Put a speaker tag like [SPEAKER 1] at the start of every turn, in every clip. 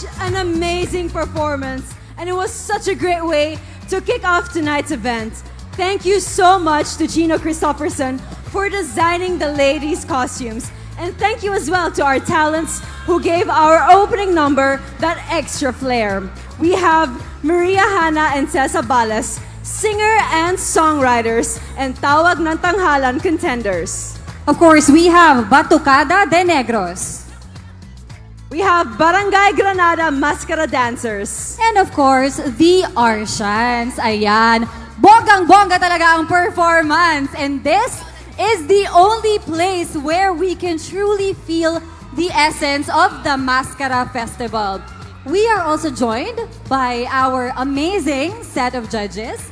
[SPEAKER 1] such an amazing performance, and it was such a great way to kick off tonight's event. Thank you so much to Gino Christopherson for designing the ladies' costumes. And thank you as well to our talents who gave our opening number that extra flair. We have Maria Hanna and Cesa Balas, singer and songwriters, and Tawag ng Tanghalan contenders.
[SPEAKER 2] Of course, we have Batucada de Negros.
[SPEAKER 1] We have Barangay Granada Masskara dancers.
[SPEAKER 2] And of course, the Arshans. Ayan, bonggang-bongga talaga ang performance. And this is the only place where we can truly feel the essence of the Masskara Festival. We are also joined by our amazing set of judges.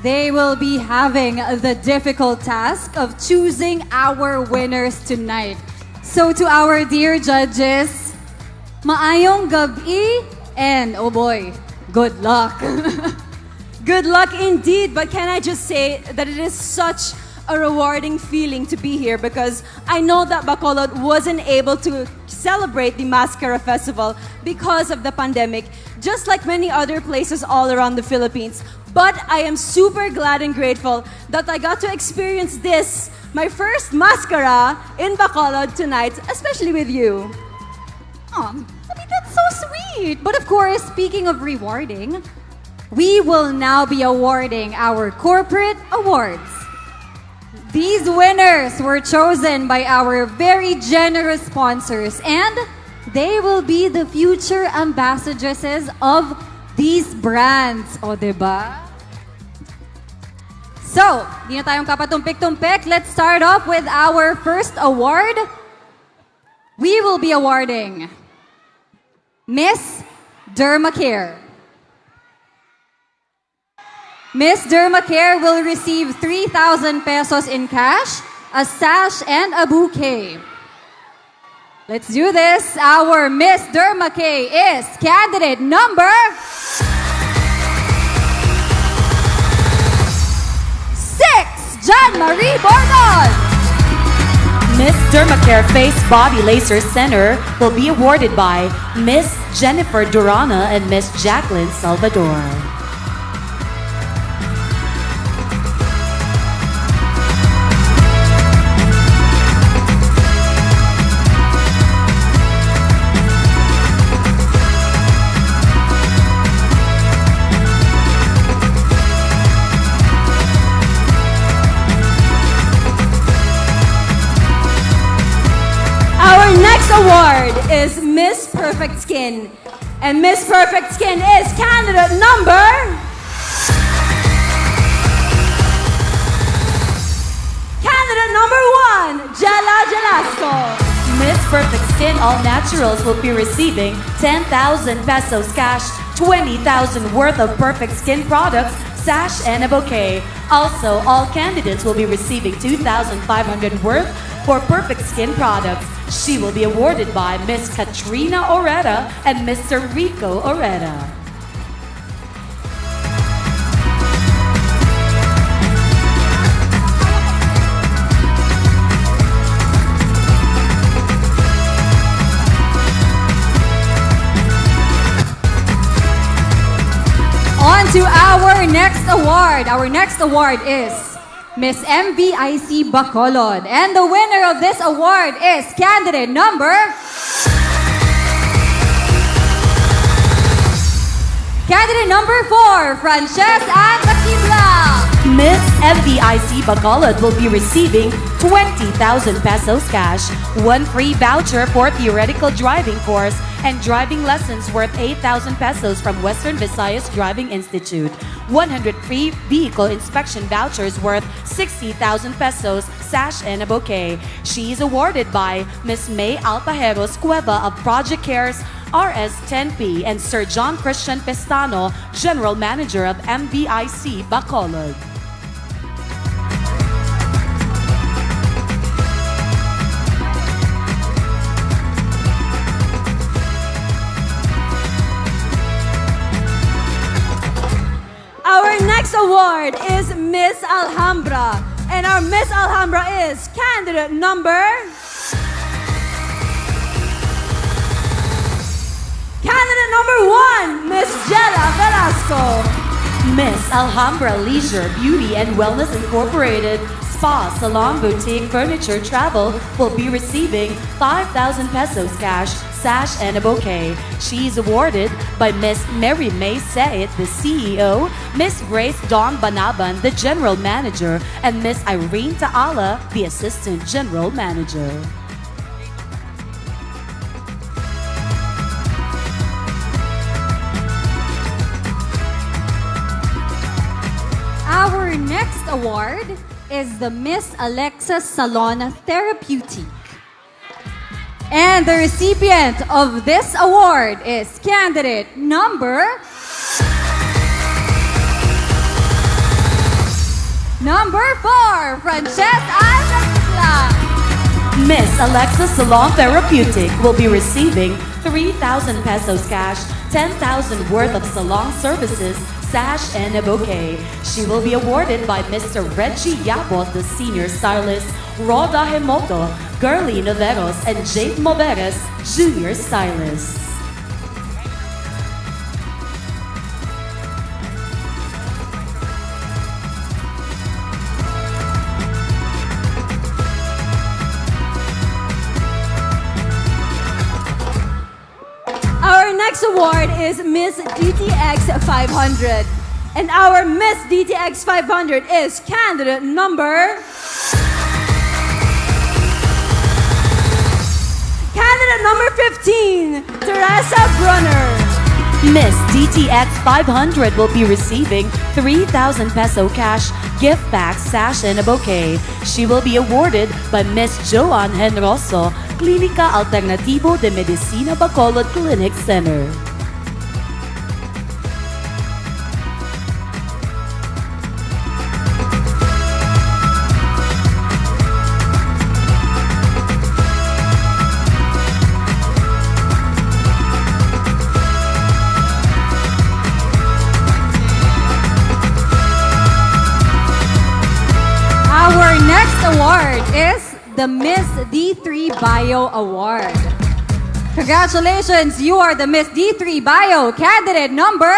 [SPEAKER 2] They will be having the difficult task of choosing our winners tonight. So to our dear judges, maayong gabi and oh boy, good luck.
[SPEAKER 1] Good luck indeed, but can I just say that it is such a rewarding feeling to be here because I know that Bacolod wasn't able to celebrate the Masskara Festival because of the pandemic, just like many other places all around the Philippines. But I am super glad and grateful that I got to experience this, my first Masskara in Bacolod tonight, especially with you.
[SPEAKER 2] Oh, I mean, that's so sweet. But of course, speaking of rewarding, we will now be awarding our corporate awards. These winners were chosen by our very generous sponsors and they will be the future ambassadresses of these brands. O, diba? So, di na tayong kapatumpik-tumpik. Let's start off with our first award. We will be awarding Miss Dermacare. Miss Dermacare will receive 3,000 pesos in cash, a sash, and a bouquet. Let's do this. Our Miss Dermacare is candidate number 6, John Marie Bordon.
[SPEAKER 3] Miss Dermacare Face Body Laser Center will be awarded by Miss Jennifer Durana and Miss Jacqueline Salvador.
[SPEAKER 1] Our next award is Miss Perfect Skin. And Miss Perfect Skin is candidate number... Candidate number 1, Jella Jelasco.
[SPEAKER 3] Miss Perfect Skin All Naturals will be receiving 10,000 pesos cash, 20,000 worth of Perfect Skin products, sash, and a bouquet. Also, all candidates will be receiving 2,500 worth for Perfect Skin products. She will be awarded by Miss Katrina Oreta and Mr. Rico Oreta.
[SPEAKER 2] On to our next award. Our next award is Miss MVIC Bacolod. And the winner of this award is candidate number... Candidate number 4, Frances Ann Maquibla.
[SPEAKER 3] Miss MVIC Bacolod will be receiving 20,000 pesos cash, 1 free voucher for theoretical driving course, and driving lessons worth 8,000 pesos from Western Visayas Driving Institute, 100 free vehicle inspection vouchers worth 60,000 pesos, sash, and a bouquet. She is awarded by Miss May Alpajeros Cueva of Project Cares RS10P and Sir John Christian Pestano, General Manager of MVIC Bacolod.
[SPEAKER 1] Our next award is Miss Alhambra. And our Miss Alhambra is candidate number... Candidate number 1, Miss Jella Velasco.
[SPEAKER 3] Miss Alhambra Leisure, Beauty and Wellness Incorporated, Spa, Salon, Boutique, Furniture, Travel will be receiving 5,000 pesos cash, sash, and a bouquet. She is awarded by Miss Mary May Said, the CEO, Miss Grace Dawn Banaban, the General Manager, and Miss Irene Taala, the Assistant General Manager.
[SPEAKER 2] Our next award is the Miss Alexis Salon Therapeutic. And the recipient of this award is candidate number 4, Francesca Alcantla.
[SPEAKER 3] Miss Alexa Salon Therapeutic will be receiving 3,000 pesos cash, 10,000 worth of salon services, sash, and a bouquet. She will be awarded by Mr. Reggie Yabot, the Senior Stylist, Roda Hemoto, Girly Noveros, and Jade Moveres, Junior Stylist.
[SPEAKER 1] Our next award is Miss DTX 500. And our Miss DTX 500 is candidate number... Candidate number 15, Teresa Brunner.
[SPEAKER 3] Miss DTX 500 will be receiving 3,000 peso cash, gift bags, sash, and a bouquet. She will be awarded by Miss Joan Henroso, Clínica Alternativo de Medicina Bacolod Clinic Center.
[SPEAKER 2] Our next award is the Miss D3 Bio Award. Congratulations, you are the Miss D3 Bio candidate number...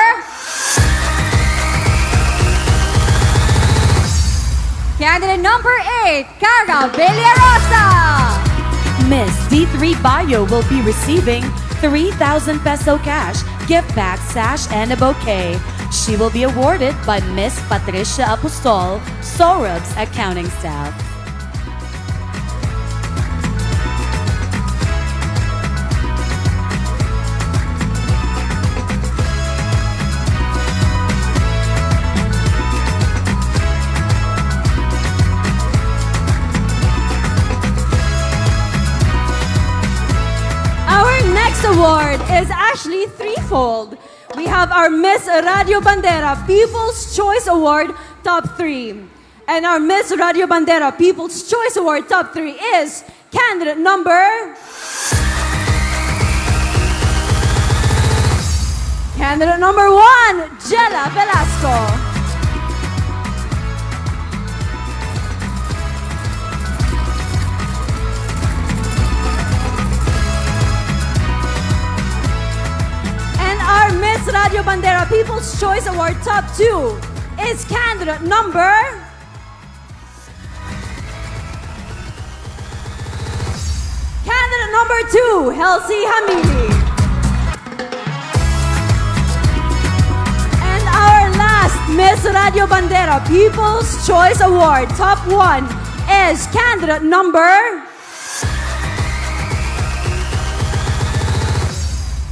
[SPEAKER 2] Candidate number 8, Cara Villarosa.
[SPEAKER 3] Miss D3 Bio will be receiving 3,000 peso cash, gift bag, sash, and a bouquet. She will be awarded by Miss Patricia Apostol, Sorob's accounting staff.
[SPEAKER 1] Award is actually threefold. We have our Miss Radio Bandera People's Choice Award Top 3. And our Miss Radio Bandera People's Choice Award Top 3 is candidate number... Candidate number 1, Jella Velasco. Our Miss Radio Bandera People's Choice Award Top 2 is candidate number... Candidate number 2, Helsie Hamili. And our last Miss Radio Bandera People's Choice Award Top 1 is candidate number...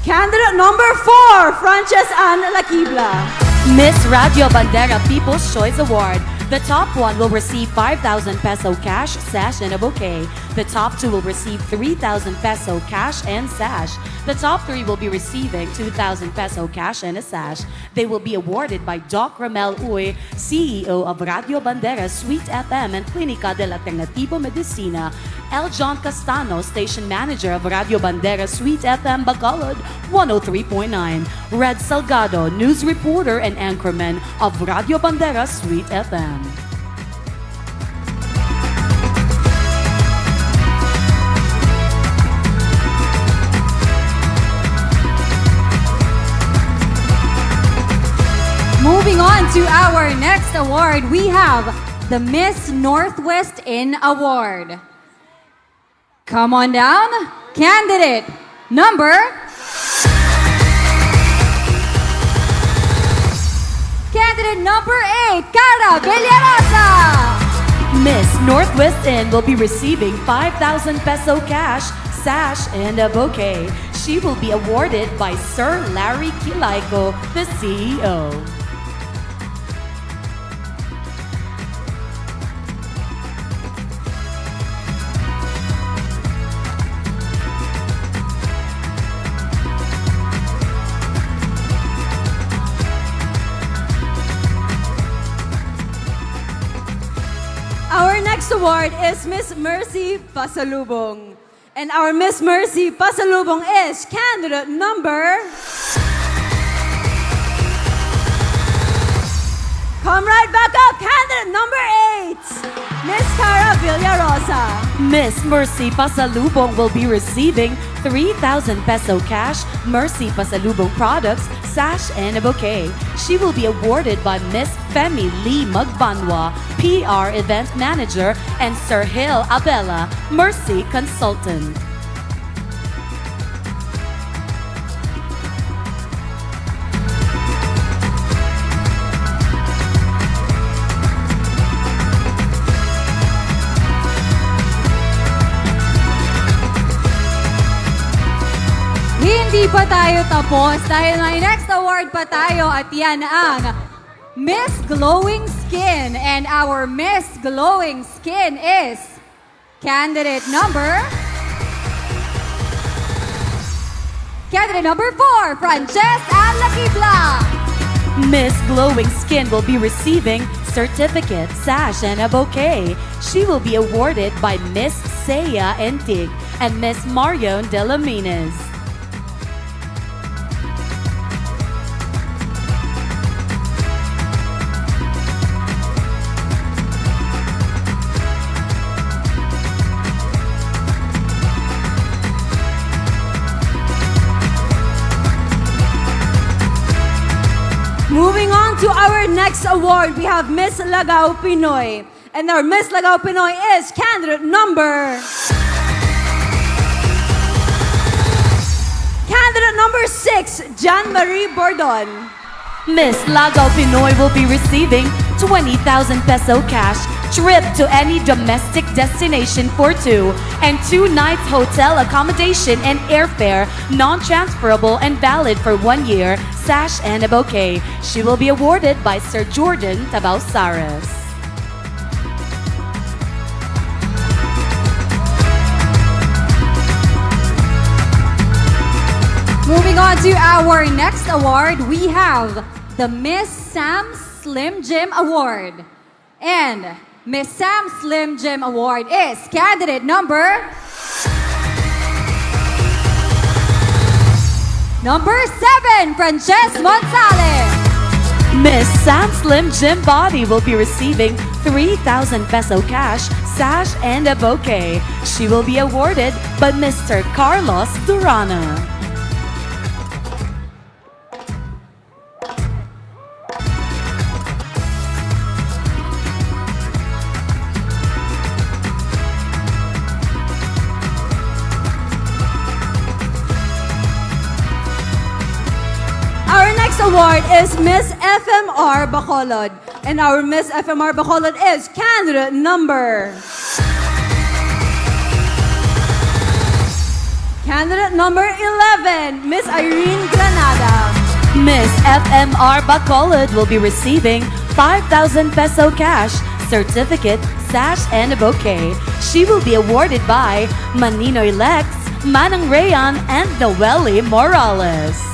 [SPEAKER 1] Candidate number 4, Frances Ann Lakibla.
[SPEAKER 3] Miss Radio Bandera People's Choice Award. The top 1 will receive 5,000 peso cash, sash, and a bouquet. The top 2 will receive 3,000 peso cash and sash. The top 3 will be receiving 2,000 peso cash and a sash. They will be awarded by Doc Ramel Uy, CEO of Radio Bandera Suite FM and Clínica del Alternativo Medicina. L. John Castano, Station Manager of Radio Bandera Suite FM Bacolod 103.9. Red Salgado, News Reporter and Anchorman of Radio Bandera Suite FM.
[SPEAKER 2] to our next award, we have the Miss Northwest In Award. Come on down, candidate number... Candidate number 8, Cara Villarosa.
[SPEAKER 3] Miss Northwest Inn will be receiving 5,000 peso cash, sash, and a bouquet. She will be awarded by Sir Larry Kilaico, the CEO.
[SPEAKER 1] Our next award is Miss Mercy Pasalubong. And our Miss Mercy Pasalubong is candidate number... Come right back up, candidate number 8, Miss Cara Villarosa.
[SPEAKER 3] Miss Mercy Pasalubong will be receiving 3,000 peso cash, Mercy Pasalubong products, sash, and a bouquet. She will be awarded by Miss Femi Lee Magbanwa, PR Event Manager, and Sir Hill Abella, Mercy Consultant.
[SPEAKER 2] Hindi pa tayo tapos dahil may next award pa tayo at yan ang Miss Glowing Skin. And our Miss Glowing Skin is candidate number 4, Frances Alakibla.
[SPEAKER 3] Miss Glowing Skin will be receiving certificate, sash, and a bouquet. She will be awarded by Miss Saya Entig and Miss Marion Delaminas.
[SPEAKER 1] Moving on to our next award, we have Miss Lagaw Pinoy. And our Miss Lagaw Pinoy is candidate number... Candidate number 6, Jan Marie Bordon.
[SPEAKER 3] Miss Lagaw Pinoy will be receiving 20,000 peso cash, trip to any domestic destination for 2, and 2 nights hotel accommodation and airfare, non-transferable and valid for 1 year, sash, and a bouquet. She will be awarded by Sir Jordan Tabausaras.
[SPEAKER 2] Moving on to our next award, we have the Miss Sam Slim Jim Award. And Miss Sam Slim Jim Award is candidate number... Number 7, Frances Gonzalez.
[SPEAKER 3] Miss Sam Slim Jim Body will be receiving 3,000 peso cash, sash, and a bouquet. She will be awarded by Mr. Carlos Durana.
[SPEAKER 1] Our next award is Miss FMR Bacolod. And our Miss FMR Bacolod is candidate number... Candidate number 11, Miss Irene Granada.
[SPEAKER 3] Miss FMR Bacolod will be receiving 5,000 peso cash, certificate, sash, and a bouquet. She will be awarded by Maninoy Lex, Manang Rayan, and Noelle Morales.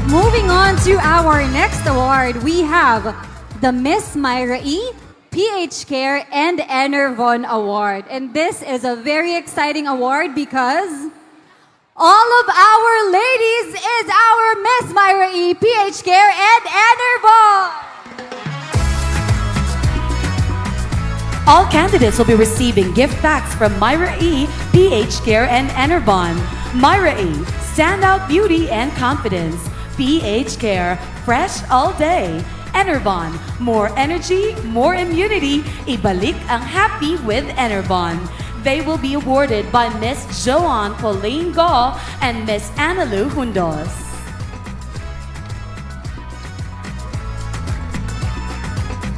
[SPEAKER 2] Moving on to our next award, we have the Miss Myra E. PH Care and Enervon Award. And this is a very exciting award because all of our ladies is our Miss Myra E, PH Care and Enervon.
[SPEAKER 3] All candidates will be receiving gift packs from Myra E, PH Care and Enervon. Myra E, standout beauty and confidence. PH Care, fresh all day. Enervon, more energy, more immunity. Ibalik ang happy with Enervon. They will be awarded by Miss Joanne Pauline Go and Miss Analu Hundos.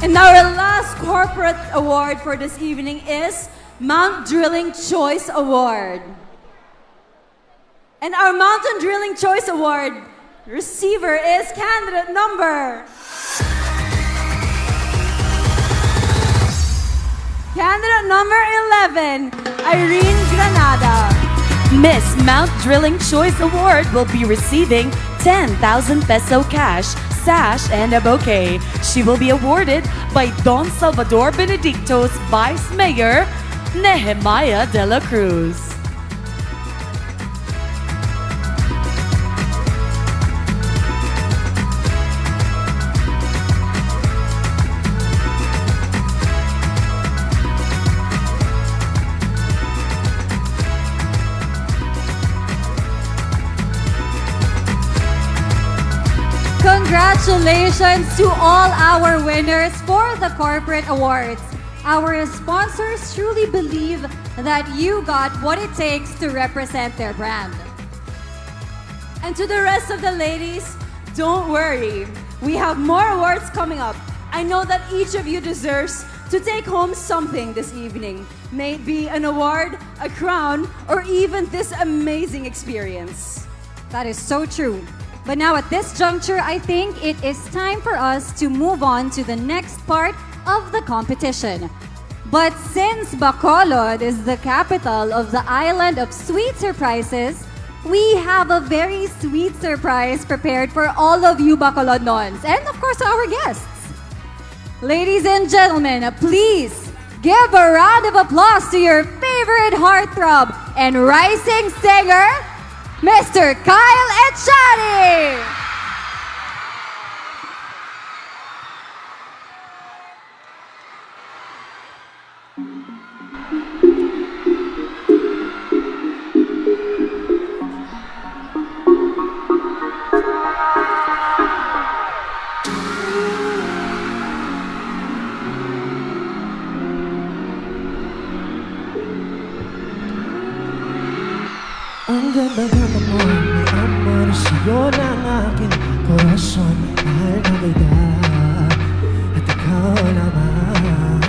[SPEAKER 1] And our last corporate award for this evening is Mount Drilling Choice Award. And our Mountain Drilling Choice Award receiver is candidate number... Candidate number 11, Irene Granada.
[SPEAKER 3] Miss Mount Drilling Choice Award will be receiving 10,000 peso cash, sash, and a bouquet. She will be awarded by Don Salvador Benedicto's Vice Mayor, Nehemiah de la Cruz.
[SPEAKER 2] Congratulations to all our winners for the corporate awards. Our sponsors truly believe that you got what it takes to represent their brand.
[SPEAKER 1] And to the rest of the ladies, don't worry. We have more awards coming up. I know that each of you deserves to take home something this evening. May it be an award, a crown, or even this amazing experience.
[SPEAKER 2] That is so true. But now at this juncture, I think it is time for us to move on to the next part of the competition. But since Bacolod is the capital of the island of sweet surprises, we have a very sweet surprise prepared for all of you Bacolodnons and of course our guests. Ladies and gentlemen, please give a round of applause to your favorite heartthrob and rising singer, Mr. Kyle Echari!
[SPEAKER 4] Ang ganda-ganda mo, may amor sa'yo ng aking korason. Mahal na kita, at ikaw naman.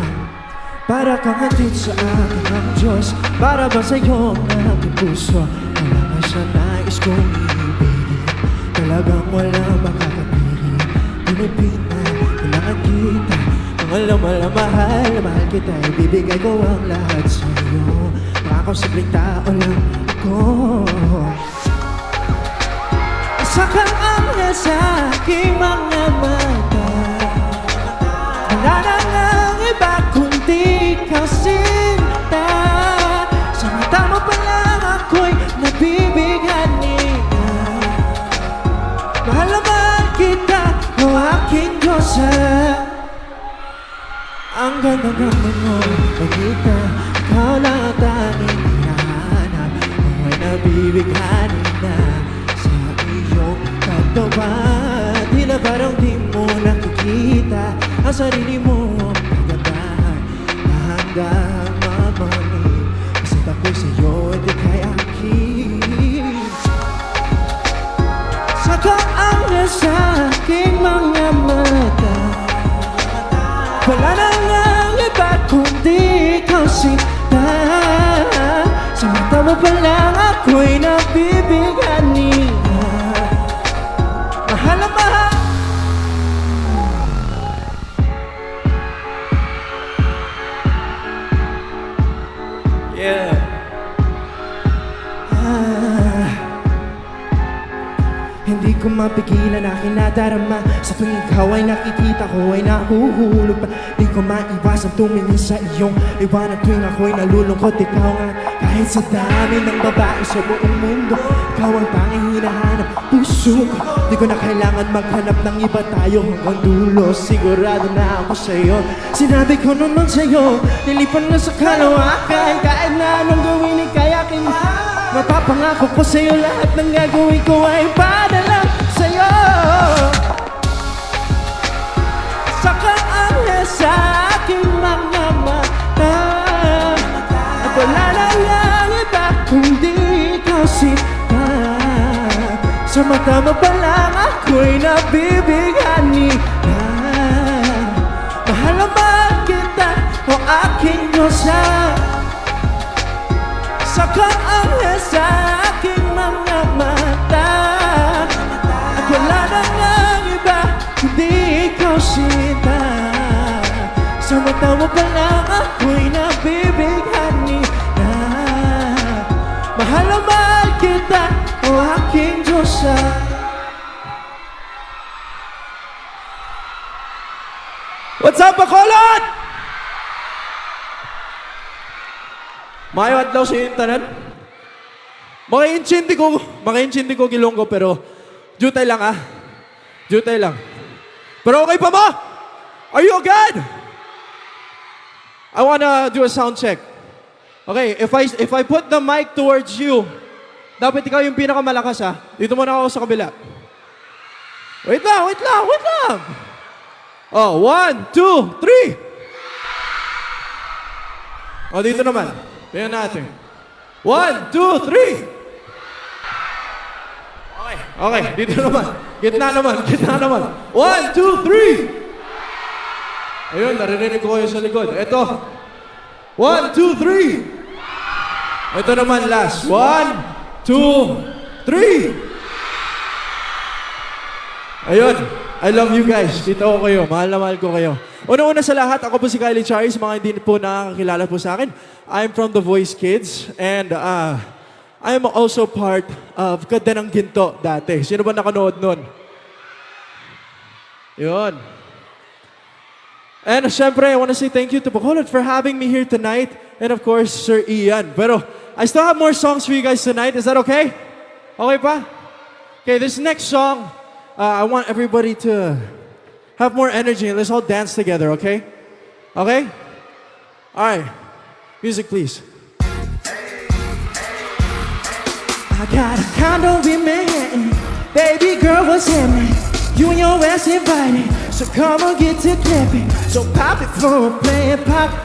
[SPEAKER 4] Para kang handid sa akin ang Diyos, para ba sa'yo ang aking puso? Wala ka sa nais kong iibigin, talagang walang makakapiling. Pilipinas, kailangan kita, kung alam mahal na mahal kita, ibibigay ko ang lahat sa'yo. Ako simpleng tao lang ako. Isa kang anghel sa aking mga mata. Wala nang ang iba kundi ikaw sinta. Sa mata mo pa lang ako'y nabibighani na. Mahal na mahal kita, o aking Diyosa. Ang ganda-ganda mo, pagkita, ikaw lang ang tanging hinahanap. Ako'y nabibighani na sa iyong katawan. Tila parang di mo nakikita ang sarili mo ang kagandahan. Dahan-dahan mamamig, kasit ako'y sa'yo, hindi kay akin. Saka ang nasa aking mga mata. Wala nang ang iba kundi ikaw sinta. Sa mata mo pa lang ako'y nabibighani na. Mahal na mahal. Yeah. Hindi ko mapigilan aking nadarama. Sa tuwing ikaw ay nakikita ko ay nahuhulog pa. Di ko maiwasang tumingin sa iyong iwanan tuwing ako'y nalulungkot. Ikaw nga kahit sa dami ng babae sa buong mundo, ikaw ang tanging hinahanap puso ko. Di ko na kailangan maghanap ng iba, tayo hanggang dulo. Sigurado na ako sa'yo. Sinabi ko noon sa'yo, nilipan na sa kalawakan. Kahit na anong gawin ikay aking mapapangako ko sa'yo, lahat ng gagawin ko ay para lang sa'yo. Sakang anghel sa aking mga mata, at wala na lang iba kundi ikaw sinta. Sa mata mo pa lang ako'y nabibighani na. Mahal na mahal kita, o aking Diyosa. Sakang anghel sa aking mga mata, at wala na lang iba kundi ikaw sinta. Sa mata mo pa lang ako'y nabibighani na. Mahal na mahal kita, o aking Diyosa. What's up, Bacolod? Mayo adlaw sa inyong tanan. Makainchindi ko gilonggo, pero jutay lang ah. Jutay lang. Pero okay pa ba? Are you good? I wanna do a sound check. Okay, if I put the mic towards you, dapat ikaw yung pinakamalakas ah. Dito muna ako sa kabila. Wait lang. Oh, 1, 2, 3. Oh, dito naman. Tingnan natin. 1, 2, 3. Okay, dito naman. Gitna naman. 1, 2, 3. Ayun, naririnig ko kayo sa likod. Ito. 1, 2, 3. Ito naman last. 1, 2, 3. Ayun. I love you guys. Dito ko kayo. Mahal na mahal ko kayo. Una-una sa lahat, ako po si Kylie Charis. Mga hindi po nakakilala po sa akin. I'm from The Voice Kids. And I'm also part of Ganda ng Ginto dati. Sino ba nakanood nun? Yun. And syempre, I want to say thank you to Bacolod for having me here tonight. And of course, Sir Ian. Pero I still have more songs for you guys tonight. Is that okay? Okay pa? Okay, this next song, I want everybody to have more energy and let's all dance together, okay? Okay? All right. Music, please. I got a condo in Manhattan. Baby girl, what's happening? You and your ass invited, so come on, get to clapping. So pop it for a plan,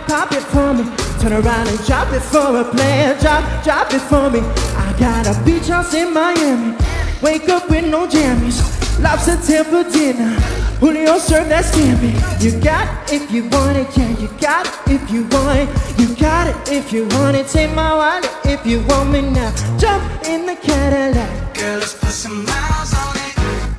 [SPEAKER 4] pop it for me. Turn around and drop it for a plan, drop it for me. I got a beach house in Miami. Wake up with no jammies. Lobster tail for dinner. Julio served that scampi. You got it if you want it, yeah. You got it if you want it. You got it if you want it. Take my wallet if you want me now. Jump in the Cadillac.
[SPEAKER 5] Girl, let's put some miles on it.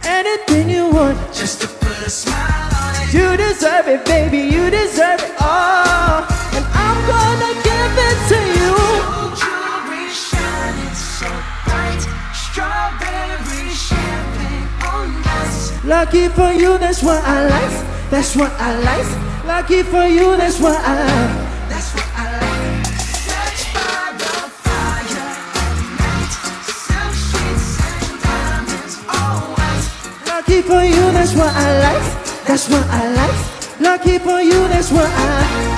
[SPEAKER 4] Anything you want,
[SPEAKER 5] Just to put a smile on it.
[SPEAKER 4] you deserve it, baby. You deserve it all, and I'm gonna give it to you.
[SPEAKER 5] Gold jewelry shining so bright. Strawberry champagne on us.
[SPEAKER 4] Lucky for you, that's what I like. That's what I like. Lucky for you, that's what I like.
[SPEAKER 5] That's what I like. Touched by the fire at night. Silk sheets and diamonds, all white.
[SPEAKER 4] Lucky for you, that's what I like. That's what I like. Lucky for you, that's what I like.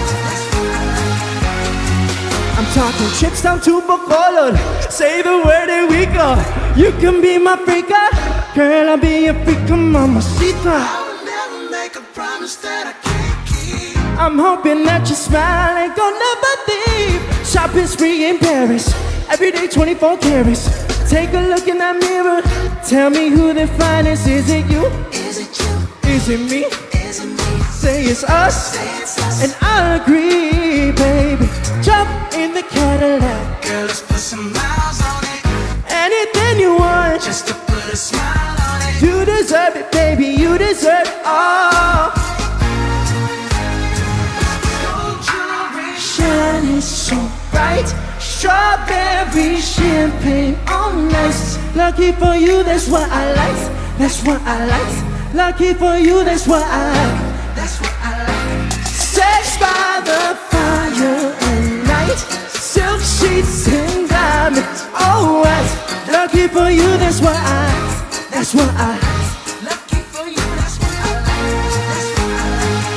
[SPEAKER 4] I'm talking trips down to Bacolod. Say the word and we go. You can be my freaka. Girl, I'll be your freaka mamacita.
[SPEAKER 5] I would never make a promise that I can't keep.
[SPEAKER 4] I'm hoping that your smile ain't gonna never leave. Shopping spree in Paris. Every day 24 carats. Take a look in that mirror. Tell me who the finest. Is it you?
[SPEAKER 5] Is it you?
[SPEAKER 4] Is it me?
[SPEAKER 5] Is it me?
[SPEAKER 4] Say it's us.
[SPEAKER 5] Say it's us.
[SPEAKER 4] And I'll agree, baby. Jump in the Cadillac.
[SPEAKER 5] Girl, let's put some miles on it.
[SPEAKER 4] Anything you want,
[SPEAKER 5] Just to put a smile on it.
[SPEAKER 4] you deserve it, baby. You deserve it all.
[SPEAKER 5] Gold jewelry
[SPEAKER 4] Shining so bright, Strawberry champagne on ice. Lucky for you, that's what I like. That's what I like. Lucky for you, that's what I like. That's what I like. Sex by the fire at night. Silk sheets and diamonds, all white. Lucky for you, that's what I like. That's what I like. Lucky for you, that's what I like. That's what I like.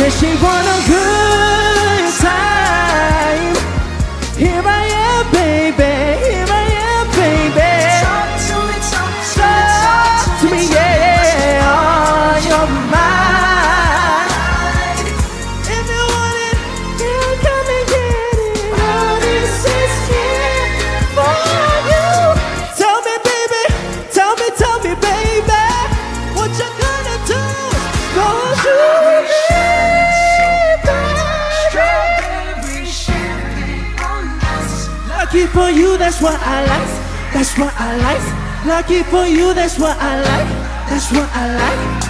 [SPEAKER 4] Says she want a good time. Here I am, baby. Here I am, baby. Talk to me, talk to me, yeah. On your mind. If you want it, you come and get it. All this is here for you. Tell me, baby. Tell me, baby. What you gonna do? Gonna do it, Lucky for you, that's what I like. That's what I like. Lucky for you, that's what I like. That's what I like.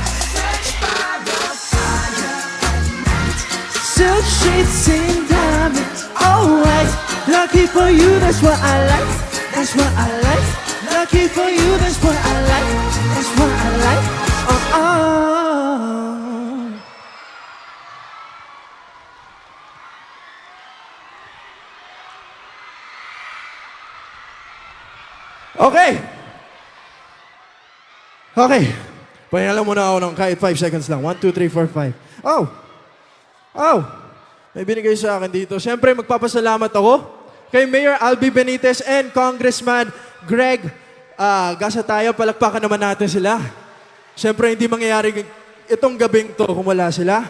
[SPEAKER 4] Silk sheets and diamonds, all white. Lucky for you, that's what I like. That's what I like. Lucky for you, that's what I like. That's what I like. Oh. Okay. Okay. Pahinga lang muna ako ng kahit 5 seconds lang. 1, 2, 3, 4, 5. Oh. May binigay sa akin dito. Siyempre, magpapasalamat ako kay Mayor Albi Benitez and Congressman Greg Gasatayo. Palakpakan naman natin sila. Siyempre, hindi mangyayari itong gabing to kung wala sila.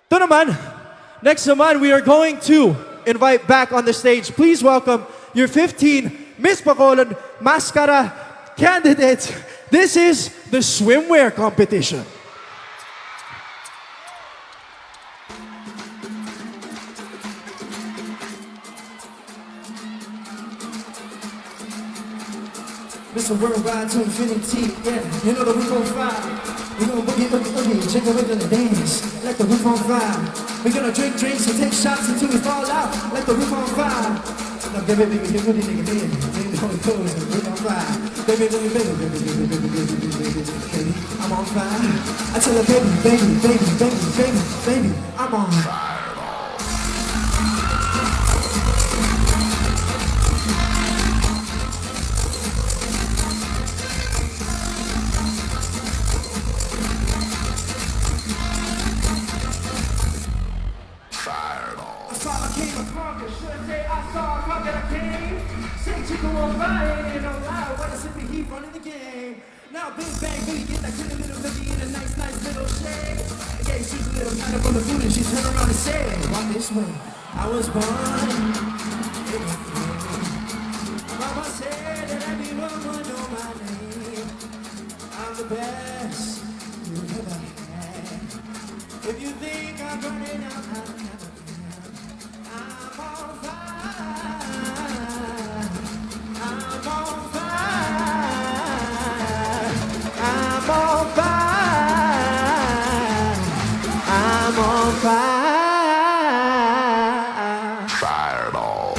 [SPEAKER 4] Ito naman, next naman, we are going to invite back on the stage. Please welcome your 15 Miss Bacolod Masskara candidates. This is the swimwear competition. Mr. Worldwide to infinity, yeah. You know that we gon' fly. We gon' boogie, boogie, boogie, jiggle, wiggle, and dance. Like the roof on fire. We gonna drink drinks and take shots until we fall out. Like the roof on fire. Now, baby, baby, baby, baby, baby, baby, baby, hold close and roof on fire. Baby, baby, baby, baby, baby, baby, baby, baby, baby, I'm on fire. I tell her, baby, baby, baby, baby, baby, baby, I'm on fire. Now big bang, booty, get that pretty little baby in a nice, nice little shade. Yeah, she's a little kind of on the food and she turned around and said, walk this way, I was born. Mama said that everyone would know my name. I'm the best you've ever had. If you think I'm burning out, I'm never can. I'm on fire. I'm on fire. I'm on fire. I'm on fire. Fireball.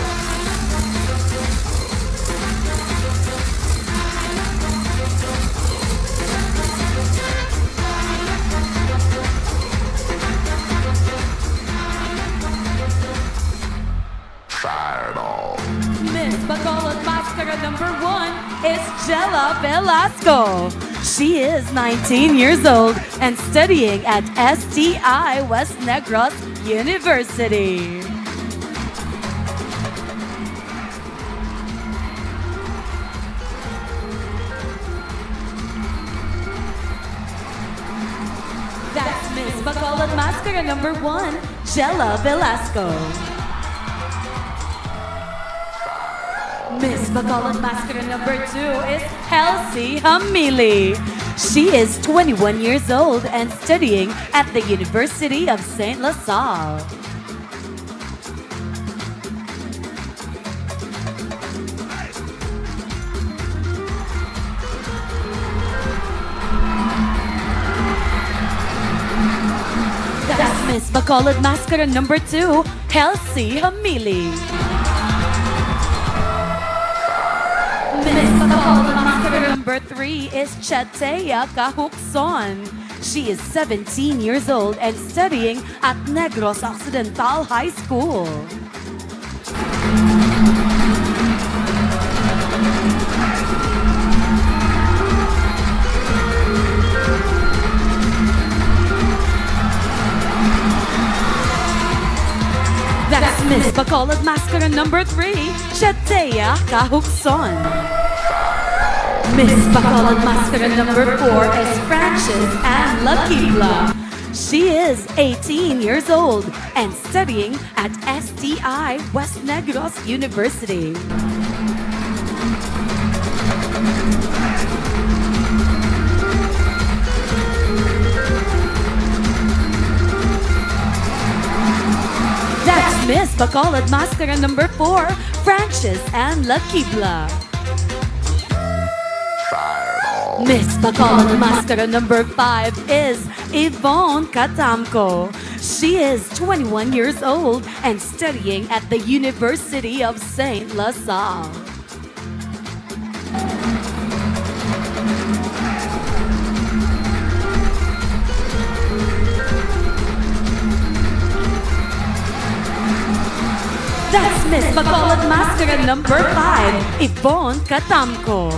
[SPEAKER 4] Fireball.
[SPEAKER 3] Miss Bacolod Masskara #1 is Jella Velasco. She is 19 years old and studying at STI West Negros University. That's Miss Bacolod Masskara #1, Jella Velasco. Miss Bacolod Masskara #2 is Elsie Hamili. She is 21 years old and studying at the University of St. LaSalle. That's Miss Bacolod Masskara number 2, Helsie Hamili. Miss Bacolod Masskara number 3 is Chatea Kahukson. She is 17 years old and studying at Negros Occidental High School. That's Miss Bacolod Masskara number 3, Chatea Kahukson. Miss Bacolod Masskara number 4 is Frances Ann Lakibla. She is 18 years old and studying at STI West Negros University. That's Miss Bacolod Masskara number 4, Frances Ann Lakibla. Miss Bacolod Masskara number 5 is Yvonne Katamko. She is 21 years old and studying at the University of St. LaSalle. That's Miss Bacolod Masskara number 5, Yvonne Katamko.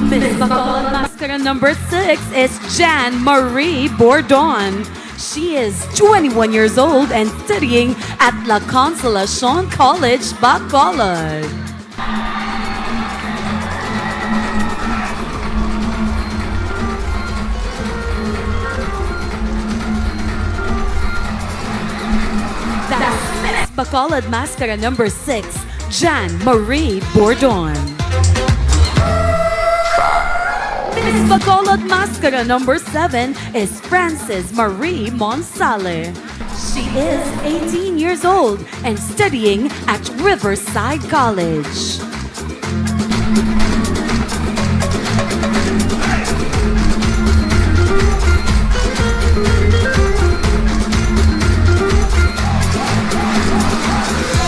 [SPEAKER 3] Miss Bacolod Masskara number 6 is Jan Marie Bordon. She is 21 years old and studying at La Consolacion College, Bacolod. That's Miss Bacolod Masskara number 6, Jan Marie Bordon. Miss Bacolod Masskara number 7 is Frances Marie Monsale. She is 18 years old and studying at Riverside College.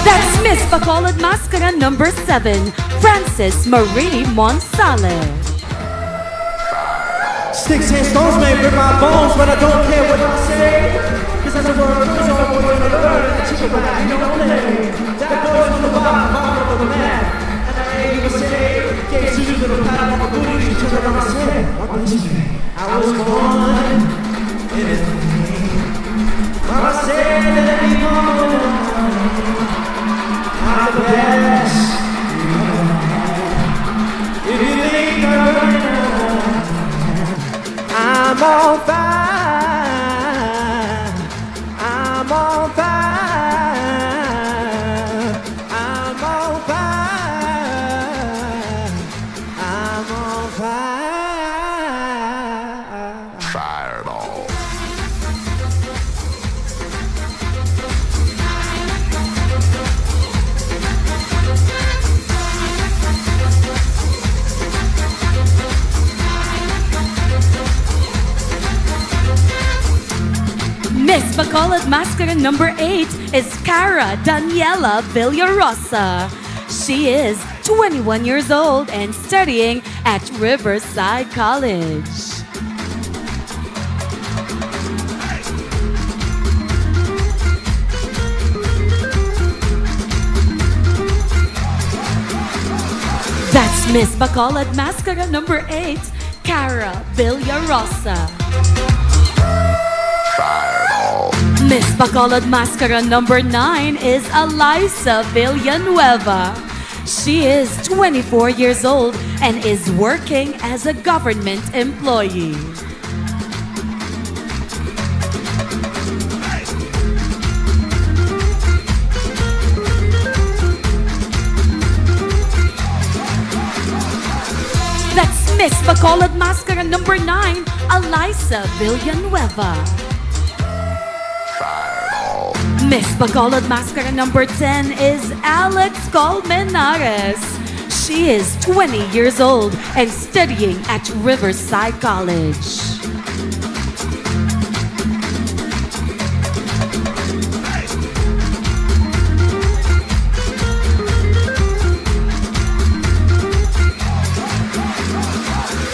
[SPEAKER 3] That's Miss Bacolod Masskara number 7, Frances Marie Monsale.
[SPEAKER 4] Sticks and stones may rip my bones, but I don't care what I say. Cause as the world goes on, we're gonna learn that you can ride your own lane. That boy's from the bottom of the map. And I ain't even say, gave Susie a little pat on my booty. She turned around and said, what did you say? I was born in a pain. Mama said that we born I'm the best you ever had. If you think I'm running I'm on fire, I'm on fire, I'm on fire, I'm on fire.
[SPEAKER 6] Fireball.
[SPEAKER 3] Miss Bacolod Masskara number 8 is Cara Daniela Villarosa. She is 21 years old and studying at Riverside College. That's Miss Bacolod Masskara number 8, Cara Villarosa. Miss Bacolod Masskara number 9 is Eliza Villanueva. She is 24 years old and is working as a government employee. That's Miss Bacolod Masskara number 9, Eliza Villanueva. Miss Bacolod Masskara number 10 is Alex Colmenares. She is 20 years old and studying at Riverside College.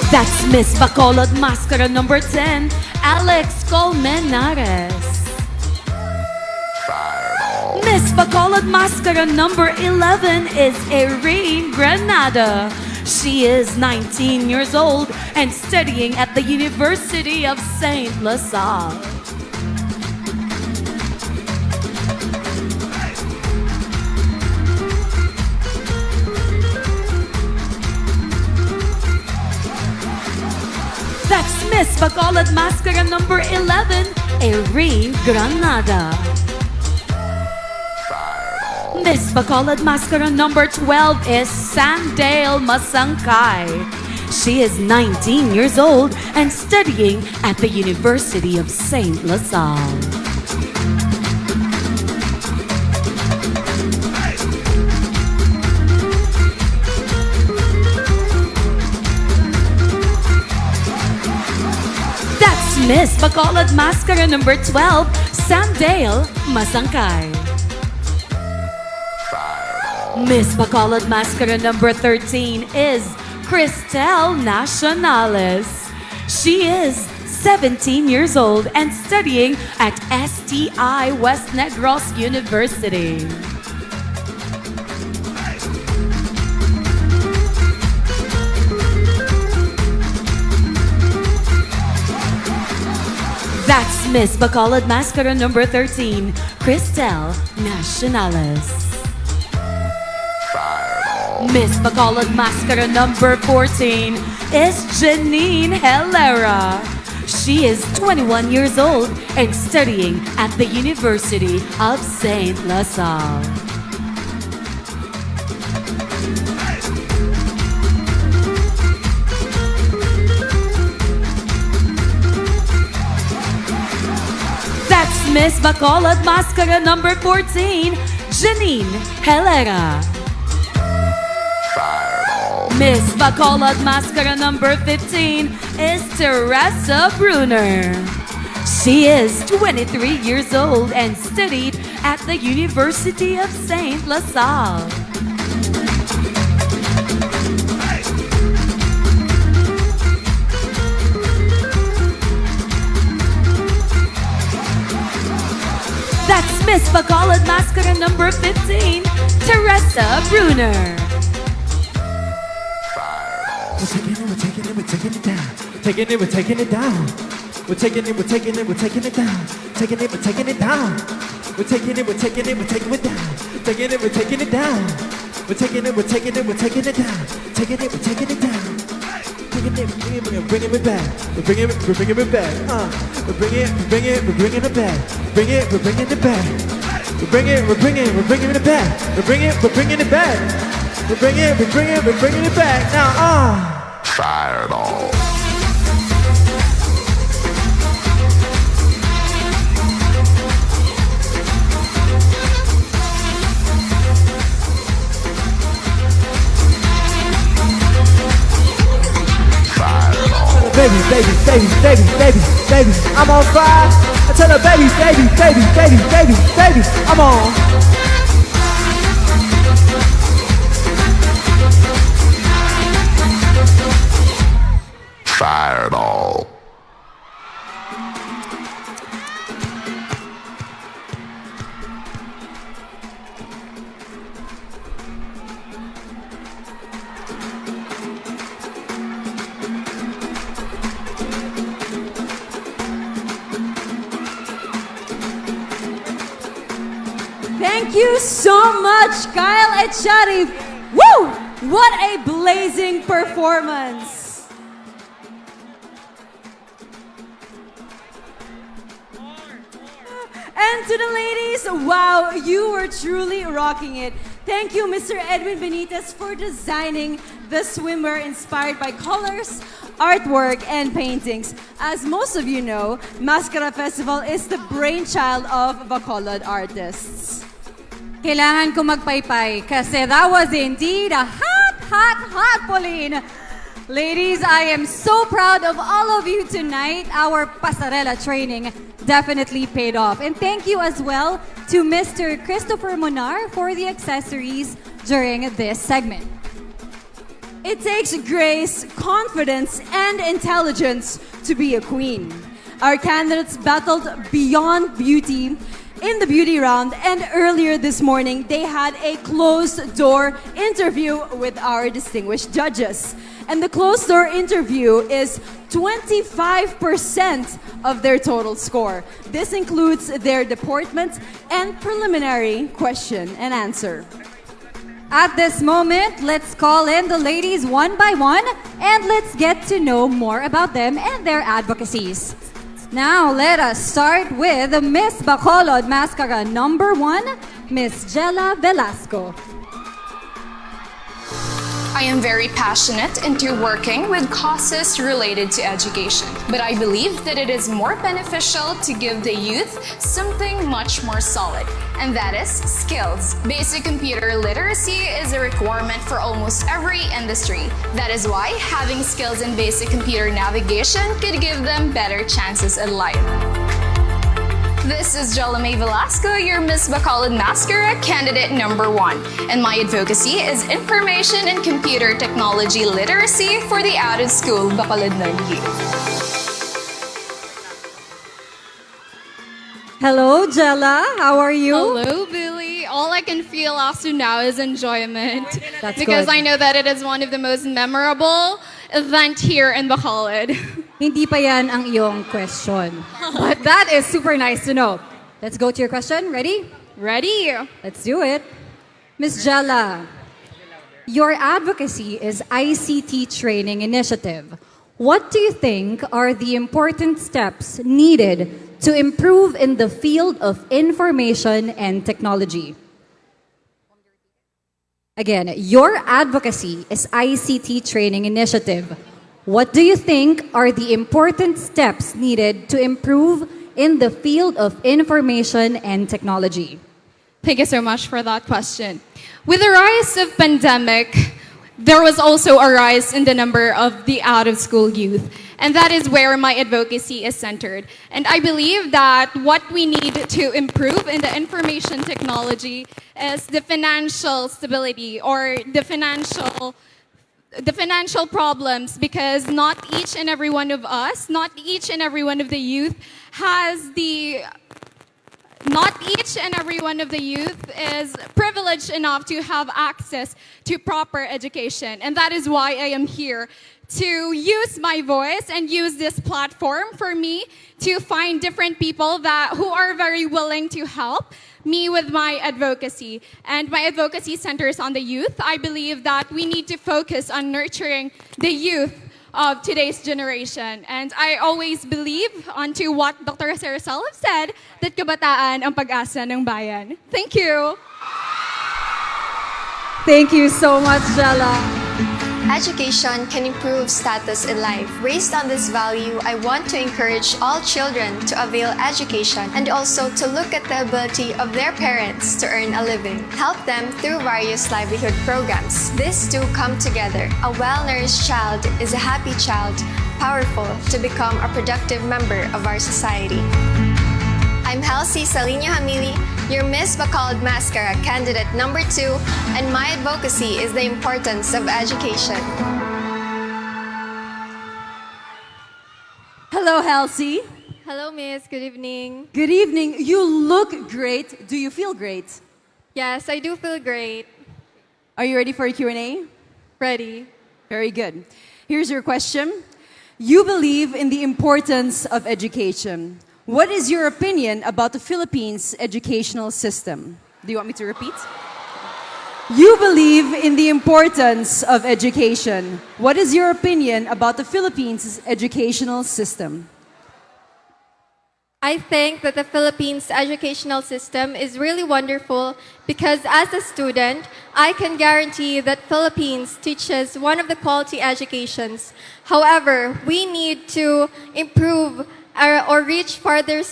[SPEAKER 3] That's Miss Bacolod Masskara number 10, Alex Colmenares. Miss Bacolod Masskara number 11 is Irene Granada. She is 19 years old and studying at the University of Saint LaSalle. That's Miss Bacolod Masskara number 11, Irene Granada. Miss Bacolod Masskara number 12 is Sandale Masangkay. She is 19 years old and studying at the University of Saint LaSalle. That's Miss Bacolod Masskara number 12, Sandale Masangkay. Miss Bacolod Masskara number 13 is Cristel Nacionales. She is 17 years old and studying at STI West Negros University. That's Miss Bacolod Masskara number 13, Cristel Nacionales. Miss Bacolod Masskara number 14 is Janine Helera. She is 21 years old and studying at the University of Saint LaSalle. That's Miss Bacolod Masskara number 14, Janine Helera. Miss Bacolod Masskara number 15 is Teresa Bruner. She is 23 years old and studied at the University of Saint LaSalle. That's Miss Bacolod Masskara number 15, Teresa Bruner.
[SPEAKER 4] We're taking it down. We're taking it down. We're taking it down. Taking it, we're taking it down. We're taking it down. Taking it, we're taking it down. We're taking it down. Taking it, we're taking it down. Taking it, we're bringing it back. We're bringing it back. We're bringing it back. We're bringing it back. We're bringing it back. We're bringing it back. We're bringing it back. Now,
[SPEAKER 5] Fireball.
[SPEAKER 4] Baby, I'm on fire. I tell her, baby, I'm on.
[SPEAKER 5] Fireball.
[SPEAKER 1] Thank you so much, Kyle and Sharif. Woo! What a blazing performance. And to the ladies, wow, you were truly rocking it. Thank you, Mr. Edwin Benitez, for designing the swimwear inspired by colors, artwork, and paintings. As most of you know, Mascara Festival is the brainchild of Bacolod artists.
[SPEAKER 2] Kailangan ko magpaypay kasi that was indeed a hot Pauline. Ladies, I am so proud of all of you tonight. Our pasarela training definitely paid off. And thank you as well to Mr. Christopher Monar for the accessories during this segment.
[SPEAKER 1] It takes grace, confidence, and intelligence to be a queen. Our candidates battled beyond beauty in the beauty round, and earlier this morning, they had a closed-door interview with our distinguished judges. And the closed-door interview is 25% of their total score. This includes their deportment and preliminary question and answer.
[SPEAKER 2] At this moment, let's call in the ladies one by one and let's get to know more about them and their advocacies. Now, let us start with Miss Bacolod Masskara number 1, Miss Jella Velasco.
[SPEAKER 6] I am very passionate into working with causes related to education, but I believe that it is more beneficial to give the youth something much more solid, and that is skills. Basic computer literacy is a requirement for almost every industry. That is why having skills in basic computer navigation could give them better chances in life. This is Jolame Velasco, your Miss Bacolod Masskara candidate number 1, and my advocacy is information and computer technology literacy for the out-of-school Bacolodnon youth.
[SPEAKER 2] Hello, Jella. How are you?
[SPEAKER 7] Hello, Billy. All I can feel after now is enjoyment.
[SPEAKER 2] That's
[SPEAKER 7] because
[SPEAKER 2] good.
[SPEAKER 7] I know that it is one of the most memorable event here in Bacolod.
[SPEAKER 2] Hindi pa yan ang iyong question. But that is super nice to know. Let's go to your question. Ready?
[SPEAKER 7] Ready?
[SPEAKER 2] Let's do it. Miss Jella, your advocacy is ICT Training Initiative. What do you think are the important steps needed to improve in the field of information and technology? Again, your advocacy is ICT Training Initiative. What do you think are the important steps needed to improve in the field of information and technology?
[SPEAKER 7] Thank you so much for that question. With the rise of pandemic, there was also a rise in the number of the out-of-school youth. And that is where my advocacy is centered. And I believe that what we need to improve in the information technology is the financial stability or the financial problems, because not each and every one of us, not each and every one of the youth is privileged enough to have access to proper education. And that is why I am here to use my voice and use this platform for me to find different people who are very willing to help me with my advocacy. And my advocacy centers on the youth. I believe that we need to focus on nurturing the youth of today's generation. And I always believe onto what Dr. Sarasal said, that kabataan ang pag-asa ng bayan. Thank you.
[SPEAKER 2] Thank you so much, Jella.
[SPEAKER 8] Education can improve status in life. Based on this value, I want to encourage all children to avail education and also to look at the ability of their parents to earn a living. Help them through various livelihood programs. These two come together. A well-nourished child is a happy child, powerful to become a productive member of our society. I'm Halsey Salino Hamili, your Miss Bacolod Masskara candidate number 2, and my advocacy is the importance of education.
[SPEAKER 1] Hello, Halsey.
[SPEAKER 7] Hello, Miss. Good evening.
[SPEAKER 1] Good evening. You look great. Do you feel great?
[SPEAKER 7] Yes, I do feel great.
[SPEAKER 1] Are you ready for a Q&A?
[SPEAKER 7] Ready.
[SPEAKER 1] Very good. Here's your question. You believe in the importance of education. What is your opinion about the Philippines' educational system? Do you want me to repeat? You believe in the importance of education. What is your opinion about the Philippines' educational system?
[SPEAKER 9] I think that the Philippines educational system is really wonderful because as a student, I can guarantee that Philippines teaches one of the quality educations. However, we need to improve or reach farther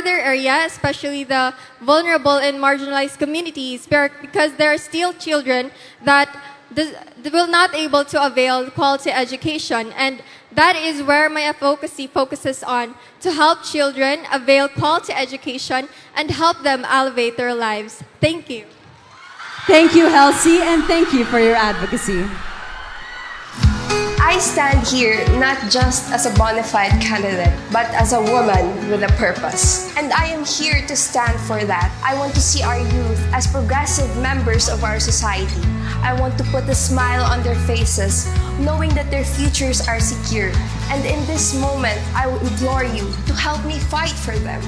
[SPEAKER 9] area, especially the vulnerable and marginalized communities, because there are still children that will not able to avail quality education. And that is where my advocacy focuses on, to help children avail quality education and help them elevate their lives. Thank you.
[SPEAKER 1] Thank you, Halsey, and thank you for your advocacy.
[SPEAKER 8] I stand here not just as a bona fide candidate, but as a woman with a purpose. And I am here to stand for that. I want to see our youth as progressive members of our society. I want to put a smile on their faces, knowing that their futures are secure. And in this moment, I will implore you to help me fight for them.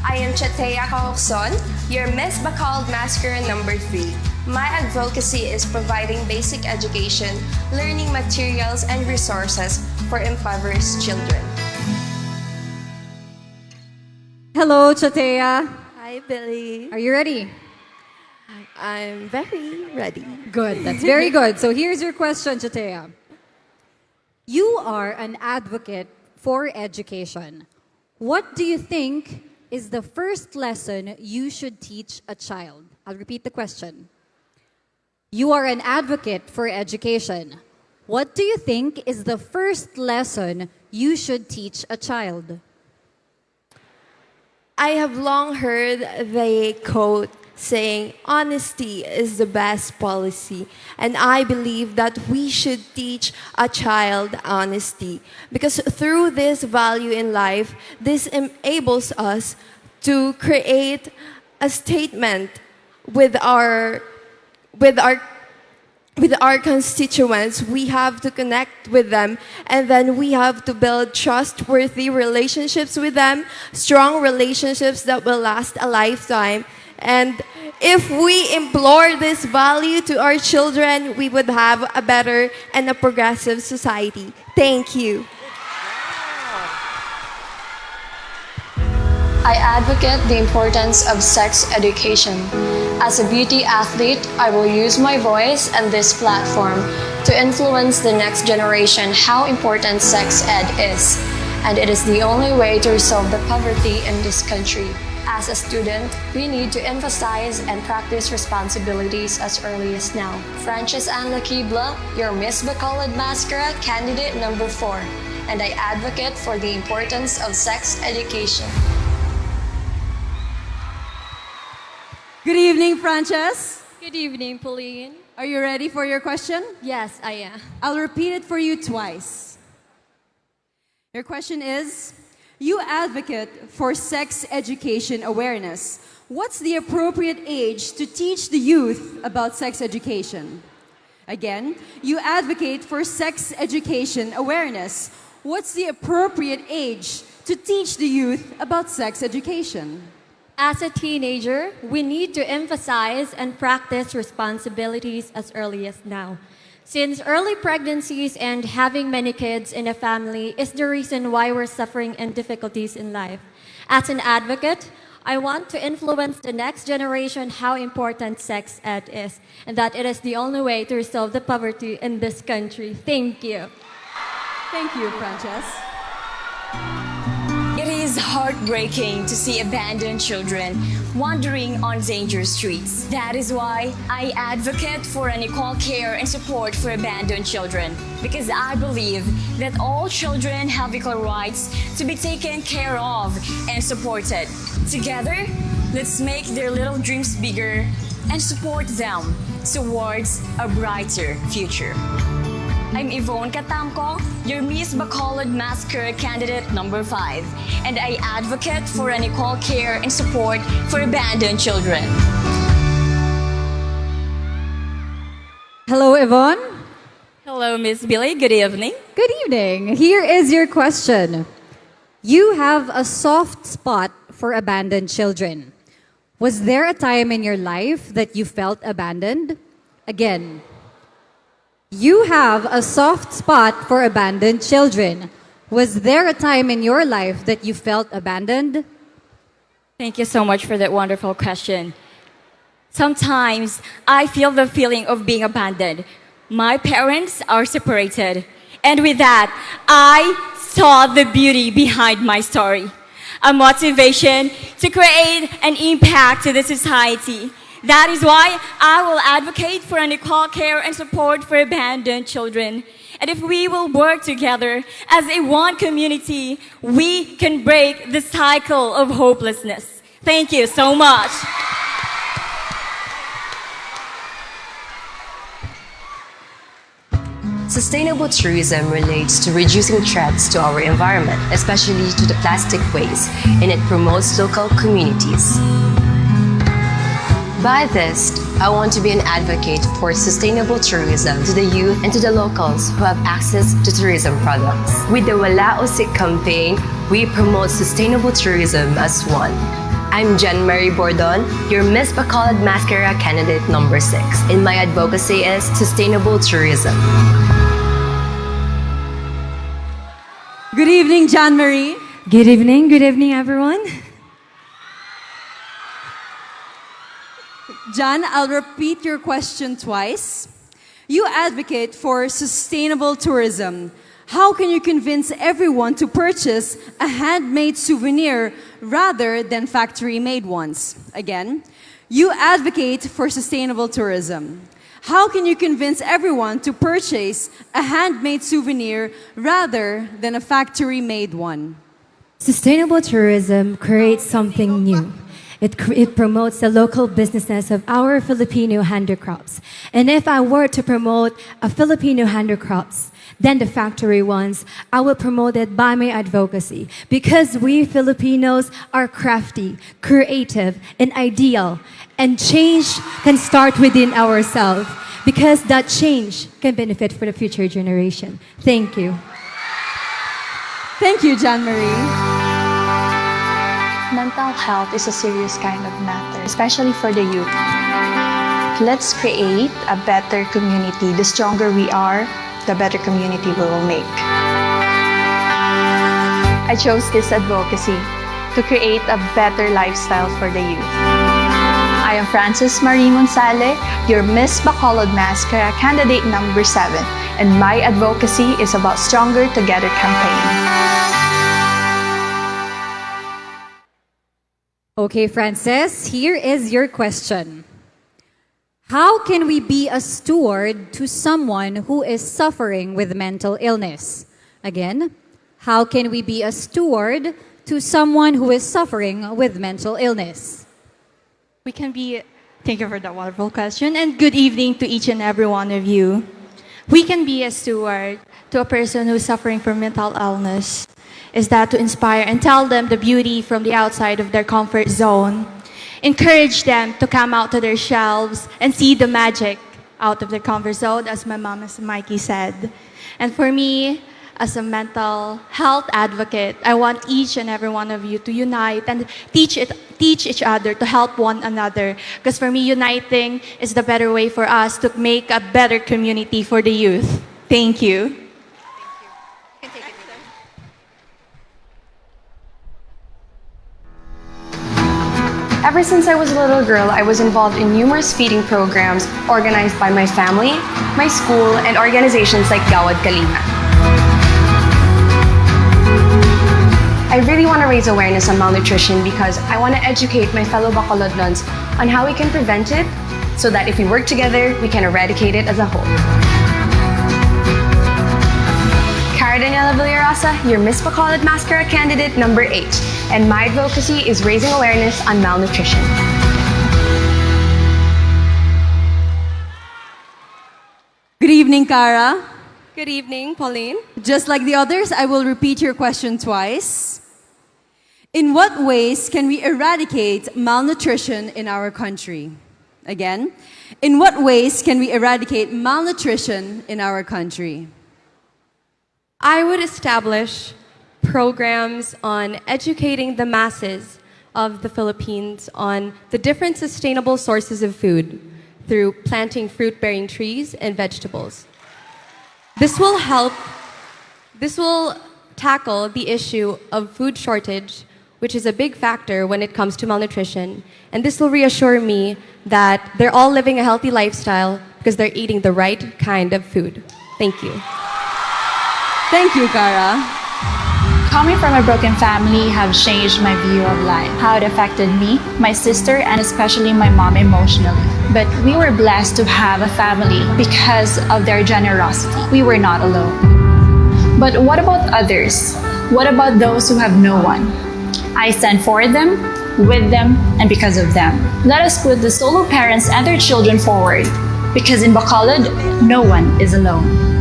[SPEAKER 8] I am Chatea Kaokson, your Miss Bacolod Masskara number 3. My advocacy is providing basic education, learning materials, and resources for impoverished children.
[SPEAKER 2] Hello, Chatea.
[SPEAKER 10] Hi, Billy.
[SPEAKER 2] Are you ready?
[SPEAKER 10] I'm very ready.
[SPEAKER 2] Good. That's very good. So here's your question, Chatea. You are an advocate for education. What do you think is the first lesson you should teach a child? I'll repeat the question. You are an advocate for education. What do you think is the first lesson you should teach a child?
[SPEAKER 10] I have long heard the quote saying, honesty is the best policy. And I believe that we should teach a child honesty. Because through this value in life, this enables us to create a statement with our constituents. We have to connect with them, and then we have to build trustworthy relationships with them, strong relationships that will last a lifetime. And if we implore this value to our children, we would have a better and a progressive society. Thank you.
[SPEAKER 8] I advocate the importance of sex education. As a beauty athlete, I will use my voice and this platform to influence the next generation how important sex ed is. And it is the only way to resolve the poverty in this country. As a student, we need to emphasize and practice responsibilities as early as now. Frances Ann Lakibla, your Miss Bacolod Masskara candidate number 4. And I advocate for the importance of sex education.
[SPEAKER 1] Good evening, Frances.
[SPEAKER 9] Good evening, Pauline.
[SPEAKER 1] Are you ready for your question?
[SPEAKER 9] Yes, I am.
[SPEAKER 1] I'll repeat it for you twice. Your question is, you advocate for sex education awareness. What's the appropriate age to teach the youth about sex education? Again, you advocate for sex education awareness. What's the appropriate age to teach the youth about sex education?
[SPEAKER 9] As a teenager, we need to emphasize and practice responsibilities as early as now. Since early pregnancies and having many kids in a family is the reason why we're suffering and difficulties in life. As an advocate, I want to influence the next generation how important sex ed is, and that it is the only way to resolve the poverty in this country. Thank you.
[SPEAKER 1] Thank you, Frances.
[SPEAKER 3] It is heartbreaking to see abandoned children wandering on dangerous streets. That is why I advocate for an equal care and support for abandoned children, because I believe that all children have equal rights to be taken care of and supported. Together, let's make their little dreams bigger and support them towards a brighter future. I'm Yvonne Katamko, your Miss Bacolod Masskara candidate number 5, and I advocate for an equal care and support for abandoned children.
[SPEAKER 2] Hello, Yvonne.
[SPEAKER 3] Hello, Miss Billy. Good evening.
[SPEAKER 2] Good evening. Here is your question. You have a soft spot for abandoned children. Was there a time in your life that you felt abandoned? Again, you have a soft spot for abandoned children. Was there a time in your life that you felt abandoned?
[SPEAKER 3] Thank you so much for that wonderful question. Sometimes I feel the feeling of being abandoned. My parents are separated. And with that, I saw the beauty behind my story. A motivation to create an impact to the society. That is why I will advocate for an equal care and support for abandoned children. And if we will work together as a one community, we can break the cycle of hopelessness. Thank you so much.
[SPEAKER 11] Sustainable tourism relates to reducing threats to our environment, especially to the plastic waste, and it promotes local communities. By this, I want to be an advocate for sustainable tourism to the youth and to the locals who have access to tourism products. With the Wala o Sik campaign, we promote sustainable tourism as one. I'm Jen Marie Bordon, your Miss Bacolod Masskara candidate number 6, and my advocacy is sustainable tourism.
[SPEAKER 1] Good evening, John Marie.
[SPEAKER 12] Good evening everyone.
[SPEAKER 1] John, I'll repeat your question twice. You advocate for sustainable tourism. How can you convince everyone to purchase a handmade souvenir rather than factory-made ones? Again, you advocate for sustainable tourism. How can you convince everyone to purchase a handmade souvenir rather than a factory-made one?
[SPEAKER 12] Sustainable tourism creates something new. It promotes the local businesses of our Filipino handicrafts. And if I were to promote a Filipino handicrafts, then the factory ones, I will promote it by my advocacy. Because we Filipinos are crafty, creative, and ideal. And change can start within ourselves. Because that change can benefit for the future generation. Thank you.
[SPEAKER 1] Thank you, John Marie.
[SPEAKER 13] Mental health is a serious kind of matter, especially for the youth. Let's create a better community. The stronger we are, the better community we will make. I chose this advocacy to create a better lifestyle for the youth. I am Frances Marie Gonzalez, your Miss Bacolod Masskara candidate number 7, and my advocacy is about Stronger Together campaign.
[SPEAKER 2] Okay, Frances, here is your question. How can we be a steward to someone who is suffering with mental illness? Again, how can we be a steward to someone who is suffering with mental illness?
[SPEAKER 9] Thank you for that wonderful question, and good evening to each and every one of you. We can be a steward to a person who is suffering from mental illness. Is that to inspire and tell them the beauty from the outside of their comfort zone. Encourage them to come out to their shelves and see the magic out of their comfort zone, as my mom, as Mikey said. And for me, as a mental health advocate, I want each and every one of you to unite and teach each other to help one another. Because for me, uniting is the better way for us to make a better community for the youth. Thank you.
[SPEAKER 11] Ever since I was a little girl, I was involved in numerous feeding programs organized by my family, my school, and organizations like Gawad Kalinga. I really want to raise awareness on malnutrition because I want to educate my fellow Bacolodnons on how we can prevent it so that if we work together, we can eradicate it as a whole. Cara Daniela Villarosa, your Miss Bacolod Masskara candidate number 8, and my advocacy is raising awareness on malnutrition.
[SPEAKER 1] Good evening, Cara.
[SPEAKER 14] Good evening, Pauline.
[SPEAKER 1] Just like the others, I will repeat your question twice. In what ways can we eradicate malnutrition in our country? Again, in what ways can we eradicate malnutrition in our country?
[SPEAKER 10] I would establish programs on educating the masses of the Philippines on the different sustainable sources of food through planting fruit-bearing trees and vegetables. This will tackle the issue of food shortage, which is a big factor when it comes to malnutrition. And this will reassure me that they're all living a healthy lifestyle because they're eating the right kind of food. Thank you.
[SPEAKER 1] Thank you, Cara.
[SPEAKER 13] Coming from a broken family have changed my view of life, how it affected me, my sister, and especially my mom emotionally. But we were blessed to have a family because of their generosity. We were not alone. But what about others? What about those who have no one? I stand for them, with them, and because of them. Let us put the solo parents and their children forward, because in Bacolod, no one is alone.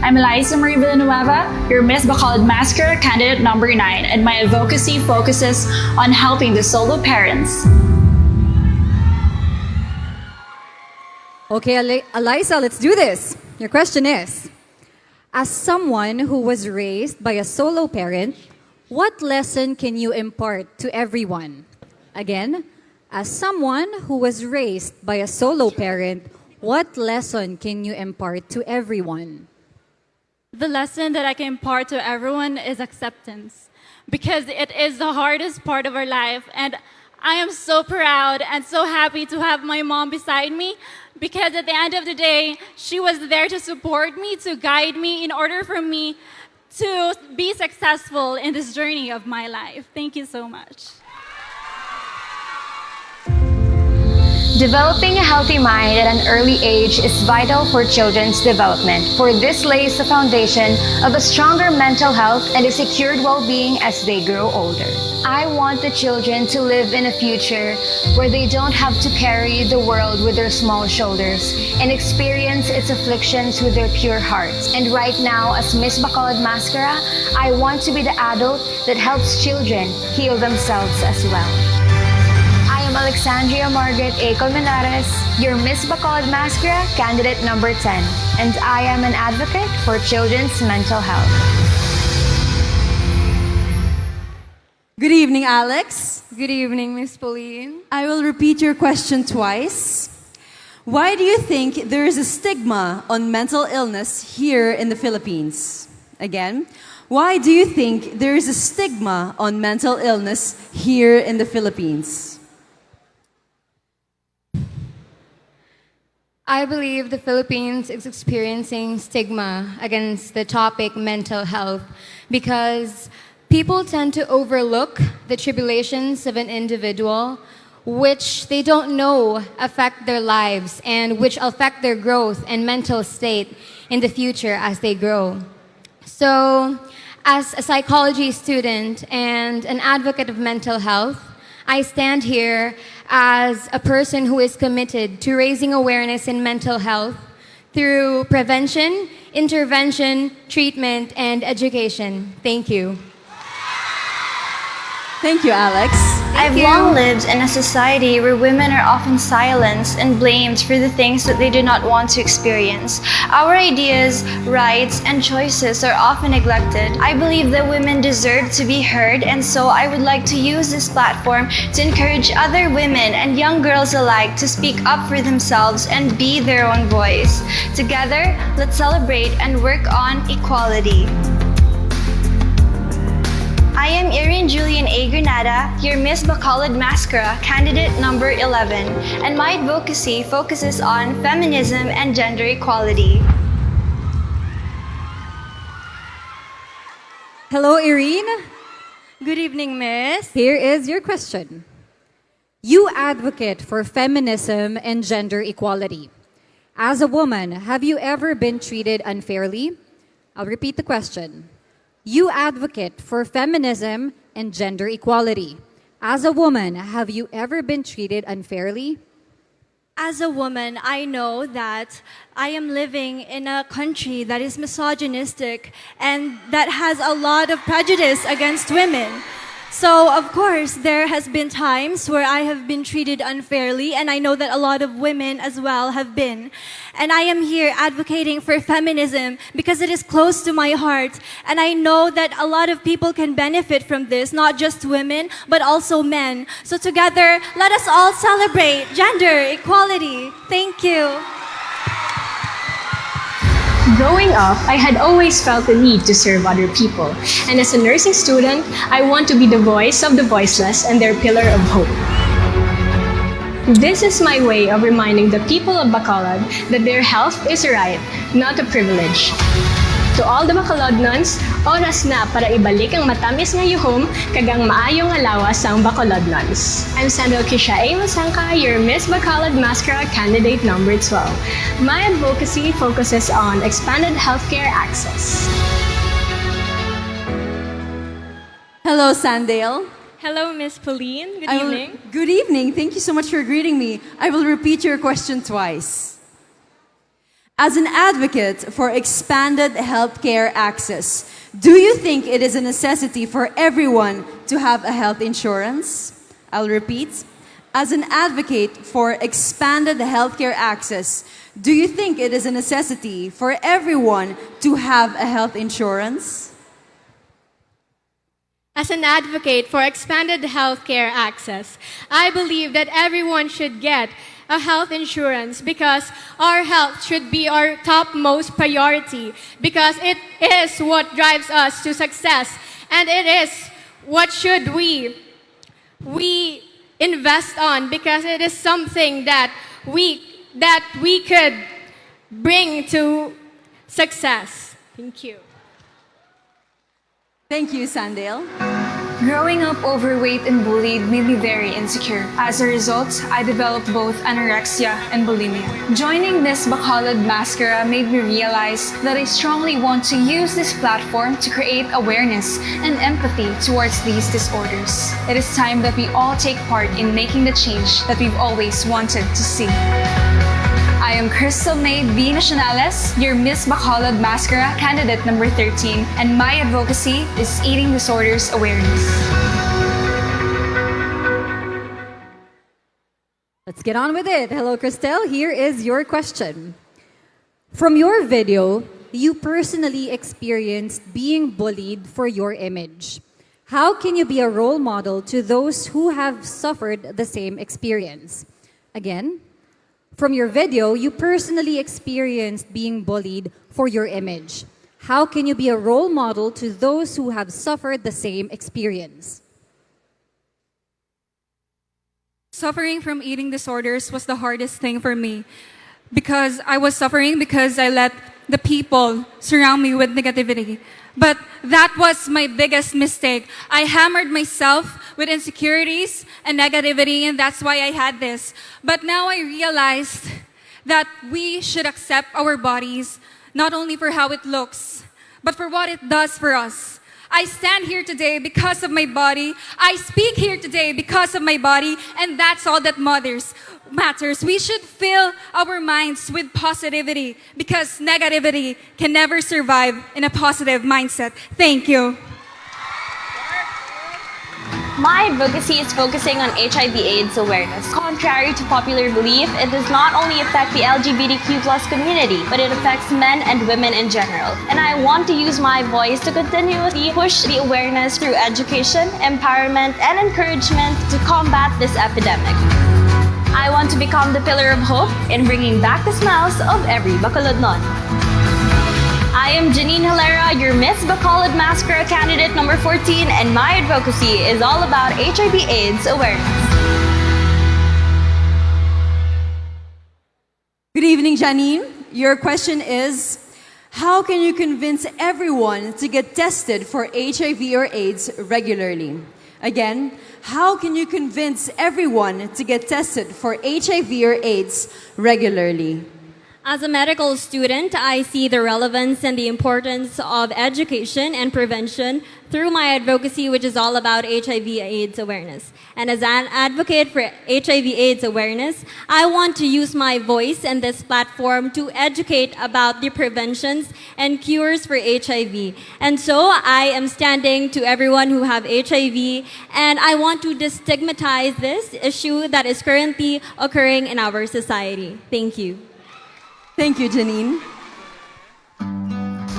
[SPEAKER 13] I'm Eliza Marie Villanueva, your Miss Bacolod Masskara candidate number 9, and my advocacy focuses on helping the solo parents.
[SPEAKER 2] Okay, Eliza, let's do this. Your question is, as someone who was raised by a solo parent, what lesson can you impart to everyone? Again, as someone who was raised by a solo parent, what lesson can you impart to everyone?
[SPEAKER 15] The lesson that I can impart to everyone is acceptance, because it is the hardest part of our life, and I am so proud and so happy to have my mom beside me, because at the end of the day, she was there to support me, to guide me in order for me to be successful in this journey of my life. Thank you so much.
[SPEAKER 16] Developing a healthy mind at an early age is vital for children's development, for this lays the foundation of a stronger mental health and a secured well-being as they grow older. I want the children to live in a future where they don't have to carry the world with their small shoulders and experience its afflictions with their pure hearts. And right now, as Miss Bacolod Masskara, I want to be the adult that helps children heal themselves as well. I am Alexandria Margaret A. Colmenares, your Miss Bacolod Masskara candidate number 10, and I am an advocate for children's mental health.
[SPEAKER 1] Good evening, Alex.
[SPEAKER 14] Good evening, Miss Pauline.
[SPEAKER 1] I will repeat your question twice. Why do you think there is a stigma on mental illness here in the Philippines? Again, why do you think there is a stigma on mental illness here in the Philippines?
[SPEAKER 14] I believe the Philippines is experiencing stigma against the topic mental health because people tend to overlook the tribulations of an individual, which they don't know affect their lives and which affect their growth and mental state in the future as they grow. So, as a psychology student and an advocate of mental health, I stand here as a person who is committed to raising awareness in mental health through prevention, intervention, treatment, and education. Thank you.
[SPEAKER 1] Thank you, Alex.
[SPEAKER 17] I've long lived in a society where women are often silenced and blamed for the things that they do not want to experience. Our ideas, rights, and choices are often neglected. I believe that women deserve to be heard, and so I would like to use this platform to encourage other women and young girls alike to speak up for themselves and be their own voice. Together, let's celebrate and work on equality. I am Erin Julian A. Granada, your Miss Bacolod Masskara candidate number 11, and my advocacy focuses on feminism and gender equality.
[SPEAKER 2] Hello, Irene.
[SPEAKER 15] Good evening, Miss.
[SPEAKER 2] Here is your question. You advocate for feminism and gender equality. As a woman, have you ever been treated unfairly? I'll repeat the question. You advocate for feminism and gender equality. As a woman, have you ever been treated unfairly?
[SPEAKER 15] As a woman, I know that I am living in a country that is misogynistic and that has a lot of prejudice against women. So, of course, there has been times where I have been treated unfairly, and I know that a lot of women as well have been. And I am here advocating for feminism because it is close to my heart. And I know that a lot of people can benefit from this, not just women, but also men. So together, let us all celebrate gender equality. Thank you.
[SPEAKER 18] Growing up, I had always felt the need to serve other people. And as a nursing student, I want to be the voice of the voiceless and their pillar of hope. This is my way of reminding the people of Bacolod that their health is a right, not a privilege. To all the Bacolodnons, oras na para ibalik ang matamis nga yuhom kagang maayong nga lawas ang Bacolodnons. I'm Sandal Kisha A. Masangka, your Miss Bacolod Masskara candidate number 12. My advocacy focuses on expanded healthcare access.
[SPEAKER 1] Hello, Sandale.
[SPEAKER 15] Hello, Miss Pauline. Good evening.
[SPEAKER 1] Good evening. Thank you so much for greeting me. I will repeat your question twice. As an advocate for expanded healthcare access, do you think it is a necessity for everyone to have a health insurance? I'll repeat. As an advocate for expanded healthcare access, do you think it is a necessity for everyone to have a health insurance?
[SPEAKER 19] As an advocate for expanded healthcare access, I believe that everyone should get a health insurance because our health should be our topmost priority because it is what drives us to success and it is what should we invest on because it is something that we could bring to success. Thank you.
[SPEAKER 1] Thank you, Sandale.
[SPEAKER 13] Growing up overweight and bullied made me very insecure. As a result, I developed both anorexia and bulimia. Joining Miss Bacolod Masskara made me realize that I strongly want to use this platform to create awareness and empathy towards these disorders. It is time that we all take part in making the change that we've always wanted to see. I am Crystal May B. Nacionales, your Miss Bacolod Masskara candidate number 13, and my advocacy is eating disorders awareness.
[SPEAKER 2] Let's get on with it. Hello, Cristel. Here is your question. From your video, you personally experienced being bullied for your image. How can you be a role model to those who have suffered the same experience? Again, from your video, you personally experienced being bullied for your image. How can you be a role model to those who have suffered the same experience?
[SPEAKER 20] Suffering from eating disorders was the hardest thing for me because I was suffering because I let the people surround me with negativity. But that was my biggest mistake. I hammered myself with insecurities and negativity, and that's why I had this. But now I realized that we should accept our bodies not only for how it looks, but for what it does for us. I stand here today because of my body. I speak here today because of my body, and that's all that matters. We should fill our minds with positivity because negativity can never survive in a positive mindset. Thank you.
[SPEAKER 21] My advocacy is focusing on HIV/AIDS awareness. Contrary to popular belief, it does not only affect the LGBTQ+ community, but it affects men and women in general. And I want to use my voice to continuously push the awareness through education, empowerment, and encouragement to combat this epidemic. I want to become the pillar of hope in bringing back the smiles of every Bacolodnon. I am Janine Hilera, your Miss Bacolod Masskara candidate number 14, and my advocacy is all about HIV/AIDS awareness.
[SPEAKER 1] Good evening, Janine. Your question is, how can you convince everyone to get tested for HIV or AIDS regularly? Again, how can you convince everyone to get tested for HIV or AIDS regularly?
[SPEAKER 22] As a medical student, I see the relevance and the importance of education and prevention through my advocacy, which is all about HIV/AIDS awareness. And as an advocate for HIV/AIDS awareness, I want to use my voice and this platform to educate about the preventions and cures for HIV. And so I am standing to everyone who have HIV, and I want to destigmatize this issue that is currently occurring in our society. Thank you.
[SPEAKER 1] Thank you, Janine.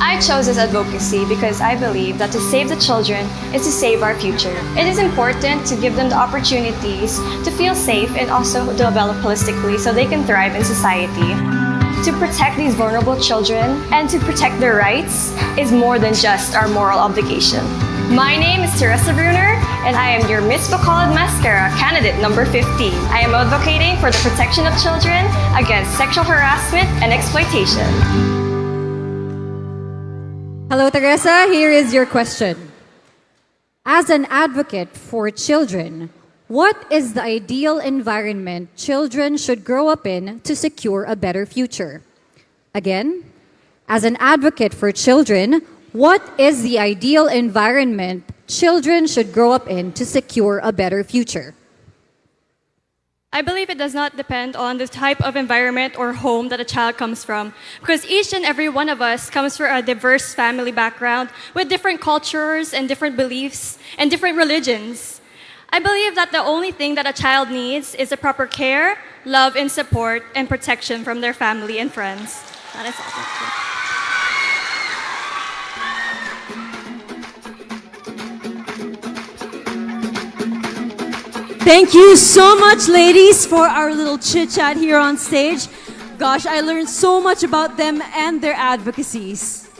[SPEAKER 21] I chose this advocacy because I believe that to save the children is to save our future. It is important to give them the opportunities to feel safe and also develop holistically so they can thrive in society. To protect these vulnerable children and to protect their rights is more than just our moral obligation. My name is Teresa Bruner, and I am your Miss Bacolod Masskara candidate number 15. I am advocating for the protection of children against sexual harassment and exploitation.
[SPEAKER 2] Hello, Teresa. Here is your question. As an advocate for children, what is the ideal environment children should grow up in to secure a better future? Again, as an advocate for children, what is the ideal environment children should grow up in to secure a better future?
[SPEAKER 4] I believe it does not depend on the type of environment or home that a child comes from, because each and every one of us comes from a diverse family background with different cultures and different beliefs and different religions. I believe that the only thing that a child needs is a proper care, love, and support and protection from their family and friends. That is all. Thank you.
[SPEAKER 1] Thank you so much, ladies, for our little chit-chat here on stage. Gosh, I learned so much about them and their advocacies.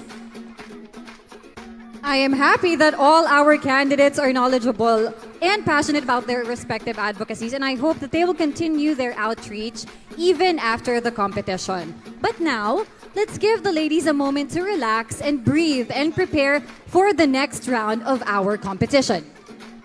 [SPEAKER 2] I am happy that all our candidates are knowledgeable and passionate about their respective advocacies, and I hope that they will continue their outreach even after the competition. But now, let's give the ladies a moment to relax and breathe and prepare for the next round of our competition.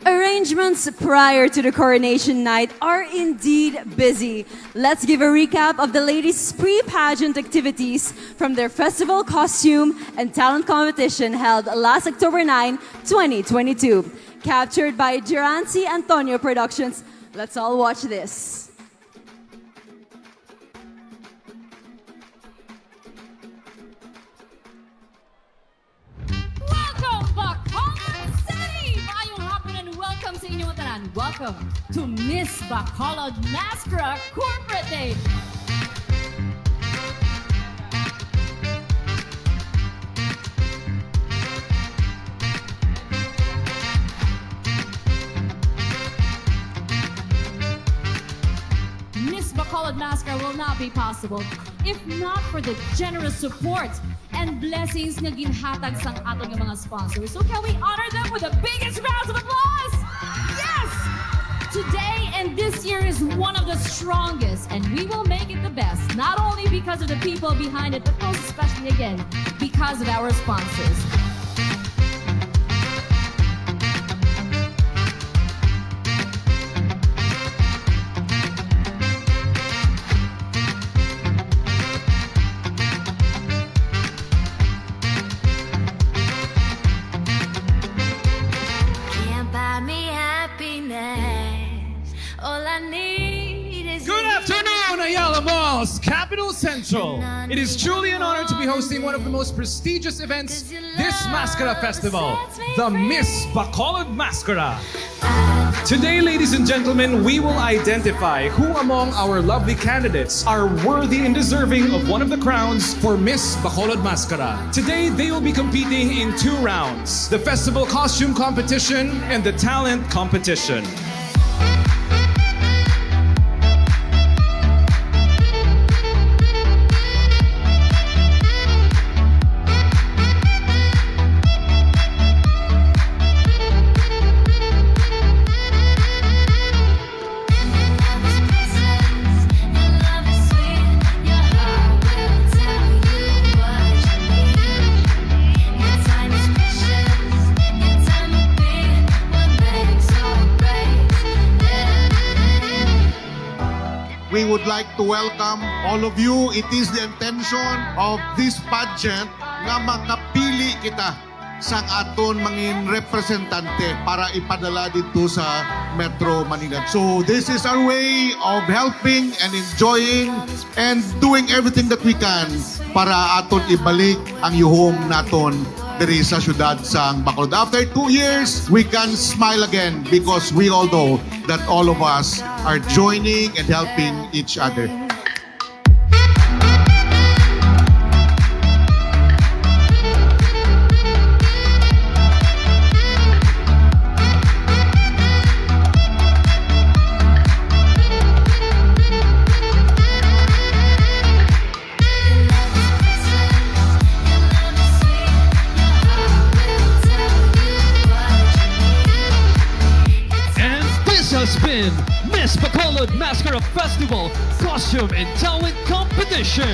[SPEAKER 1] Arrangements prior to the coronation night are indeed busy. Let's give a recap of the ladies' pre-pageant activities from their festival costume and talent competition held last October 9, 2022. Captured by Gerancy Antonio Productions. Let's all watch this.
[SPEAKER 5] Welcome, Bacolod City! Maayong hapon and welcome sa inyong tanan. Welcome to Miss Bacolod Masskara Corporate Day. Miss Bacolod Masskara will not be possible if not for the generous support and blessings nga ginhatag sang atong mga sponsors. So can we honor them with the biggest rounds of applause? Yes! Today and this year is one of the strongest, and we will make it the best, not only because of the people behind it, but most especially, again, because of our sponsors.
[SPEAKER 23] Capital Central. It is truly an honor to be hosting one of the most prestigious events this Masskara Festival, the Miss Bacolod Masskara. Today, ladies and gentlemen, we will identify who among our lovely candidates are worthy and deserving of one of the crowns for Miss Bacolod Masskara. Today, they will be competing in 2 rounds, the festival costume competition and the talent competition.
[SPEAKER 24] We would like to welcome all of you. It is the intention of this pageant nga makapili kita sang aton mangin representante para ipadala dito sa Metro Manila. So this is our way of helping and enjoying and doing everything that we can para aton ibalik ang yuhong naton diri sa syudad sang Bacolod. After 2 years, we can smile again because we all know that all of us are joining and helping each other.
[SPEAKER 25] Been Miss Bacolod Masskara Festival Costume and Talent Competition.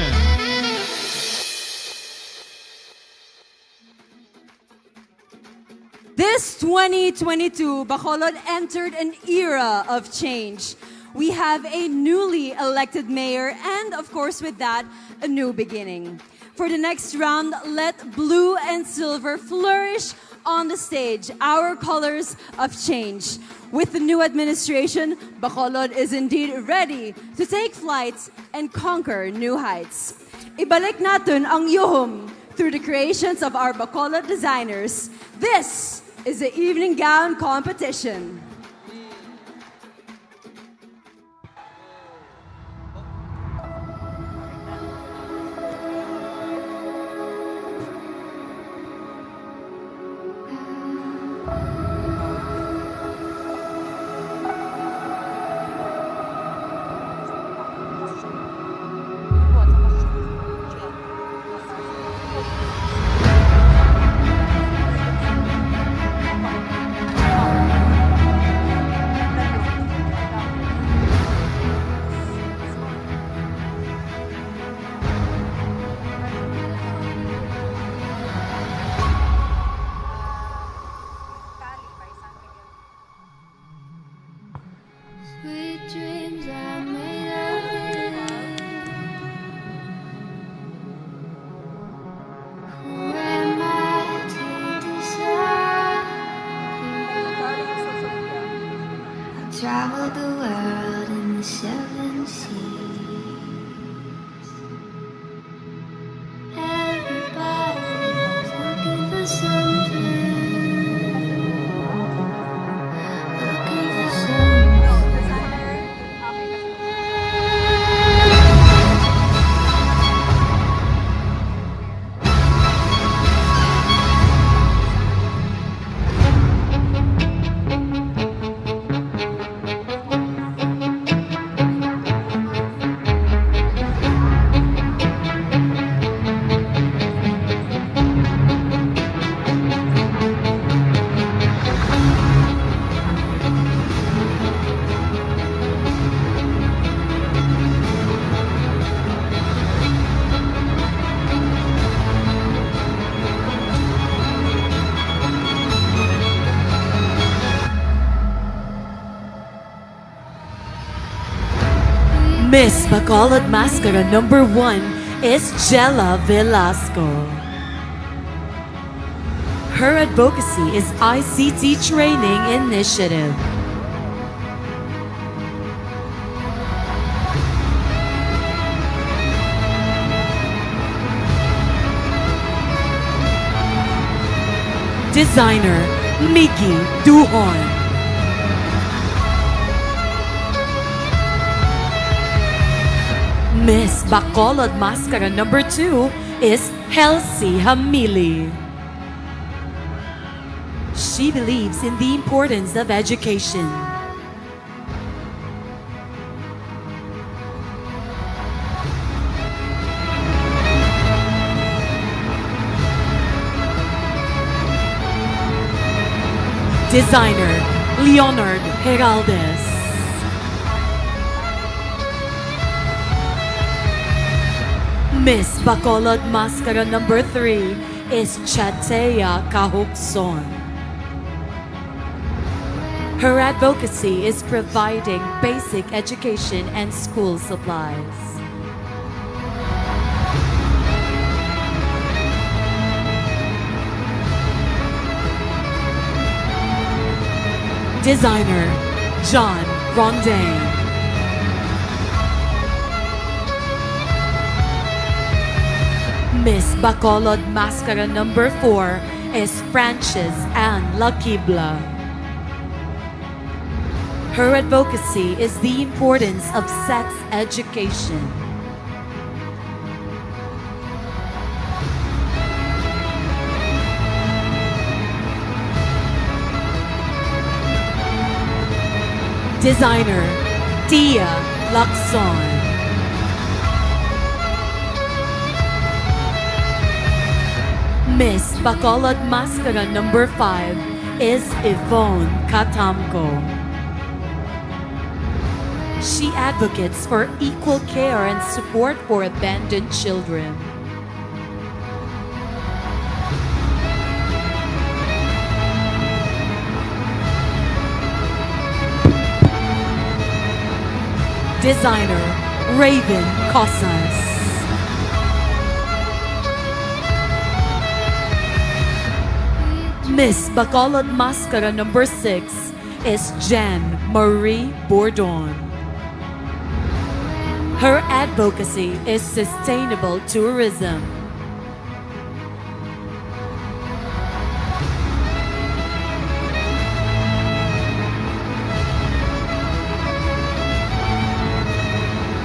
[SPEAKER 1] This 2022, Bacolod entered an era of change. We have a newly elected mayor and, of course, with that, a new beginning. For the next round, let blue and silver flourish on the stage, our colors of change. With the new administration, Bacolod is indeed ready to take flight and conquer new heights. Ibalik natin ang yuhum through the creations of our Bacolod designers. This is the evening gown competition.
[SPEAKER 3] Travel the world in the 7 seas. Everybody's looking for something. Looking for something.
[SPEAKER 6] Miss Bacolod Masskara number 1 is Jella Velasco. Her advocacy is ICT Training Initiative. Designer Miggy Duhon. Miss Bacolod Masskara number 2 is Helsie Hamili. She believes in the importance of education. Designer Leonard Heraldes. Miss Bacolod Masskara number 3 is Chatea Kahukson. Her advocacy is providing basic education and school supplies. Designer John Rondain. Miss Bacolod Masskara number 4 is Frances Ann Lakibla. Her advocacy is the importance of sex education. Designer Tia Lacson. Miss Bacolod Masskara number 5 is Yvonne Katamko. She advocates for equal care and support for abandoned children. Designer Raven Cosas. Miss Bacolod Masskara number 6 is Jen Marie Bordon. Her advocacy is sustainable tourism.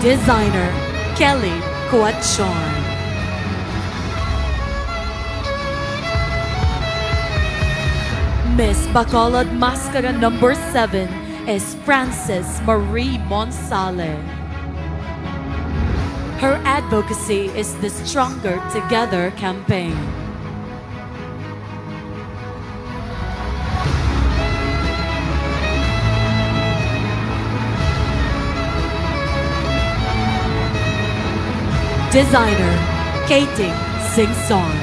[SPEAKER 6] Designer Kelly Coachon. Miss Bacolod Masskara number 7 is Frances Marie Monsale. Her advocacy is the Stronger Together campaign. Designer Katie Singson.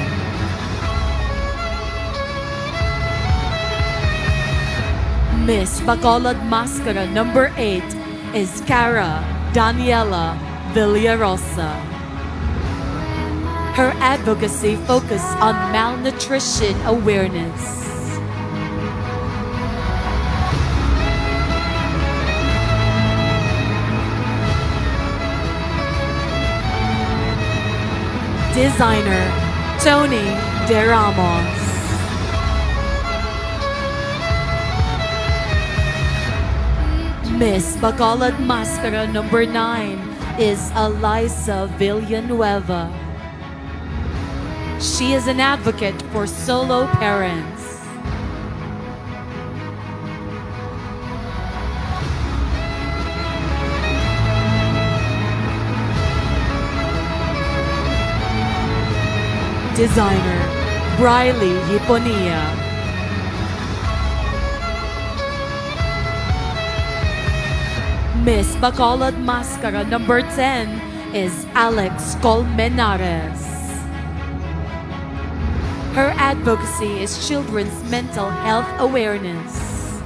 [SPEAKER 6] Miss Bacolod Masskara number 8 is Cara Daniela Villarosa. Her advocacy focuses on malnutrition awareness. Designer Tony De Ramos. Miss Bacolod Masskara number 9 is Eliza Villanueva. She is an advocate for solo parents. Designer Briley Hiponia. Miss Bacolod Masskara number 10 is Alex Colmenares. Her advocacy is children's mental health awareness.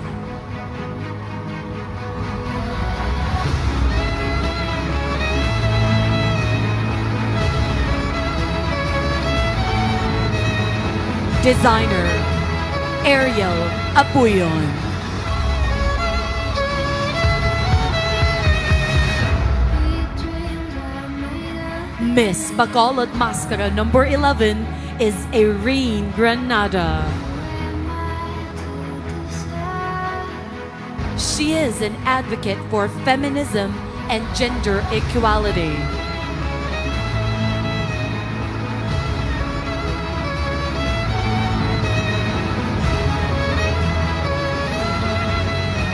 [SPEAKER 6] Designer Ariel Apuyon. Miss Bacolod Masskara number 11 is Irene Granada. She is an advocate for feminism and gender equality.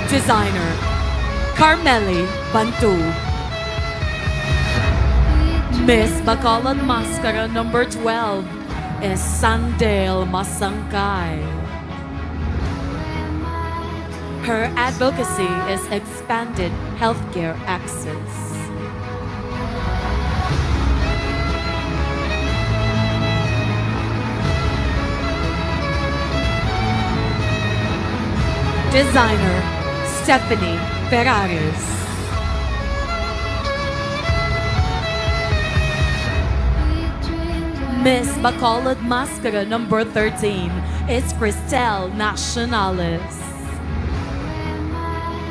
[SPEAKER 6] Designer Carmeli Bantu. Miss Bacolod Masskara number 12 is Sandale Masangkay. Her advocacy is expanded healthcare access. Designer Stephanie Ferraris. Miss Bacolod Masskara number 13 is Cristel Nacionales.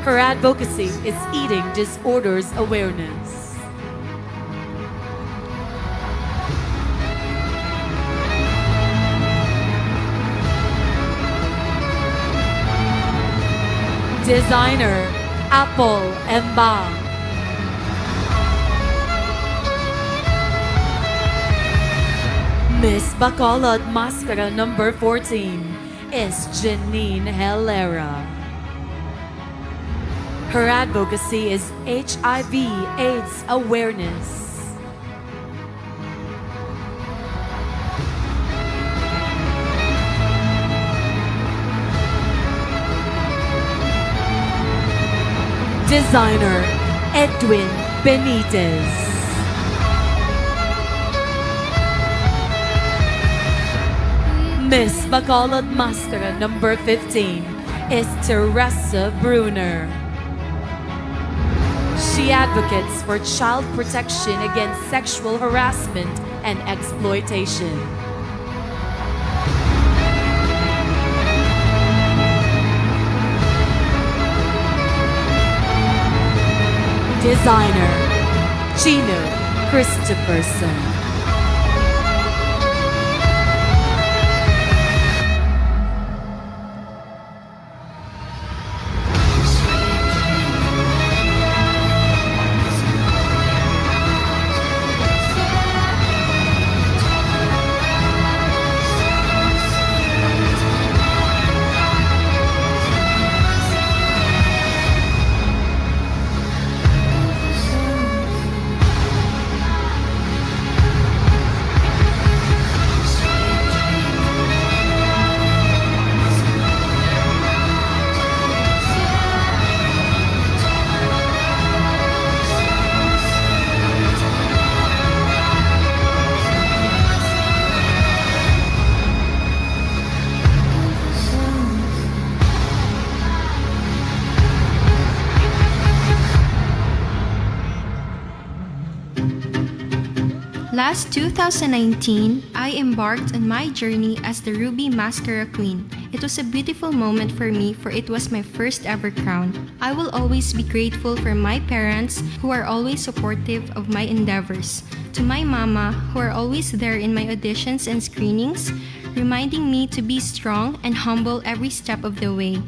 [SPEAKER 6] Her advocacy is eating disorders awareness. Designer Apple Embang. Miss Bacolod Masskara number 14 is Janine Helera. Her advocacy is HIV/AIDS awareness. Designer Edwin Benitez. Miss Bacolod Masskara number 15 is Teresa Bruner. She advocates for child protection against sexual harassment and exploitation. designer, Gino Christopherson.
[SPEAKER 7] Last 2019, I embarked on my journey as the Ruby Mascara Queen. It was a beautiful moment for me, for it was my first ever crown. I will always be grateful for my parents who are always supportive of my endeavors. To my mama, who are always there in my auditions and screenings, reminding me to be strong and humble every step of the way.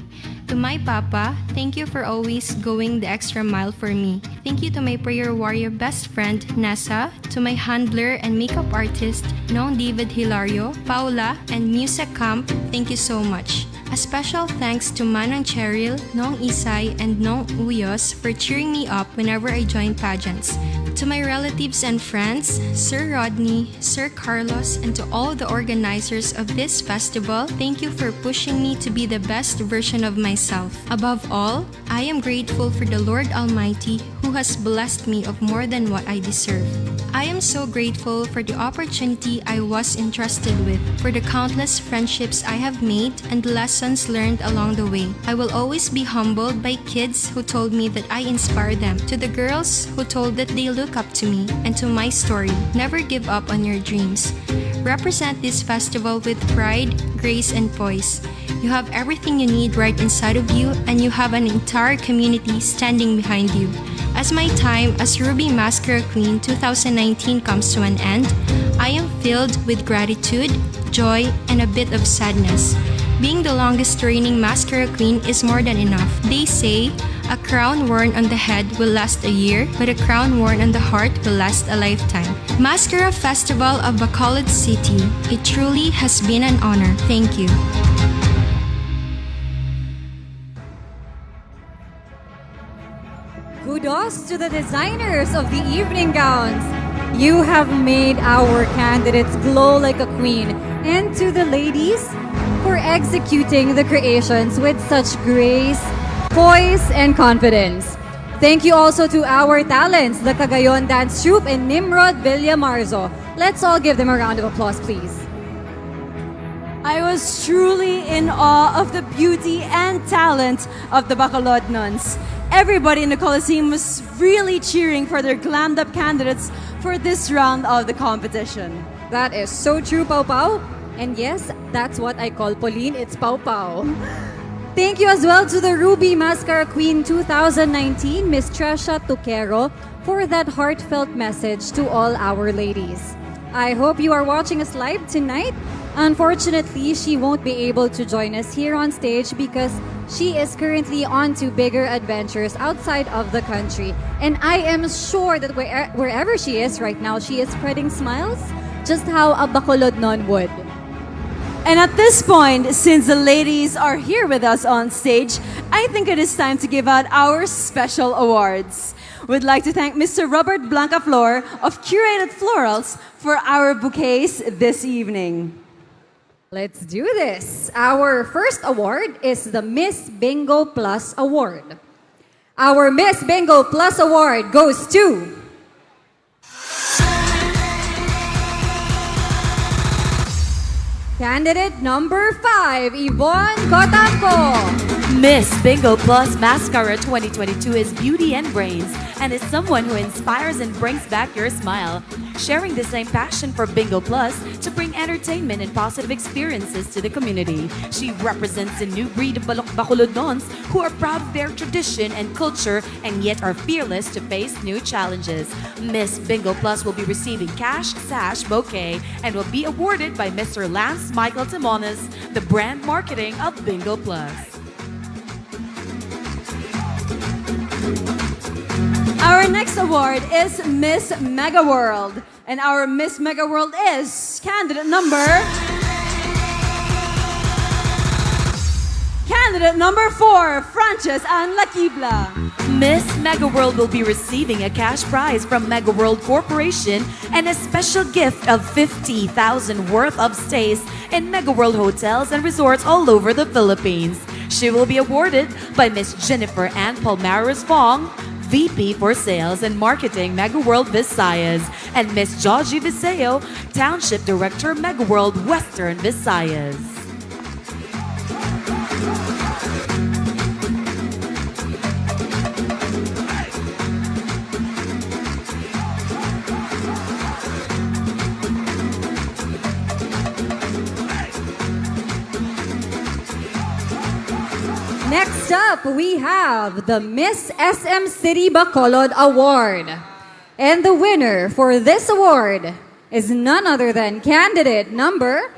[SPEAKER 7] To my papa, thank you for always going the extra mile for me. Thank you to my prayer warrior best friend, Nessa, to my handler and makeup artist, Nong David Hilario, Paula, and Music Camp, thank you so much. A special thanks to Manang Cheryl, Nong Isay, and Nong Uyos for cheering me up whenever I join pageants. To my relatives and friends, Sir Rodney, Sir Carlos, and to all the organizers of this festival, thank you for pushing me to be the best version of myself. Above all, I am grateful for the Lord Almighty who has blessed me of more than what I deserve. I am so grateful for the opportunity I was entrusted with, for the countless friendships I have made and lessons learned along the way. I will always be humbled by kids who told me that I inspire them, to the girls who told that they look up to me, and to my story, never give up on your dreams. Represent this festival with pride, grace, and poise. You have everything you need right inside of you, and you have an entire community standing behind you. As my time as Ruby Mascara Queen 2019 comes to an end, I am filled with gratitude, joy, and a bit of sadness. Being the longest reigning mascara queen is more than enough. They say, a crown worn on the head will last a year, but a crown worn on the heart will last a lifetime. Mascara Festival of Bacolod City, it truly has been an honor. Thank you.
[SPEAKER 2] Kudos to the designers of the evening gowns. You have made our candidates glow like a queen. And to the ladies, for executing the creations with such grace, poise, and confidence. Thank you also to our talents, the Cagayon Dance Troupe and Nimrod Villamarzo. Let's all give them a round of applause, please.
[SPEAKER 1] I was truly in awe of the beauty and talent of the Bacolod nuns. Everybody in the Coliseum was really cheering for their glammed up candidates for this round of the competition.
[SPEAKER 2] That is so true, Pau Pau. And yes, that's what I call Pauline, it's Pau Pau. Thank you as well to the Ruby Mascara Queen 2019, Miss Tresha Tuquero, for that heartfelt message to all our ladies. I hope you are watching us live tonight. Unfortunately, she won't be able to join us here on stage because she is currently on to bigger adventures outside of the country. And I am sure that wherever she is right now, she is spreading smiles, just how a Bacolod nun would.
[SPEAKER 1] And at this point, since the ladies are here with us on stage, I think it is time to give out our special awards. We'd like to thank Mr. Robert Blancaflor of Curated Florals for our bouquets this evening.
[SPEAKER 2] Let's do this. Our first award is the Miss Bingo Plus Award. Our Miss Bingo Plus Award goes to candidate number 5, Yvonne Cotamco.
[SPEAKER 6] Miss Bingo Plus Mascara 2022 is Beauty and Brains. and is someone who inspires and brings back your smile. Sharing the same passion for Bingo Plus to bring entertainment and positive experiences to the community. She represents a new breed of Bacolodons who are proud of their tradition and culture and yet are fearless to face new challenges. Miss Bingo Plus will be receiving cash, sash, bouquet, and will be awarded by Mr. Lance Michael Timones, the brand marketing of Bingo Plus.
[SPEAKER 1] Our next award is Miss Mega World. And our Miss Mega World is candidate number 4, Frances Ann Lakibla.
[SPEAKER 6] Miss Mega World will be receiving a cash prize from Mega World Corporation and a special gift of 50,000 worth of stays in Mega World hotels and resorts all over the Philippines. She will be awarded by Miss Jennifer Ann Palmares Fong, VP for Sales and Marketing, Mega World Visayas, and Miss Georgie Viseo, Township Director, Mega World Western Visayas.
[SPEAKER 2] Next up, we have the Miss SM City Bacolod Award. And the winner for this award is none other than candidate number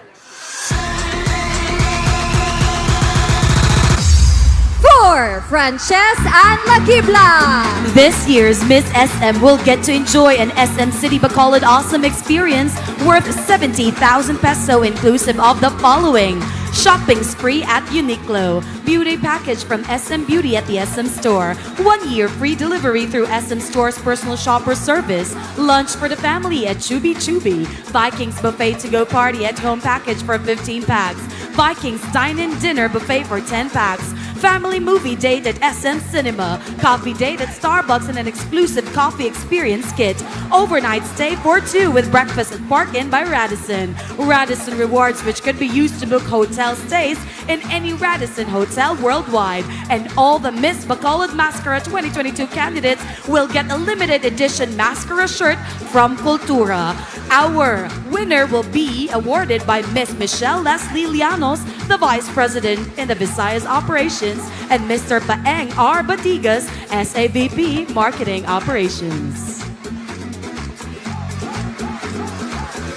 [SPEAKER 2] 4, Frances Ann Lakibla.
[SPEAKER 6] This year's Miss SM will get to enjoy an SM City Bacolod Awesome Experience worth 70,000 peso inclusive of the following: shopping spree at Uniqlo, beauty package from SM Beauty at the SM Store, 1 year free delivery through SM Store's personal shopper service, lunch for the family at Chubi Chubi, Vikings buffet to go party at home package for 15 packs, Vikings dine-in dinner buffet for 10 packs, family movie date at SM Cinema, coffee date at Starbucks and an exclusive coffee experience kit, overnight stay for 2 with breakfast at Park Inn by Radisson, Radisson Rewards which could be used to book hotel stays in any Radisson hotel worldwide, and all the Miss Bacolod Masskara 2022 candidates will get a limited edition mascara shirt from Cultura. Our winner will be awarded by Miss Michelle Leslie Llanos, the Vice President in the Visayas Operations, and Mr. Paeng R. Batigas, SAVP Marketing Operations.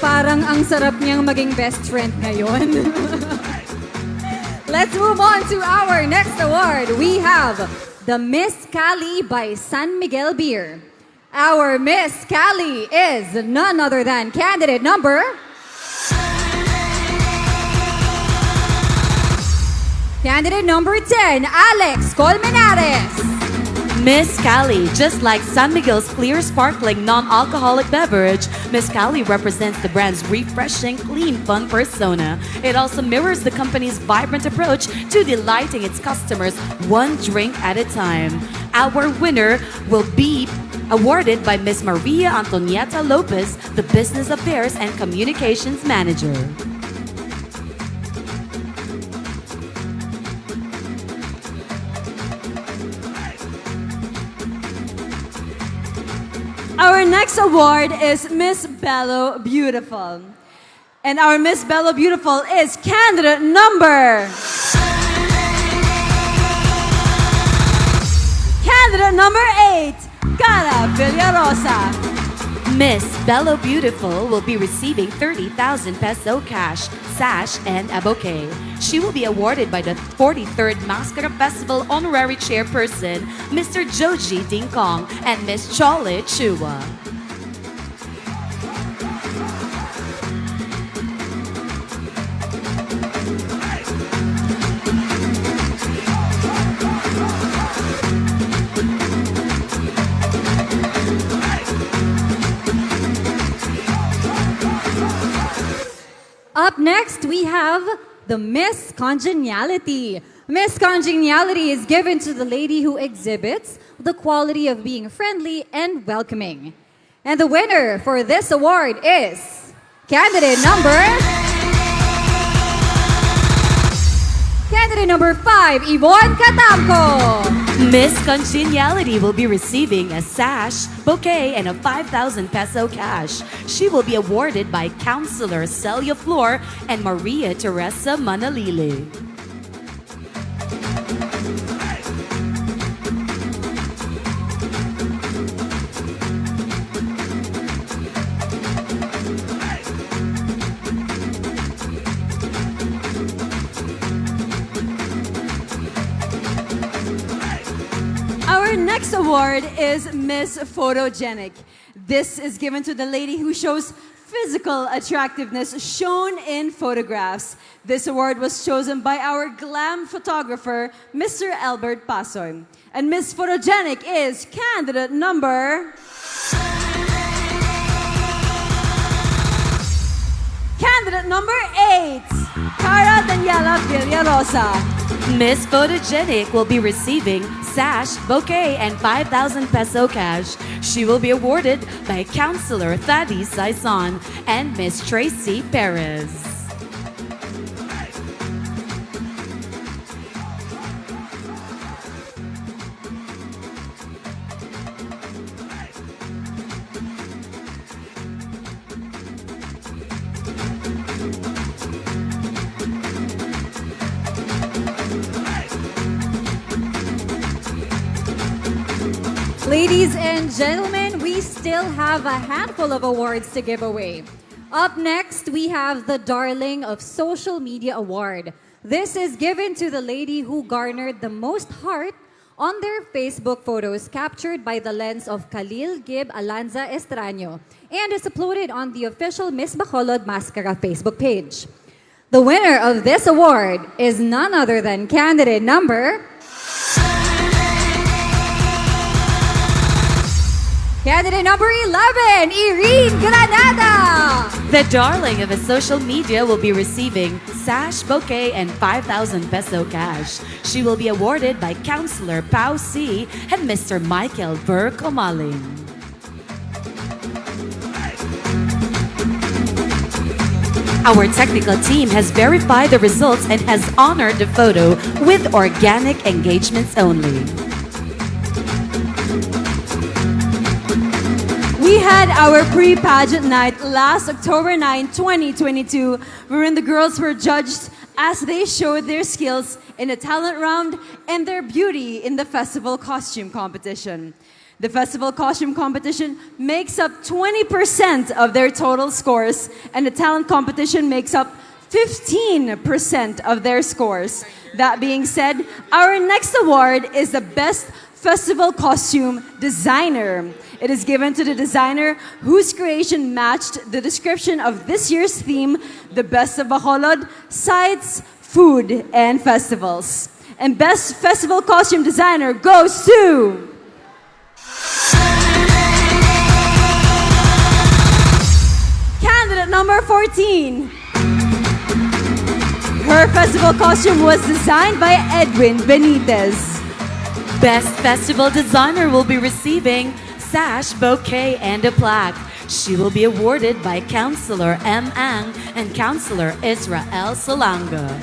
[SPEAKER 2] Parang ang sarap niyang maging best friend ngayon. Let's move on to our next award. We have the Miss Cali by San Miguel Beer. Our Miss Cali is none other than candidate number 10, Alex Colmenares.
[SPEAKER 6] Miss Cali, just like San Miguel's clear sparkling non-alcoholic beverage, Miss Cali represents the brand's refreshing, clean, fun persona. It also mirrors the company's vibrant approach to delighting its customers one drink at a time. Our winner will be awarded by Miss Maria Antonieta Lopez, the Business Affairs and Communications Manager.
[SPEAKER 1] Our next award is Miss Bello Beautiful. And our Miss Bello Beautiful is candidate number 8, Cara Villarosa.
[SPEAKER 6] Miss Bello Beautiful will be receiving 30,000 peso cash, sash, and a bouquet. She will be awarded by the 43rd Mascara Festival Honorary Chairperson, Mr. Joji Dingkong, and Miss Chole Chua.
[SPEAKER 2] Up next, we have the Miss Congeniality. Miss Congeniality is given to the lady who exhibits the quality of being friendly and welcoming. And the winner for this award is candidate number 5, Yvonne Catamco.
[SPEAKER 6] Miss Congeniality will be receiving a sash, bouquet, and a 5,000 peso cash. She will be awarded by Counselor Celia Flor and Maria Teresa Manalili.
[SPEAKER 1] Our next award is Miss Photogenic. This is given to the lady who shows physical attractiveness shown in photographs. This award was chosen by our glam photographer, Mr. Albert Pasoy. And Miss Photogenic is candidate number... Candidate number 8, Cara Daniela Villarosa.
[SPEAKER 6] Miss Photogenic will be receiving sash, bouquet, and 5,000 peso cash. She will be awarded by Counselor Thaddy Saison and Miss Tracy Perez.
[SPEAKER 2] Ladies and gentlemen, we still have a handful of awards to give away. Up next, we have the Darling of Social Media Award. This is given to the lady who garnered the most heart on their Facebook photos captured by the lens of Khalil Gib Alanza Estraño and is uploaded on the official Miss Bacolod Masskara Facebook page. The winner of this award is none other than candidate number... Candidate number 11, Irene Granada.
[SPEAKER 6] The darling of a social media will be receiving sash, bouquet, and 5,000 peso cash. She will be awarded by Counselor Pao C. and Mr. Michael Ver Comaling. Our technical team has verified the results and has honored the photo with organic engagements only.
[SPEAKER 1] We had our pre-pageant night last October 9, 2022, wherein the girls were judged as they showed their skills in the talent round and their beauty in the festival costume competition. The festival costume competition makes up 20% of their total scores, and the talent competition makes up 15% of their scores. That being said, our next award is the Best Festival Costume Designer. It is given to the designer whose creation matched the description of this year's theme, the best of Bacolod, sites, food, and festivals. And Best Festival Costume Designer goes to... Candidate number 14. Her festival costume was designed by Edwin Benitez.
[SPEAKER 6] Best Festival Designer will be receiving sash, bouquet, and a plaque. She will be awarded by Counselor M. Ang and Counselor Israel Solanga.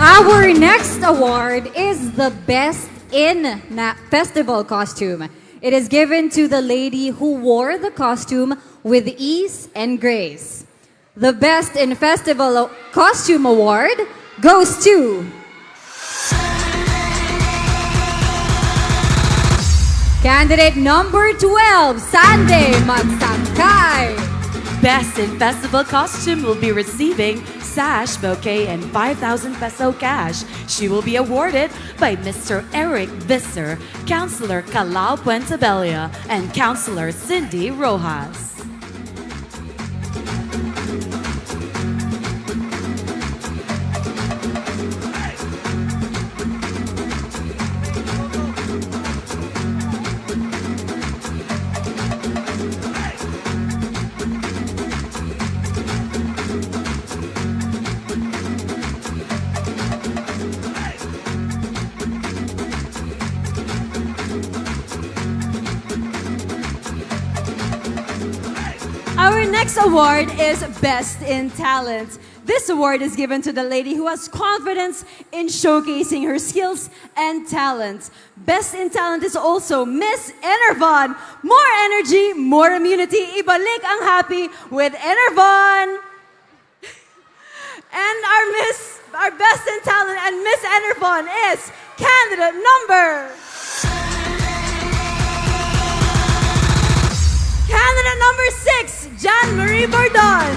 [SPEAKER 2] Our next award is the Best in Festival Costume. It is given to the lady who wore the costume with ease and grace. The Best in Festival Costume Award goes to... Candidate number 12, Sunday Magsangkay.
[SPEAKER 6] Best in Festival Costume will be receiving sash, bouquet, and 5,000 peso cash. She will be awarded by Mr. Eric Visser, Counselor Calao Puentebella, and Counselor Cindy Rojas.
[SPEAKER 1] Our next award is Best in Talent. This award is given to the lady who has confidence in showcasing her skills and talents. Best in Talent is also Miss Enervon. More energy, more immunity. Ibalik ang happy with Enervon. And our Best in Talent and Miss Enervon is candidate number... Candidate number 6, Jan Marie Bordon.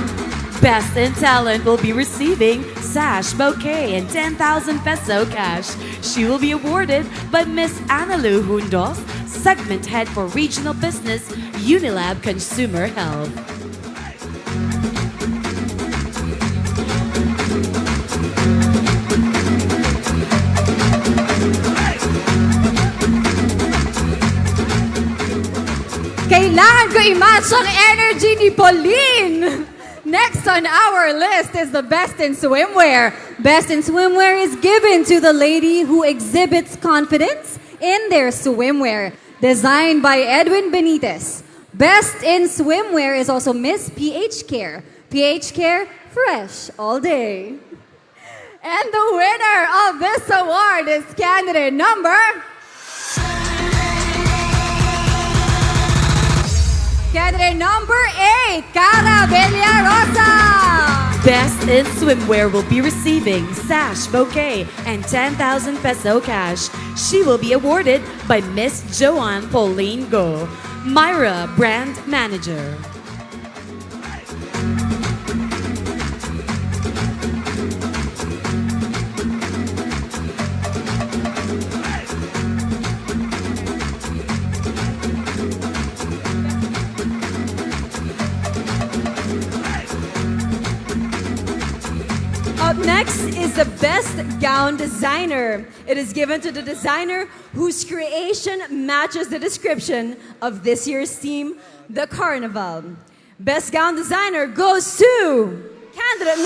[SPEAKER 6] Best in Talent will be receiving sash, bouquet, and 10,000 peso cash. She will be awarded by Miss Analu Hundos, Segment Head for Regional Business, Unilab Consumer Health.
[SPEAKER 2] Kailangan ko i-match ang energy ni Pauline! Next on our list is the Best in Swimwear. Best in Swimwear is given to the lady who exhibits confidence in their swimwear. Designed by Edwin Benitez. Best in Swimwear is also Miss PH Care. PH Care, fresh all day. And the winner of this award is candidate number... Candidate number 8, Cara Villarosa.
[SPEAKER 6] Best in Swimwear will be receiving sash, bouquet, and 10,000 peso cash. She will be awarded by Miss Joanne Pauline Go, Myra Brand Manager.
[SPEAKER 1] Up next is the Best Gown Designer. It is given to the designer whose creation matches the description of this year's theme, the Carnival. Best Gown Designer goes to candidate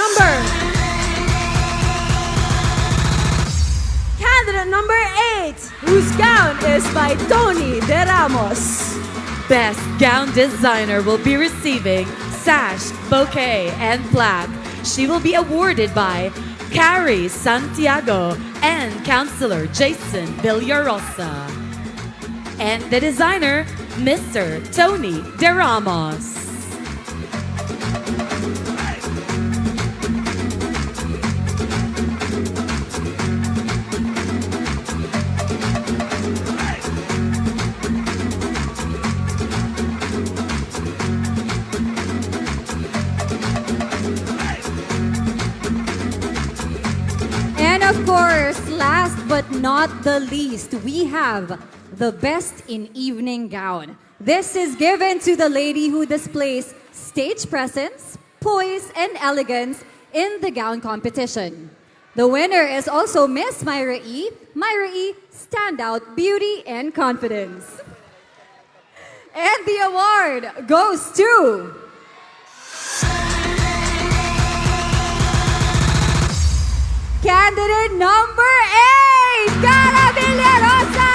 [SPEAKER 1] number 8, whose gown is by Tony De Ramos.
[SPEAKER 6] Best Gown Designer will be receiving sash, bouquet, and plaque. She will be awarded by Carrie Santiago and Counselor Jason Villarosa. And the designer, Mr. Tony De Ramos.
[SPEAKER 2] Of course, last but not the least, we have the Best in Evening Gown. This is given to the lady who displays stage presence, poise, and elegance in the gown competition. The winner is also Miss Myra E. Myra E, Standout Beauty and Confidence. And the award goes to... Candidate number 8, Cara Villarosa!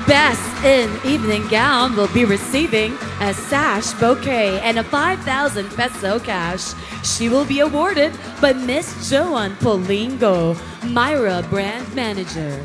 [SPEAKER 6] Best in Evening Gown will be receiving a sash, bouquet, and a 5,000 peso cash. She will be awarded by Miss Joanne Pauline Go, Myra Brand Manager.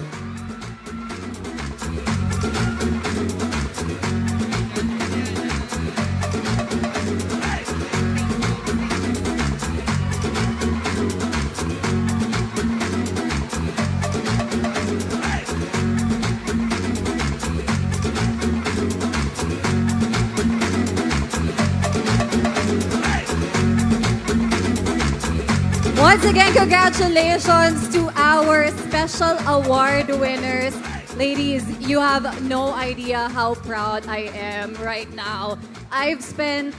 [SPEAKER 2] Once again, congratulations to our special award winners. Ladies, you have no idea how proud I am right now. I've spent,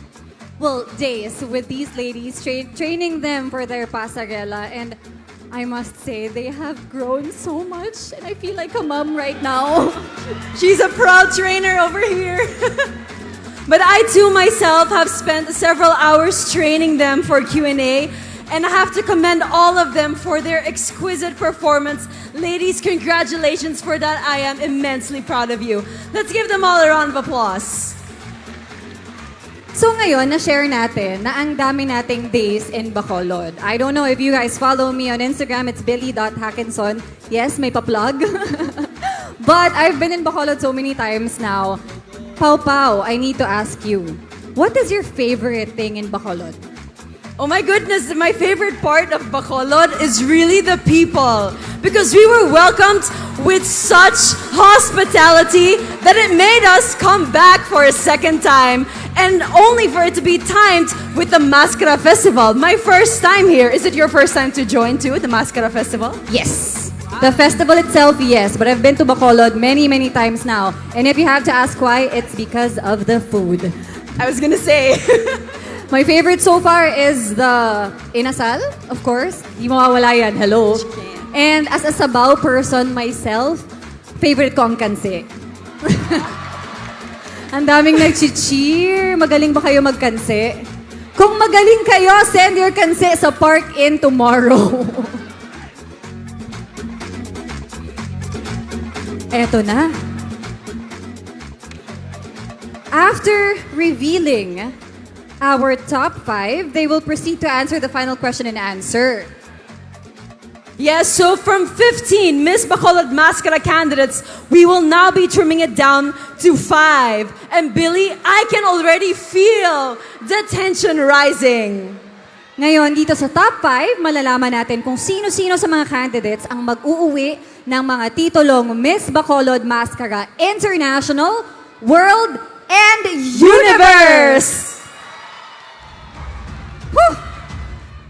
[SPEAKER 2] days with these ladies, training them for their pasarela, and I must say, they have grown so much, and I feel like a mom right now.
[SPEAKER 1] She's a proud trainer over here. But I too myself have spent several hours training them for Q&A, and I have to commend all of them for their exquisite performance. Ladies, congratulations for that. I am immensely proud of you. Let's give them all a round of applause.
[SPEAKER 2] So ngayon, na-share natin na ang dami nating days in Bacolod. I don't know if you guys follow me on Instagram, it's billy.hackinson. Yes, may pa-plug. But I've been in Bacolod so many times now. Pau Pau, I need to ask you, what is your favorite thing in Bacolod?
[SPEAKER 1] Oh my goodness, my favorite part of Bacolod is really the people. Because we were welcomed with such hospitality that it made us come back for a second time. And only for it to be timed with the Mascara Festival. My first time here. Is it your first time to join too, the Mascara Festival?
[SPEAKER 2] Yes. The festival itself, yes. But I've been to Bacolod many, many times now. And if you have to ask why, it's because of the food.
[SPEAKER 1] I was gonna say.
[SPEAKER 2] My favorite so far is the inasal, of course. Di mawawala yan. Hello. And as a sabaw person myself, favorite ko ang kanse. Ang daming nag-cheer. Magaling ba kayo magkanse? Kung magaling kayo, send your kanse sa Park In tomorrow. Eto na. After revealing our top 5, they will proceed to answer the final question and answer.
[SPEAKER 1] Yes, so from 15 Miss Bacolod Masskara candidates, we will now be trimming it down to 5. And Billy, I can already feel the tension rising.
[SPEAKER 2] Ngayon, dito sa top 5, malalaman natin kung sino-sino sa mga candidates ang mag-uuwi ng mga titulong Miss Bacolod Masskara International, World, and Universe! Whew!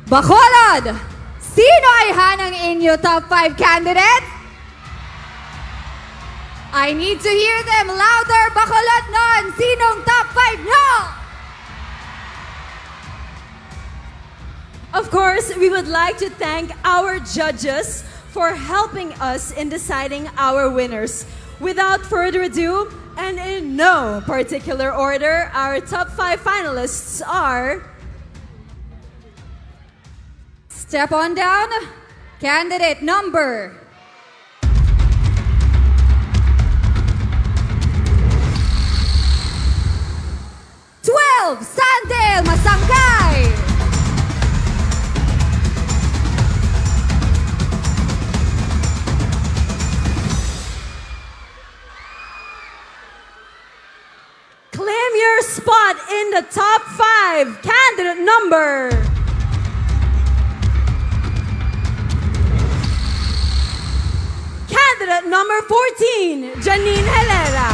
[SPEAKER 2] Bacolod! Sino ay hanang inyo top 5 candidates? I need to hear them louder, Bacolod non! Sinong top 5 nyo?
[SPEAKER 1] Of course, we would like to thank our judges for helping us in deciding our winners. Without further ado, and in no particular order, our top 5 finalists are...
[SPEAKER 2] Step on down. Candidate number 12, Sandel Masangkay.
[SPEAKER 1] Claim your spot in the top 5. Candidate number... Candidate number 14, Janine Helera.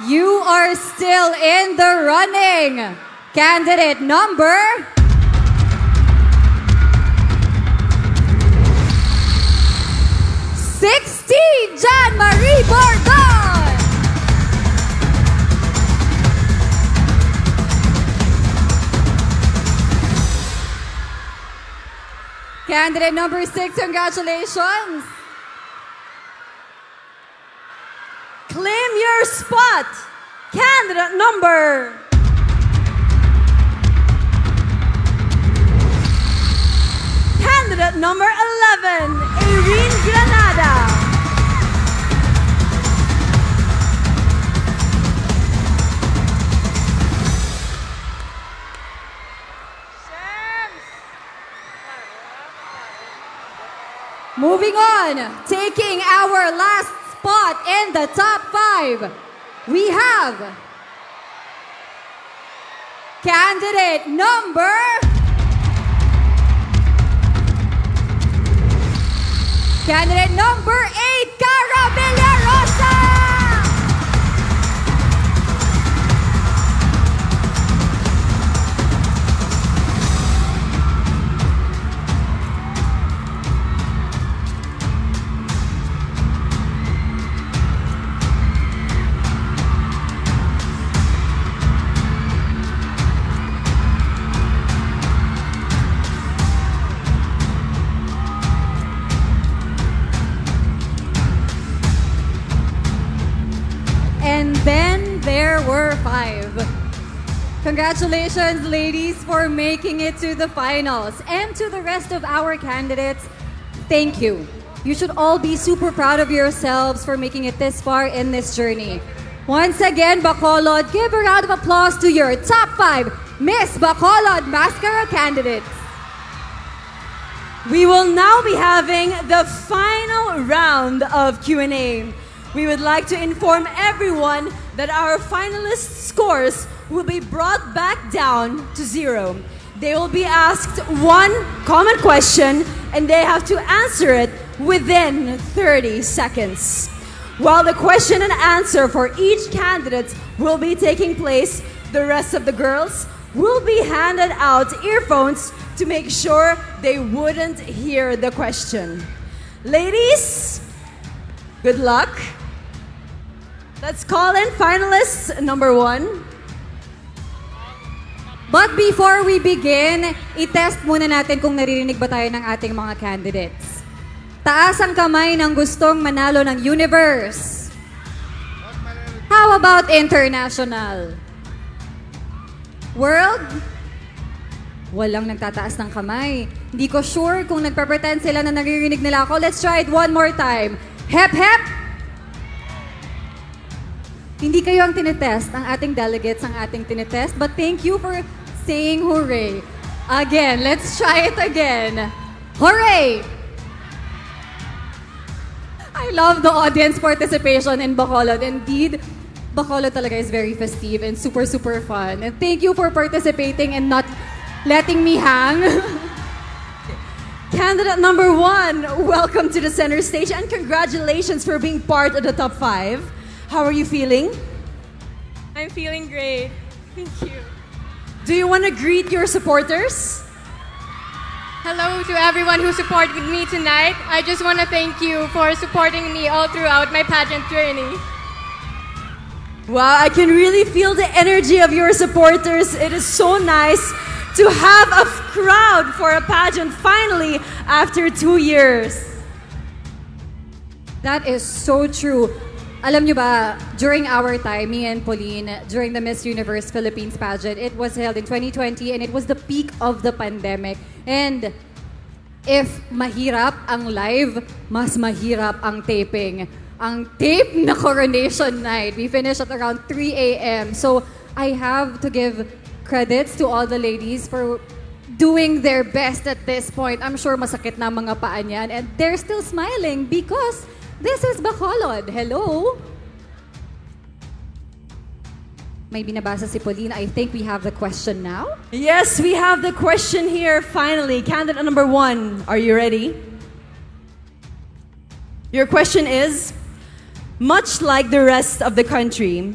[SPEAKER 2] You are still in the running. Candidate number 16, Jan Marie Bordon. Candidate number 6, congratulations.
[SPEAKER 1] Claim your spot. Candidate number... Candidate number 11, Irene Granada.
[SPEAKER 2] Moving on, taking our last spot in the top 5, we have candidate number 8, Cara Villarosa! there were 5. Congratulations, ladies, for making it to the finals. And to the rest of our candidates, thank you. You should all be super proud of yourselves for making it this far in this journey. Once again, Bacolod, give a round of applause to your top 5 Miss Bacolod Masskara candidates.
[SPEAKER 1] We will now be having the final round of Q&A. We would like to inform everyone that our finalists' scores will be brought back down to 0. They will be asked one common question and they have to answer it within 30 seconds. While the question and answer for each candidate will be taking place, the rest of the girls will be handed out earphones to make sure they wouldn't hear the question. Ladies, good luck. Let's call in finalists number 1.
[SPEAKER 2] But before we begin, i-test muna natin kung naririnig ba tayo ng ating mga candidates. Taas ang kamay ng gustong manalo ng universe. How about international? World? Walang nagtataas ng kamay. Hindi ko sure kung nagpapretend sila na naririnig nila ako. Let's try it one more time. Hep, hep! Hindi kayo ang tinetest, ang ating delegates ang ating tinetest. But thank you for saying hooray. Again, let's try it again. Hooray! I love the audience participation in Bacolod. Indeed, Bacolod talaga is very festive and super, super fun. And thank you for participating and not letting me hang.
[SPEAKER 1] Candidate number 1, welcome to the center stage and congratulations for being part of the top 5. How are you feeling?
[SPEAKER 8] I'm feeling great. Thank you.
[SPEAKER 1] Do you want to greet your supporters?
[SPEAKER 19] Hello to everyone who supported me tonight. I just want to thank you for supporting me all throughout my pageant journey.
[SPEAKER 1] Wow, I can really feel the energy of your supporters. It is so nice to have a crowd for a pageant finally after 2 years.
[SPEAKER 2] That is so true. Alam nyo ba, during our time, me and Pauline, during the Miss Universe Philippines pageant, it was held in 2020 and it was the peak of the pandemic. And if mahirap ang live, mas mahirap ang taping. Ang tape na Coronation night, we finished at around 3 a.m. So I have to give credits to all the ladies for doing their best at this point. I'm sure masakit na mga paa niyan. And they're still smiling because this is Bacolod. Hello? May binabasa si Pauline. I think we have the question now.
[SPEAKER 1] Yes, we have the question here finally. Candidate number 1, are you ready? Your question is, much like the rest of the country,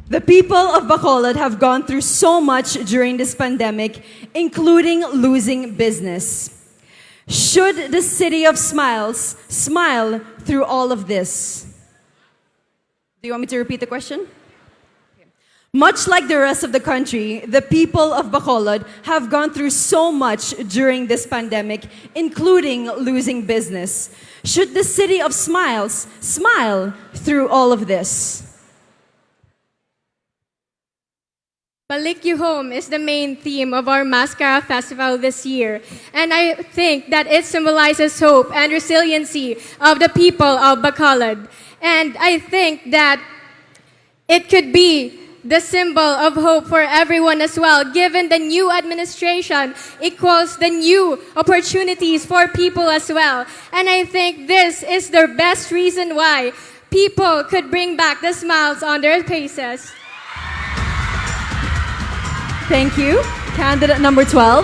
[SPEAKER 1] the people of Bacolod have gone through so much during this pandemic, including losing business. Should the City of Smiles smile through all of this? Do you want me to repeat the question? Much like the rest of the country, the people of Bacolod have gone through so much during this pandemic, including losing business. Should the City of Smiles smile through all of this?
[SPEAKER 19] Balik You Home is the main theme of our Mascara Festival this year. And I think that it symbolizes hope and resiliency of the people of Bacolod. And I think that it could be the symbol of hope for everyone as well, given the new administration equals the new opportunities for people as well. And I think this is the best reason why people could bring back the smiles on their faces.
[SPEAKER 1] Thank you. Candidate number 12.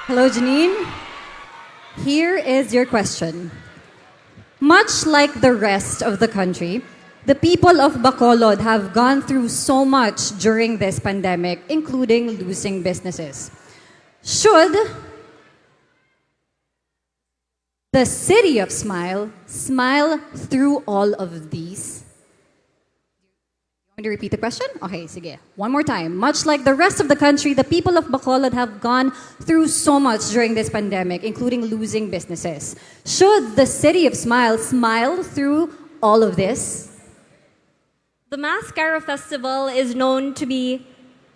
[SPEAKER 2] Hello, Janine. Here is your question. Much like the rest of the country, the people of Bacolod have gone through so much during this pandemic, including losing businesses. Should the City of Smile smile through all of these? Want to repeat the question? Okay, sige. One more time. Much like the rest of the country, the people of Bacolod have gone through so much during this pandemic, including losing businesses. Should the City of Smiles smile through all of this?
[SPEAKER 22] The Mascara Festival is known to be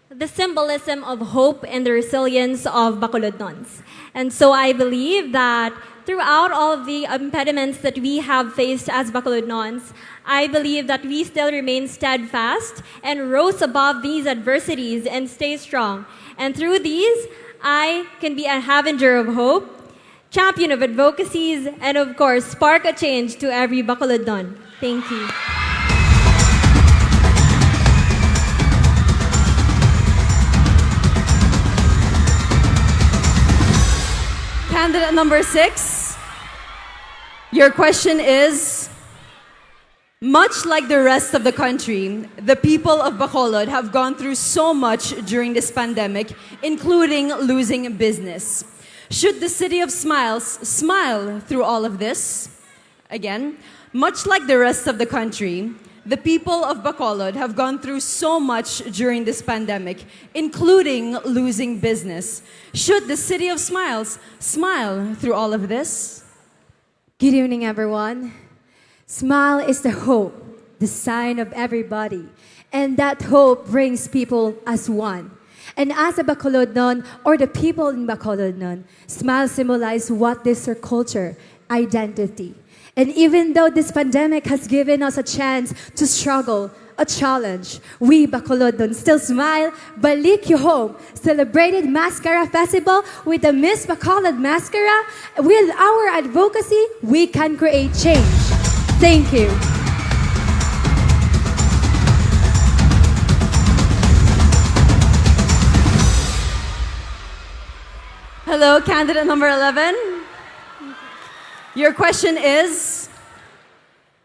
[SPEAKER 22] the symbolism of hope and the resilience of Bacolodnons. And so I believe that throughout all of the impediments that we have faced as Bacolodnons, I believe that we still remain steadfast and rose above these adversities and stay strong. And through these, I can be a harbinger of hope, champion of advocacies, and of course, spark a change to every Bacolodnon. Thank you.
[SPEAKER 1] Candidate number 6, your question is, much like the rest of the country, the people of Bacolod have gone through so much during this pandemic, including losing business. Should the City of Smiles smile through all of this? Again, much like the rest of the country, the people of Bacolod have gone through so much during this pandemic, including losing business. Should the City of Smiles smile through all of this?
[SPEAKER 9] Good evening, everyone. Smile is the hope, the sign of everybody. And that hope brings people as one. And as a Bacolodnon, or the people in Bacolodnon, smile symbolizes what is our culture, identity. And even though this pandemic has given us a chance to struggle, a challenge, we Bacolodnon still smile, balik you home, celebrated Mascara Festival with the Miss Bacolod Mascara. With our advocacy, we can create change. Thank you.
[SPEAKER 1] Hello, candidate number 11. Your question is,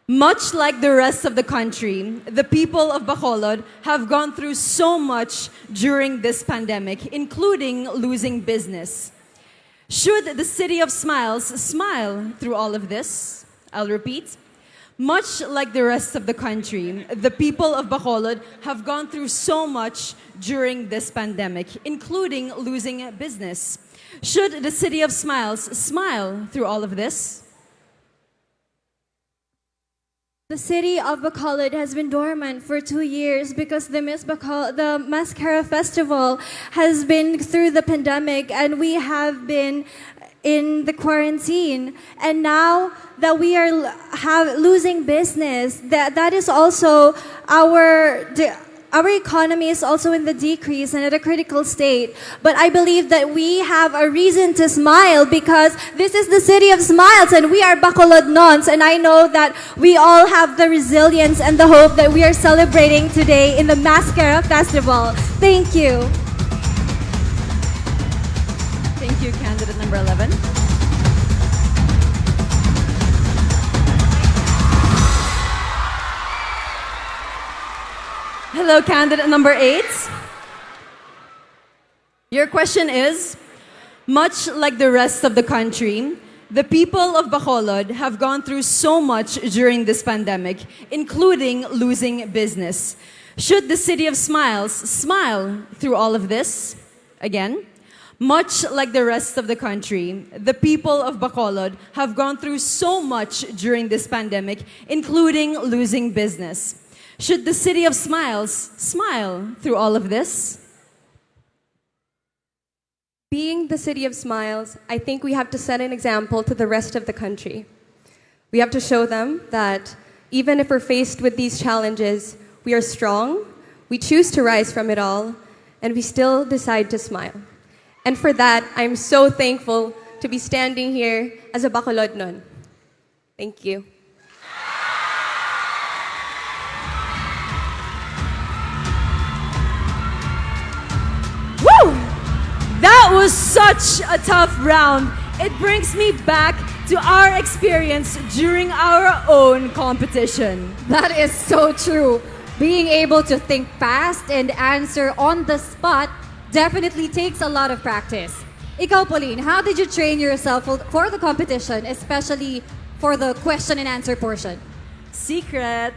[SPEAKER 1] much like the rest of the country, the people of Bacolod have gone through so much during this pandemic, including losing business. Should the City of Smiles smile through all of this? I'll repeat. Much like the rest of the country, the people of Bacolod have gone through so much during this pandemic, including losing business. Should the City of Smiles smile through all of this?
[SPEAKER 15] The city of Bacolod has been dormant for 2 years because the the Mascara Festival has been through the pandemic and we have been in the quarantine. And now that we are losing business, that is also our economy is also in the decrease and at a critical state. But I believe that we have a reason to smile because this is the City of Smiles and we are Bacolodnons. And I know that we all have the resilience and the hope that we are celebrating today in the Mascara Festival. Thank you.
[SPEAKER 1] Thank you, candidate number 11. Hello, candidate number 8. Your question is, much like the rest of the country, the people of Bacolod have gone through so much during this pandemic, including losing business. Should the City of Smiles smile through all of this? Again, much like the rest of the country, the people of Bacolod have gone through so much during this pandemic, including losing business. Should the City of Smiles smile through all of this?
[SPEAKER 10] Being the City of Smiles, I think we have to set an example to the rest of the country. We have to show them that even if we're faced with these challenges, we are strong, we choose to rise from it all, and we still decide to smile. And for that, I'm so thankful to be standing here as a Bacolodnon. Thank you.
[SPEAKER 1] Woo! That was such a tough round. It brings me back to our experience during our own competition.
[SPEAKER 2] That is so true. Being able to think fast and answer on the spot definitely takes a lot of practice. Ikaw, Pauline, how did you train yourself for the competition, especially for the question and answer portion?
[SPEAKER 1] Secret.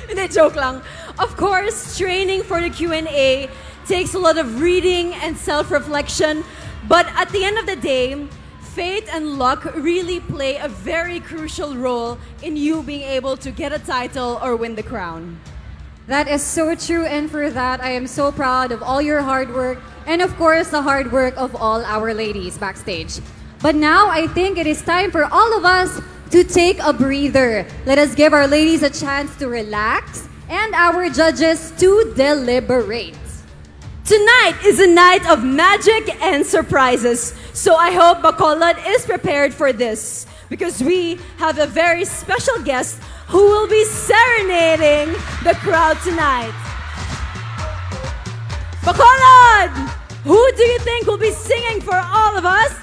[SPEAKER 1] Hindi, joke lang. Of course, training for the Q&A takes a lot of reading and self-reflection, but at the end of the day, fate and luck really play a very crucial role in you being able to get a title or win the crown.
[SPEAKER 2] That is so true, and for that, I am so proud of all your hard work and, of course, the hard work of all our ladies backstage. But now, I think it is time for all of us to take a breather. Let us give our ladies a chance to relax and our judges to deliberate.
[SPEAKER 1] Tonight is a night of magic and surprises, so I hope Bacolod is prepared for this because we have a very special guest who will be serenading the crowd tonight. Bacolod! Who do you think will be singing for all of us?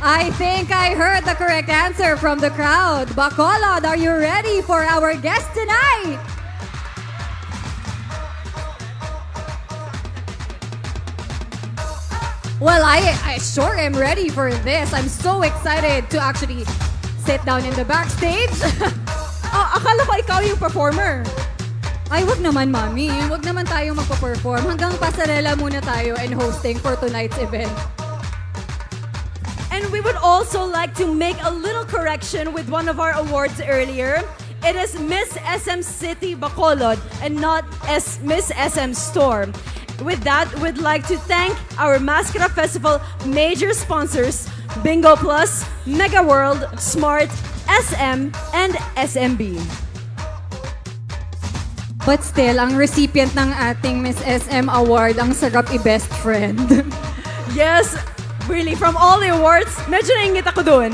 [SPEAKER 2] I think I heard the correct answer from the crowd. Bacolod, are you ready for our guest tonight? Well, I sure am ready for this. I'm so excited to actually sit down in the backstage.
[SPEAKER 1] Akala ko ikaw yung performer.
[SPEAKER 2] Ay, wag naman, Mami. Wag naman tayo magpa-perform. Hanggang pasarela muna tayo and hosting for tonight's event.
[SPEAKER 1] And we would also like to make a little correction with one of our awards earlier. It is Miss SM City Bacolod and not Miss SM Store. With that, we'd like to thank our Mascara Festival major sponsors, Bingo Plus, Mega World, Smart, SM, and SMB.
[SPEAKER 2] But still, ang recipient ng ating Miss SM Award, ang sarap i-best friend.
[SPEAKER 1] Yes, really, from all the awards, medyo naingit ako dun.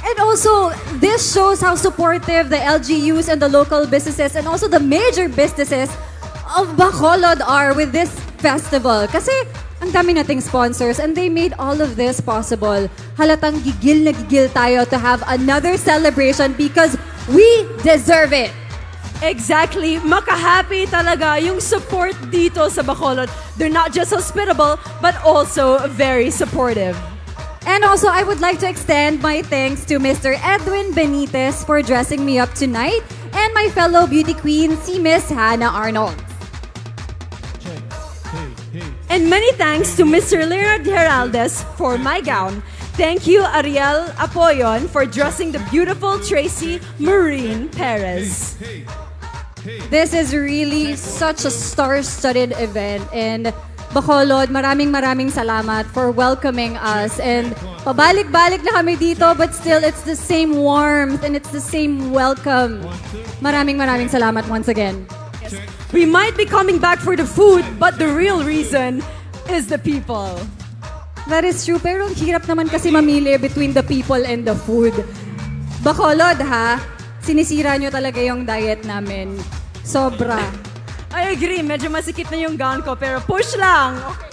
[SPEAKER 2] And also, this shows how supportive the LGUs and the local businesses and also the major businesses of Bacolod are with this festival. Kasi ang dami nating sponsors and they made all of this possible. Halatang gigil na gigil tayo to have another celebration because we deserve it.
[SPEAKER 1] Exactly. Makahappy talaga yung support dito sa Bacolod. They're not just hospitable, but also very supportive.
[SPEAKER 2] And also, I would like to extend my thanks to Mr. Edwin Benitez for dressing me up tonight and my fellow beauty queen, si Miss Hannah Arnold.
[SPEAKER 1] And many thanks to Mr. Leonard Heraldez for my gown. Thank you, Ariel Apoyon, for dressing the beautiful Tracy Marine Perez.
[SPEAKER 2] This is really such a star-studded event, and Bacolod, maraming salamat for welcoming us. And pabalik-balik na kami dito, but still, it's the same warmth and it's the same welcome. Maraming salamat once again.
[SPEAKER 1] We might be coming back for the food, but the real reason is the people.
[SPEAKER 2] That is true, pero ang hirap naman kasi mamili between the people and the food. Bacolod, ha? Sinisira nyo talaga yung diet namin. Sobra.
[SPEAKER 1] I agree, medyo masikip na yung gown ko, pero push lang. Okay.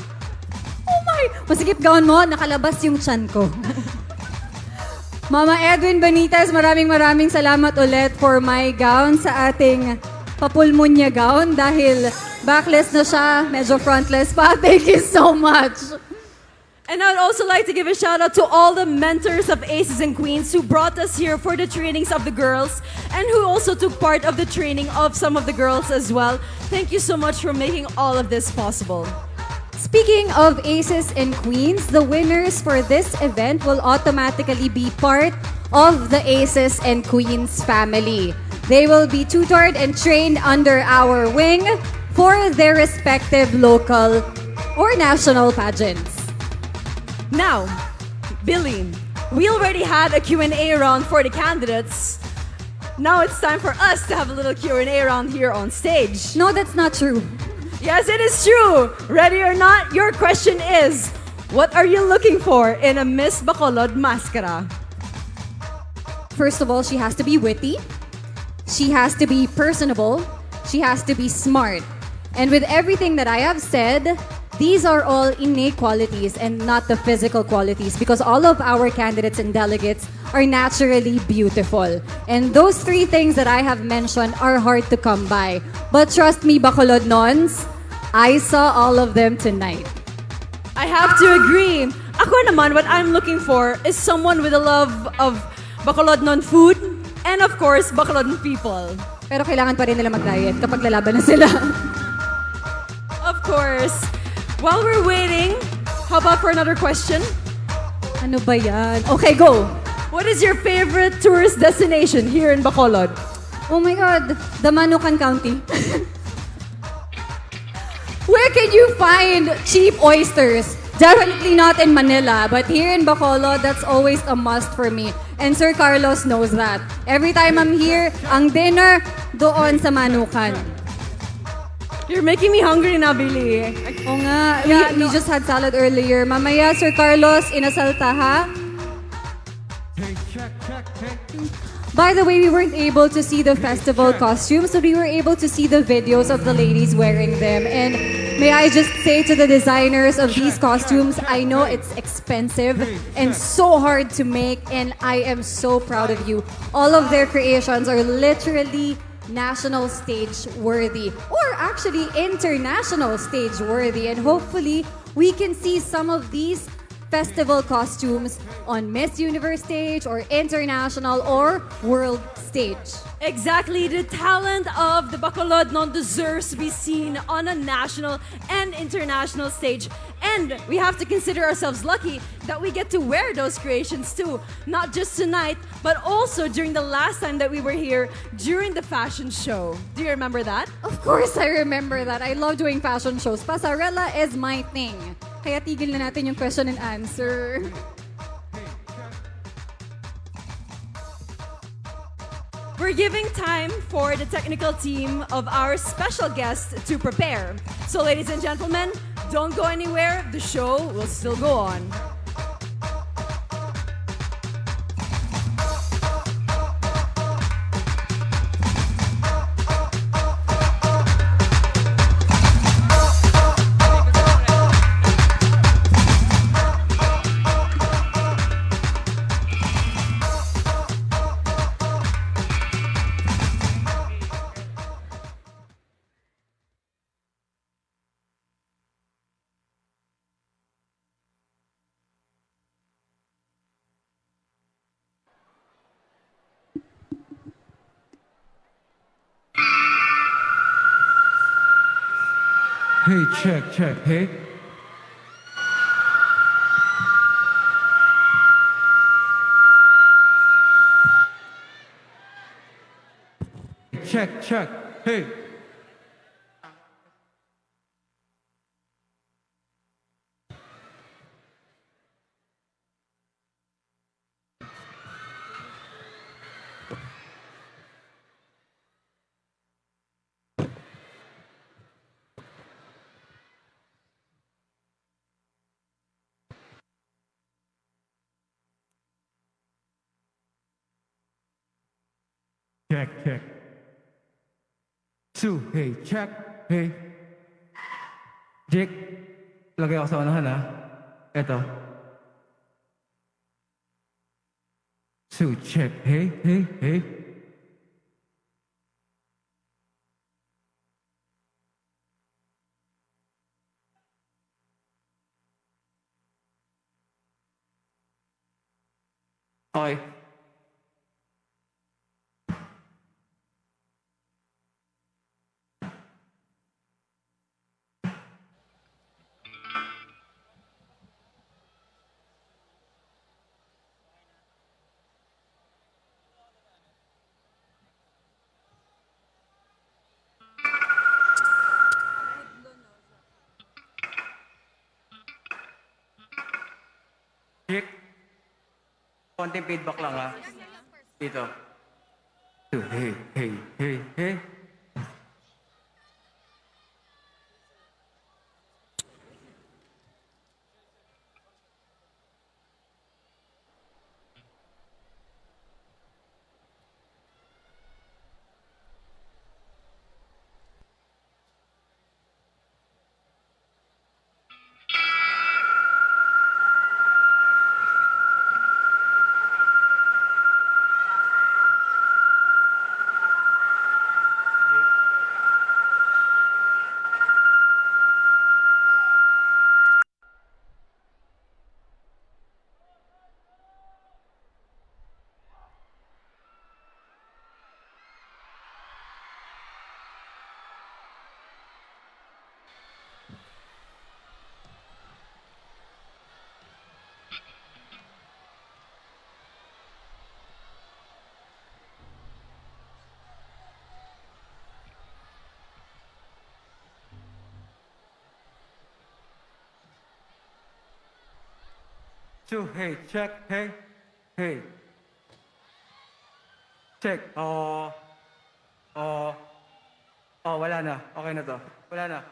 [SPEAKER 2] Oh my! Masikip gown mo, nakalabas yung tiyan ko. Mama Edwin Benitez, maraming salamat ulit for my gown sa ating papulmonya gown dahil backless na siya, medyo frontless pa. Thank you so much.
[SPEAKER 1] And I would also like to give a shout out to all the mentors of Aces and Queens who brought us here for the trainings of the girls and who also took part of the training of some of the girls as well. Thank you so much for making all of this possible.
[SPEAKER 2] Speaking of Aces and Queens, the winners for this event will automatically be part of the Aces and Queens family. They will be tutored and trained under our wing for their respective local or national pageants.
[SPEAKER 1] Now, Billy, we already had a Q&A round for the candidates. Now it's time for us to have a little Q&A round here on stage.
[SPEAKER 2] No, that's not true.
[SPEAKER 1] Yes, it is true. Ready or not, your question is, what are you looking for in a Miss Bacolod Masskara?
[SPEAKER 2] First of all, she has to be witty. She has to be personable. She has to be smart. And with everything that I have said, these are all innate qualities and not the physical qualities because all of our candidates and delegates are naturally beautiful. And those three things that I have mentioned are hard to come by. But trust me, Bacolod Nons, I saw all of them tonight.
[SPEAKER 1] I have to agree. Ako naman, what I'm looking for is someone with a love of Bacolod Non food and of course, Bacolod people.
[SPEAKER 2] Pero kailangan pa rin nila mag-diet kapag lalaban na sila.
[SPEAKER 1] Of course. While we're waiting, how about for another question?
[SPEAKER 2] Ano ba yan? Okay, go!
[SPEAKER 1] What is your favorite tourist destination here in Bacolod?
[SPEAKER 2] Oh my God, the Manukan County. Where can you find cheap oysters? Definitely not in Manila, but here in Bacolod, that's always a must for me. And Sir Carlos knows that. Every time I'm here, ang dinner, doon sa Manukan.
[SPEAKER 1] You're making me hungry na, Billy.
[SPEAKER 2] Oo nga, we just had salad earlier. Mamaya, Sir Carlos, inasalta ha? By the way, we weren't able to see the festival costumes, so we were able to see the videos of the ladies wearing them. And may I just say to the designers of these costumes, I know it's expensive and so hard to make, and I am so proud of you. All of their creations are literally national stage worthy, or actually international stage worthy. And hopefully, we can see some of these festival costumes on Miss Universe stage or international or world stage.
[SPEAKER 1] Exactly. The talent of the Bacolod non deserves to be seen on a national and international stage. And we have to consider ourselves lucky that we get to wear those creations too. Not just tonight, but also during the last time that we were here during the fashion show. Do you remember that?
[SPEAKER 2] Of course, I remember that. I love doing fashion shows. Pasarela is my thing. Kaya tigil na natin yung question and answer.
[SPEAKER 1] We're giving time for the technical team of our special guest to prepare. So ladies and gentlemen, don't go anywhere. The show will still go on.
[SPEAKER 11] Hey, check, hey. Check, hey. Check. Sue, hey, check, hey. Jake, lagay ako sa unahan ha. Eto. Sue, check, hey. Okay. Jake, konting feedback lang ha. Dito. Hey. Two, hey, check, hey, hey. Check. Wala na. Okay na to. Wala na.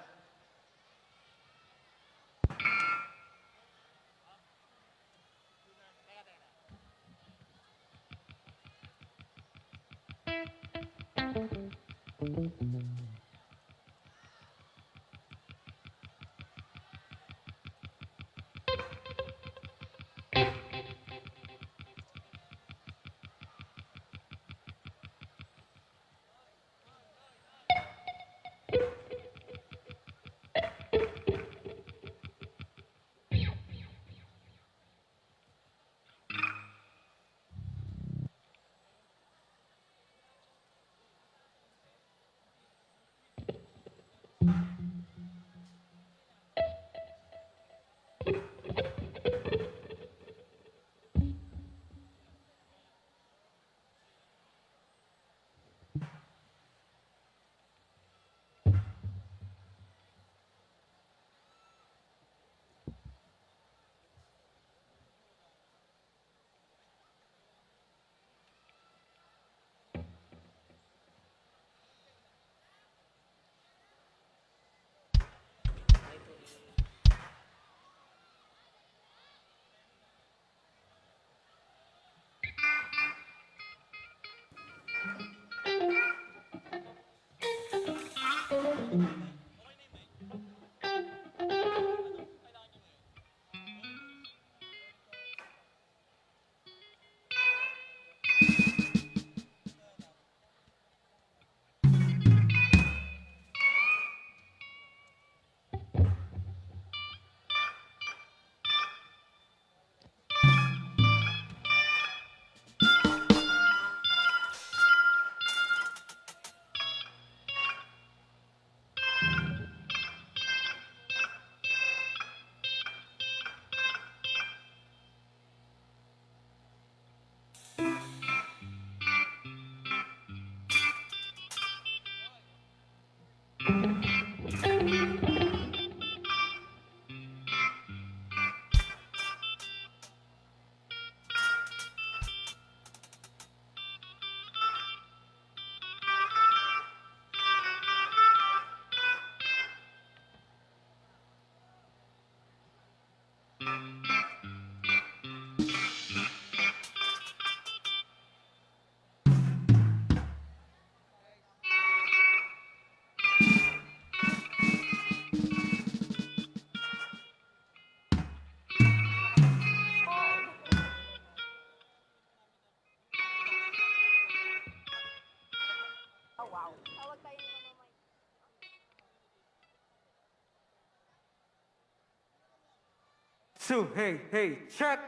[SPEAKER 11] Two, hey, hey, check,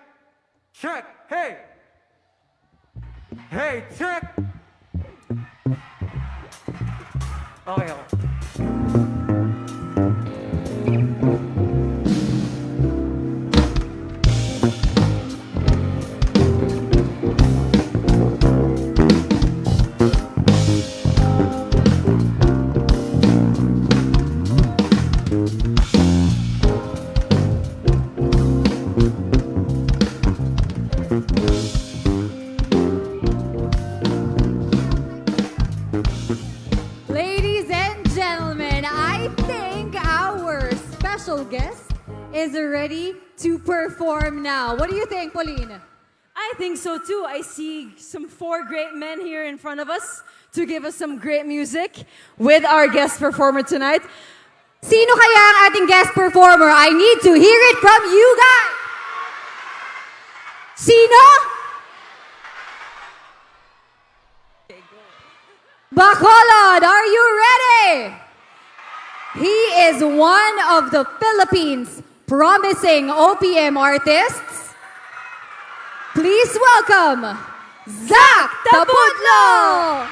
[SPEAKER 11] check, hey. Hey, check. Okay, okay.
[SPEAKER 2] Ladies and gentlemen, I think our special guest is ready to perform now. What do you think, Pauline?
[SPEAKER 1] I think so too. I see some four great men here in front of us to give us some great music with our guest performer tonight.
[SPEAKER 2] Sino kaya ang ating guest performer? I need to hear it from you guys. Sino? Bacolod, are you ready? He is one of the Philippines' promising OPM artists. Please welcome Zach Tabudlo!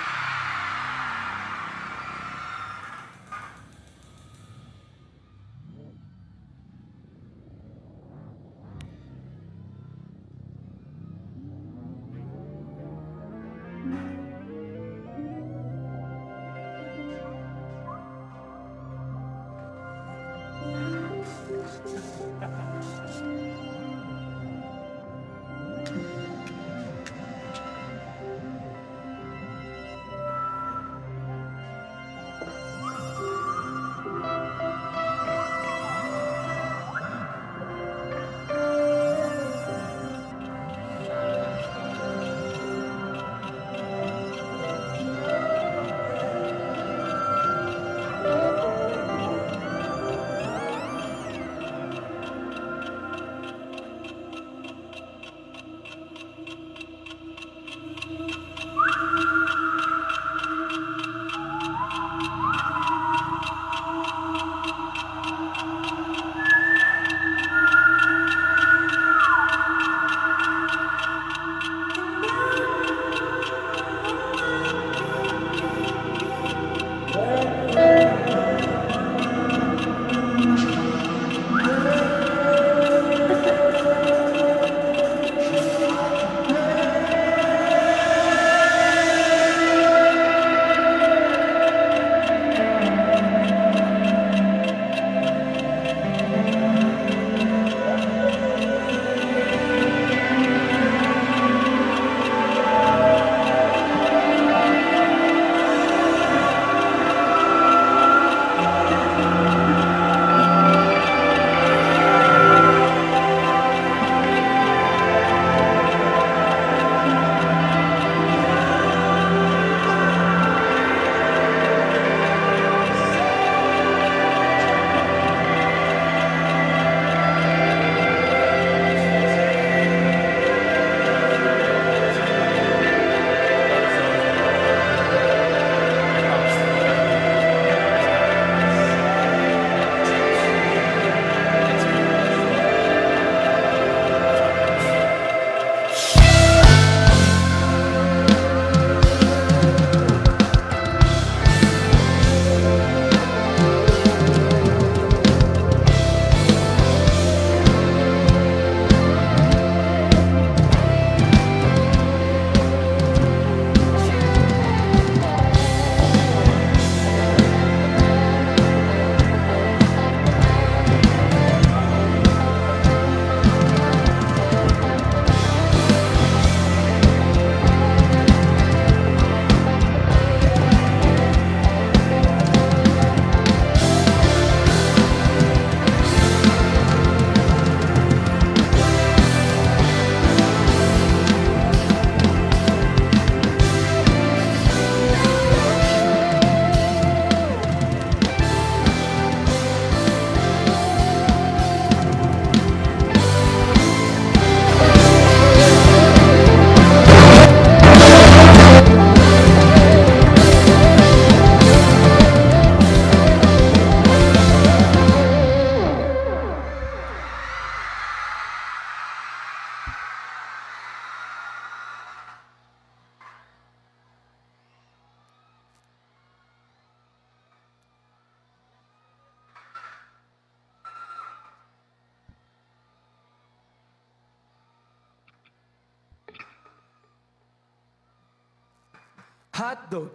[SPEAKER 11] Hotdog.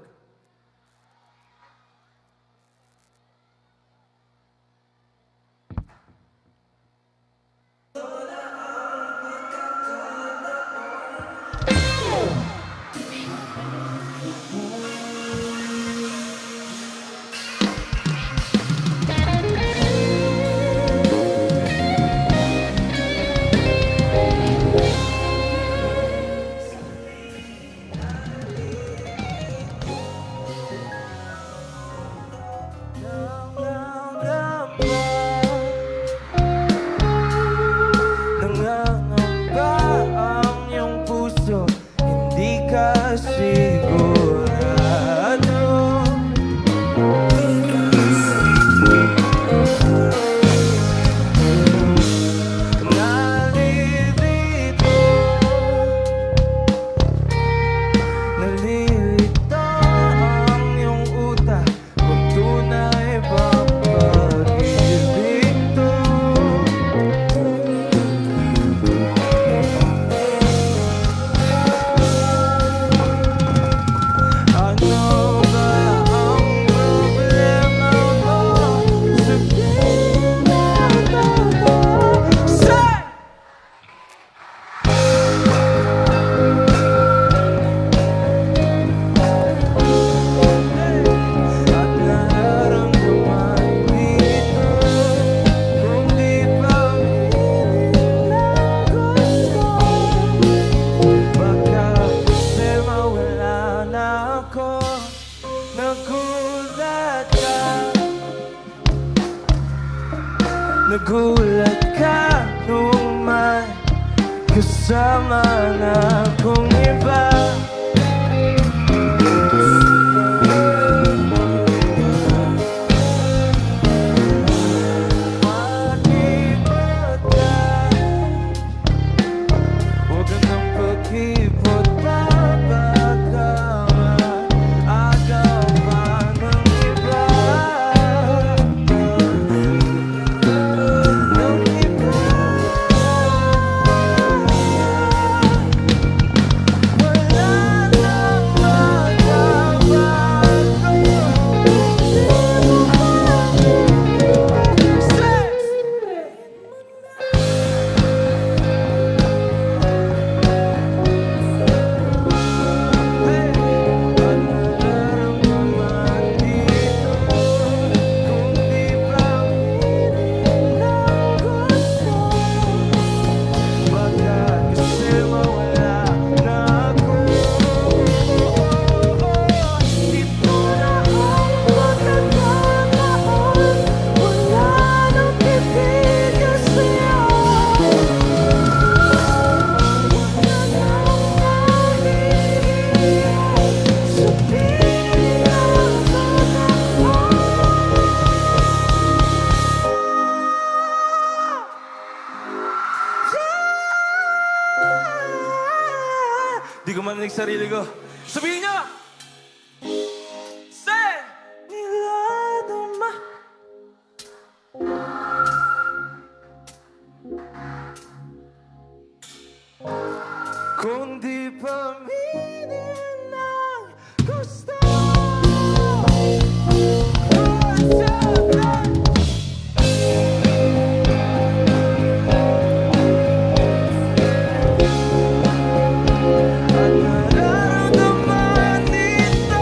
[SPEAKER 11] Nangangamba ang iyong puso, hindi ka sigurado. Nalilito, nalilito ang iyong utak kung tunay bang pag-ibig to. Ano ba ang problema mo? Sabihin mo ako. Say! At nararamdaman dito kung di pa pilit na gusto. Baka kasi mawala na ako. Nagulat ka, nagulat ka nung may kasama na akong iba. Mag-ibot ka, huwag ka nang pag-ibot pa. Baka maaagaw pa ng iba. Ng iba. Wala nang magbabago. Di ko marinig sarili ko. Sabihin niyo! Say! Nilado ma... Kung di pa minin ang gusto. Nararamdaman dito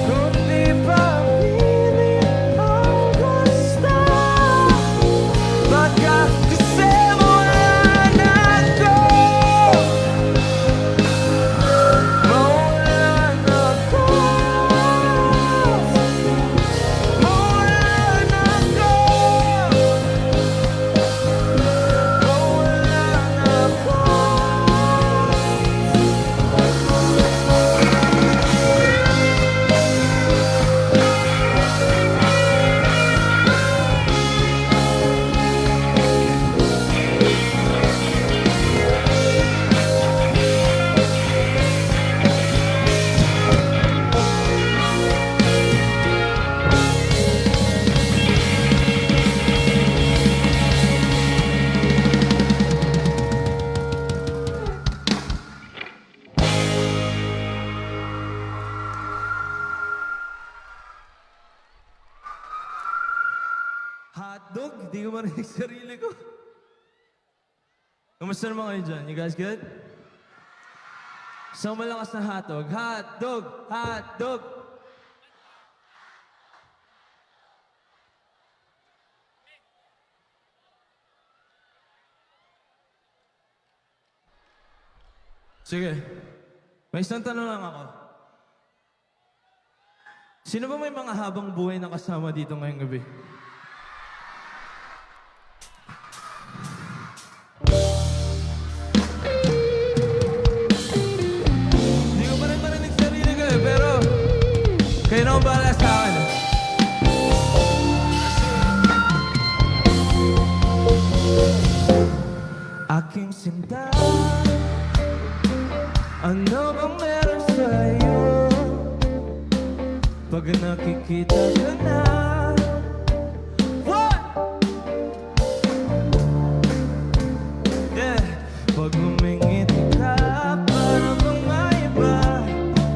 [SPEAKER 11] kung di pa pilit ang gusto. Baka kasi mawala na ako. Hotdog? Hindi ko marinig sarili ko. Kamusta naman kayo dyan? You guys good? So malakas na hotdog. Hotdog! Hotdog! Sige. May isang tanong lang ako. Sino ba may mga habang buhay na kasama dito ngayong gabi? Hindi ko pa rin marinig sarili ko eh, pero kayo na ang bahala sa akin. Aking sinta, ano bang meron sa'yo? Pag nakikita ka na, what? Yeah. Pag humingiti ka, para mga iba.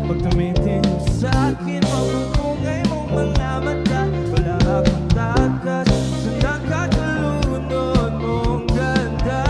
[SPEAKER 11] Pag tumitin sa'kin, mamumungay mong mga mata. Wala akong takas sa nakakalunod mong ganda.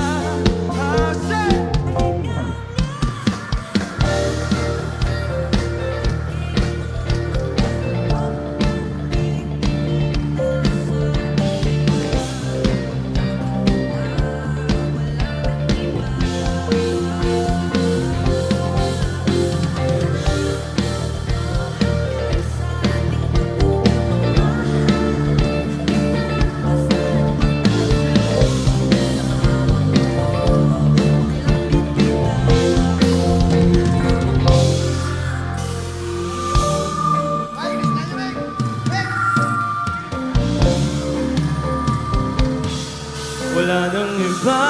[SPEAKER 11] Wala nang iba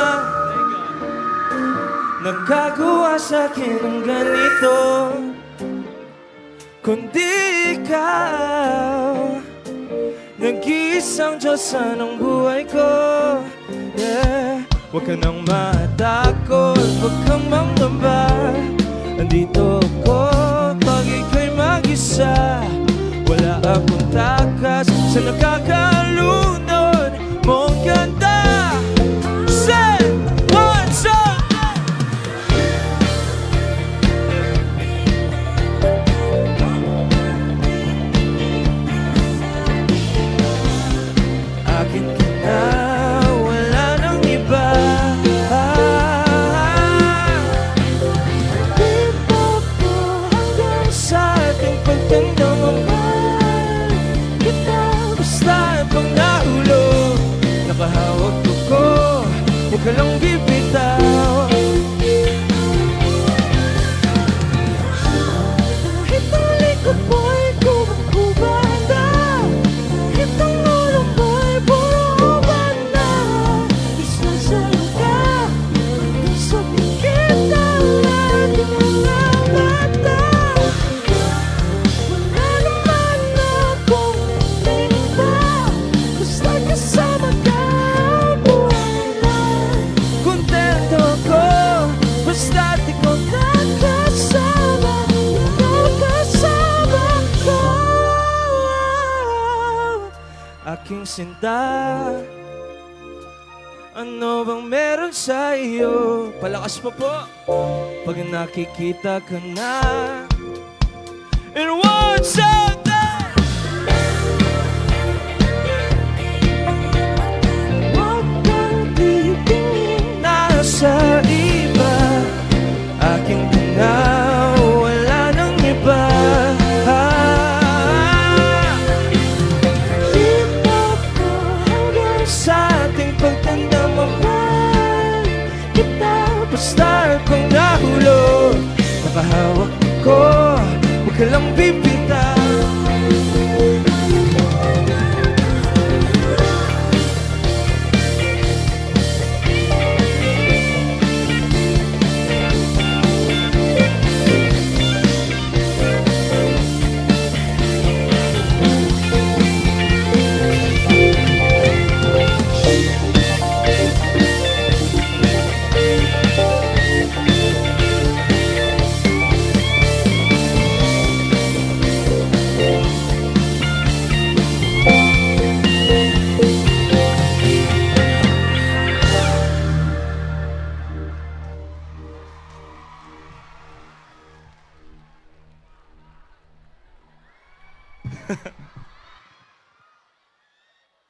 [SPEAKER 11] nagkagawa sa'kin ng ganito, kundi ikaw. Nag-iisang Diyosa ng buhay ko. Yeah. Huwag ka nang matakot, huwag kang mangamba. Andito ko pag ikaw'y mag-isa. Wala akong takas sa nakakalunod mong ganda. Say one song. Akin ka na, wala nang iba. Di pa po hanggang sa ating pagtanda, mamahal kita. Basta pang nahulog, nakahawak ko, huwag ka lang bibitaw. Kahit ang likod mo'y kumang-kumanda, kahit ang ulo mo'y puro banda. Isa sa'yo ka, hanggang sa pikit ang ating mga mata. Wala naman akong iba, basta kasama ka. Kontento ko, basta't ikaw nakasama, ikaw kasama ko. Aking sinta, ano bang meron sa iyo? Palakas mo po pag nakikita ka na. And one song that huwag kang titigil nasa iba. Aking tanaw, wala nang iba. Di pa po hanggang sa ating pagtanda, mamahal kita. Basta kung nahulog, nakahawak ko, huwag ka lang bibitaw.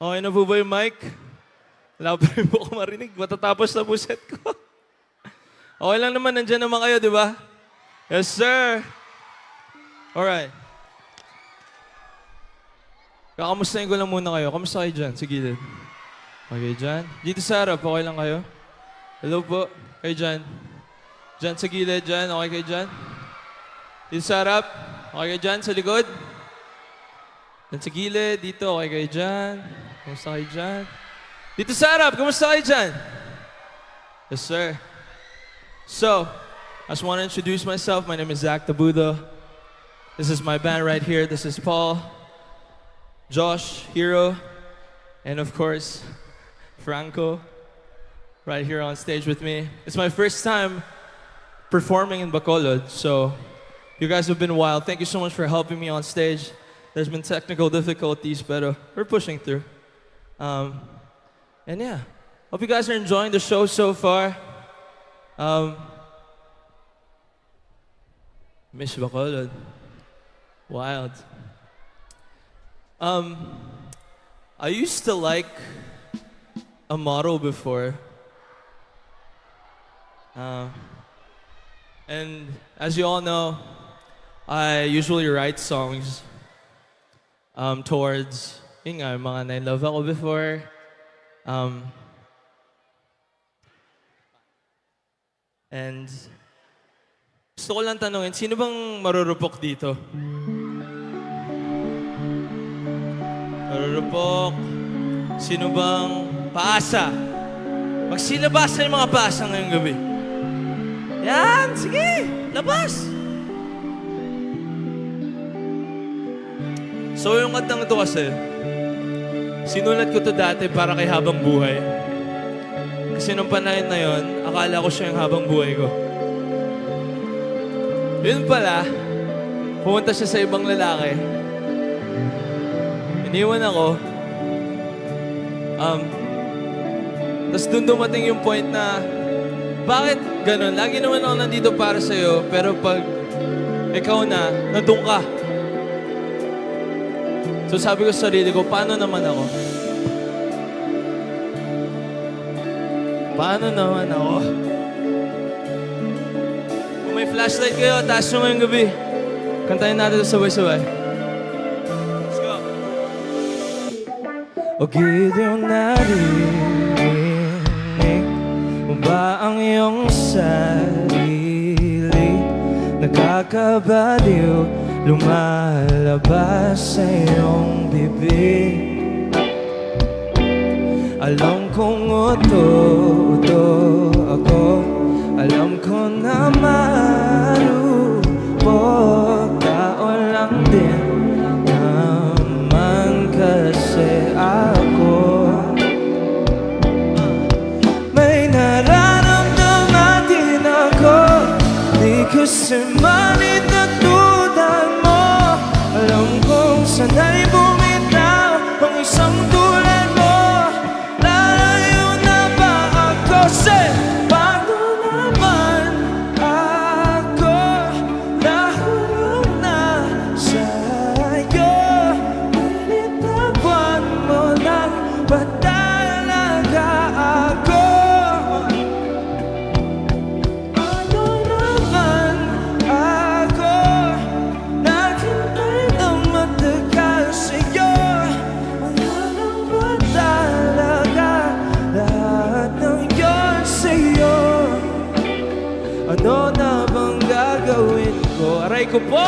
[SPEAKER 11] Okay na po ba yung mic? Wala pa rin po ako marinig. Matatapos na po set ko. Okay lang naman, nandyan naman kayo, di ba? Yes, sir. Alright. Kakamustahin ko lang muna kayo. Kamusta kayo dyan? Sa gilid. Okay, dyan. Dito sa harap, okay lang kayo? Hello po. Kayo dyan. Dyan sa gilid, dyan. Okay kayo dyan? Dito sa harap. Okay kayo dyan? Sa likod. Dyan sa gilid. Dito, okay kayo dyan. Kamusta kayo dyan? Dito sa harap, kamusta kayo dyan? Yes, sir. So, I just want to introduce myself. My name is Tabudlo. This is my band right here. This is Paul, Josh, Hero, and of course, Franco, right here on stage with me. It's my first time performing in Bacolod, so you guys have been wild. Thank you so much for helping me on stage. There's been technical difficulties, but we're pushing through. And yeah, hope you guys are enjoying the show so far. Miss Bacolod. Wild. I used to like a model before. And as you all know, I usually write songs towards, yun nga, mga na-love ako before. And gusto ko lang tanungin, sino bang marurupok dito? Marurupok. Sino bang paasa? Magsilabasa yung mga paasa ngayong gabi. Yan, sige, labas. So yung kantang ito kasi, sinulat ko to dati para kay Habang Buhay. Kasi nung panahon na yun, akala ko siya yung habang buhay ko. Yun pala, pumunta siya sa ibang lalaki. Iniwan ako. Tapos dun dumating yung point na, bakit ganun? Lagi naman ako nandito para sa'yo, pero pag ikaw na, nandun ka. So sabi ko sa sarili ko, paano naman ako? Paano naman ako? Kung may flashlight kayo, taas nyo ngayong gabi. Kantayin natin ito sabay-sabay. Let's go. O giliw narinig mo ba ang iyong sarili? Nakakabaliw, lumalabas sa iyong bibig. Alam kong uto ako, alam ko na marupok, tao lang din naman kasi ako. May nararamdaman din ako, di kasi manit na tulad mo. Alam kong sanay bumitaw ang isang tulad mo. Say, paano naman ako nahulog na sa'yo? Binitawan mo lang ba talaga ako? Paano naman ako naghintay ng matagal sa'yo? Wala lang ba talaga lahat ng sa'yo? Ano na bang gagawin ko? Aray ko po!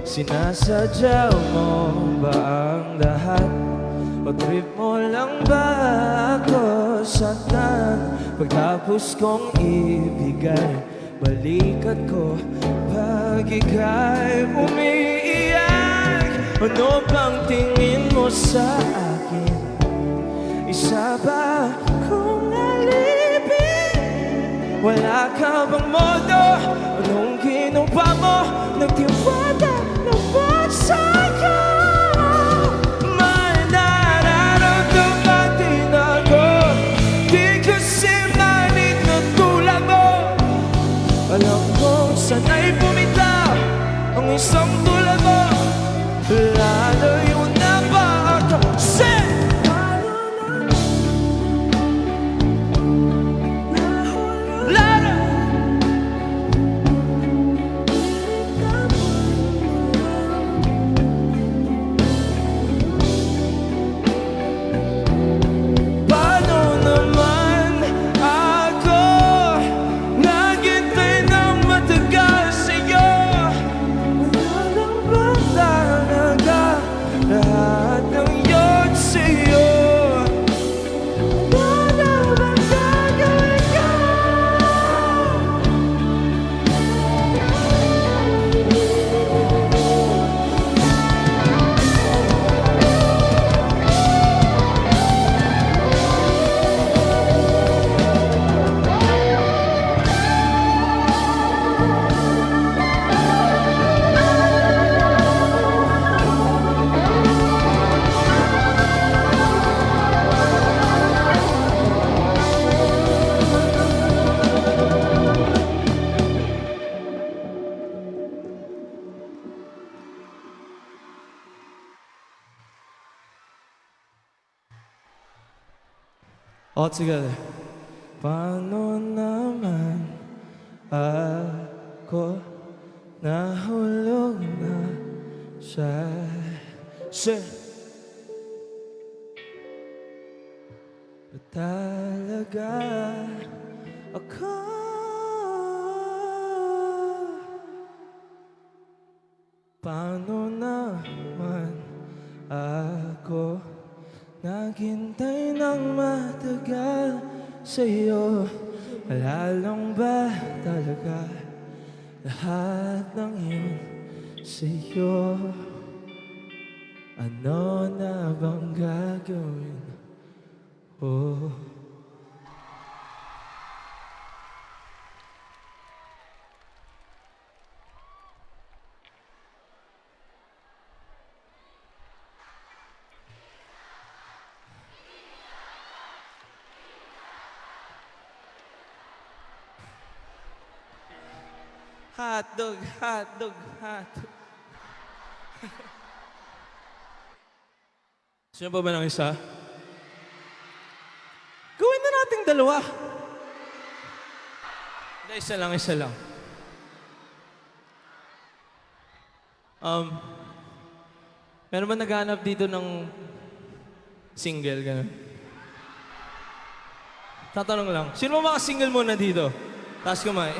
[SPEAKER 11] Sinasadya mo ba ang lahat? O trip mo lang ba ako satan? Pagtapos kong ibigay, balikat ko pag ika'y umiiyak. Ano bang tingin mo sa akin? Isa ba kung alipin? Wala ka bang modo? Anong ginawa mo? Nagtiwala na ba sa'yo? May Alam kong sana'y bumitaw ang isang tulad mo. Lalayo na ba ako? Say! All together. Paano naman ako nahulog na siya? Ba talaga ako? Paano naman ako naghintay ng matagal sa'yo? Lalong ba talaga lahat ng yun sa'yo? Ano na bang gagawin? Oh. Hotdog, hotdog, hotdog. Sino pa ba ng isa? Gawin na nating dalawa. Hindi, isa lang, isa lang. Meron ba naghanap dito ng single, gano'n? Tatanong lang, sino ba mga single muna dito? Taas kamay.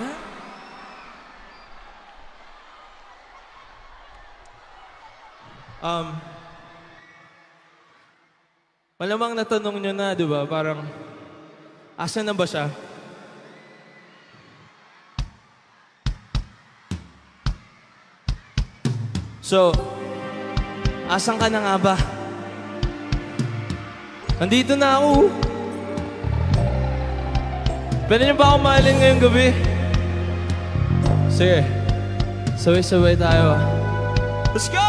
[SPEAKER 11] Malamang natanong nyo na, di ba? Parang, asan na ba siya? So, asan ka na nga ba? Nandito na ako. Pwede niyo ba ako mahalin ngayong gabi? Sige. Sabay-sabay tayo. Let's go!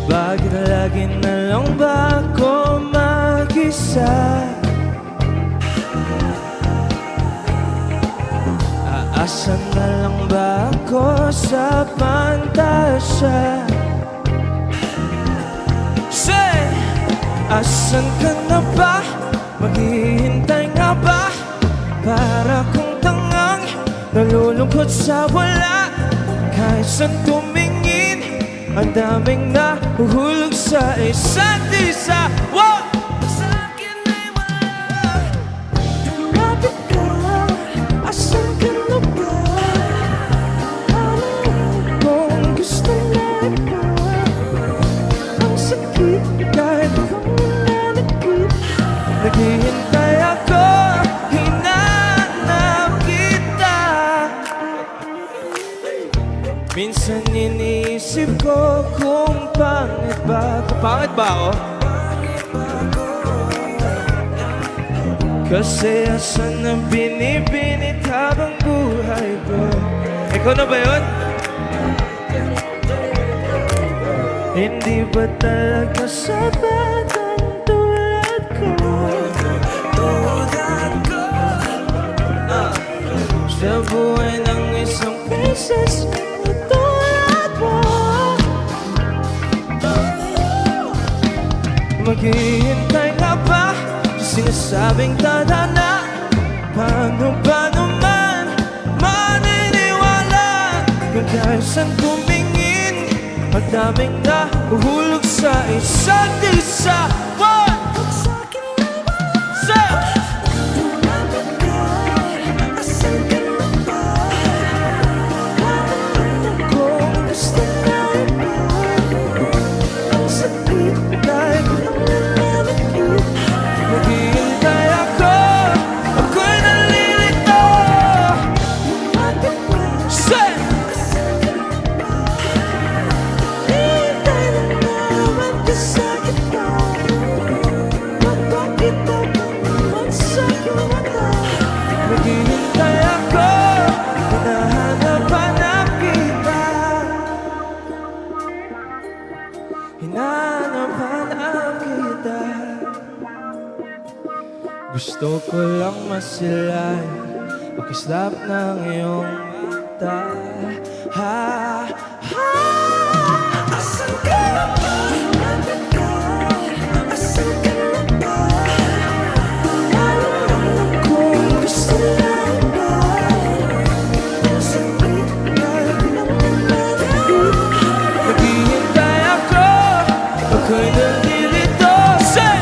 [SPEAKER 11] Bakit lagi na lang ba ako mag-isa? Aasan na lang ba ako sa pantasya? Say, asan ka na ba? Maghihintay nga ba? Para kong tangang nalulungkot sa wala. Kahit saan tumingin, ang daming nahuhulog sa isa't isa. Wow! Sa akin ay wala. Lumapit ka, asan ka na ba? Kung gusto na ito, ang sakit kahit kung nanakit. Naghihintay ako, hinanap kita. Minsan iniisip ko kung pangit ba ako. Pangit ba ako? Kasi asan na binibinit habang buhay ko. Ikaw na ba yun? Hindi ba talaga sapat ang tulad ko? Sa buhay ng isang princess na tulad mo, maghihintay ka pa sa sinasabing tadhana. Paano ba naman maniniwala kung kahit saan tumingin ang daming nahuhulog sa isa't isa? Gusto ko lang masilay pakislap ng iyong mata. Asan ka ba? Asan ka ba? Kung gusto lang ba sakit kahit naman natin. Naghihintay ako ako'y nandito. Say!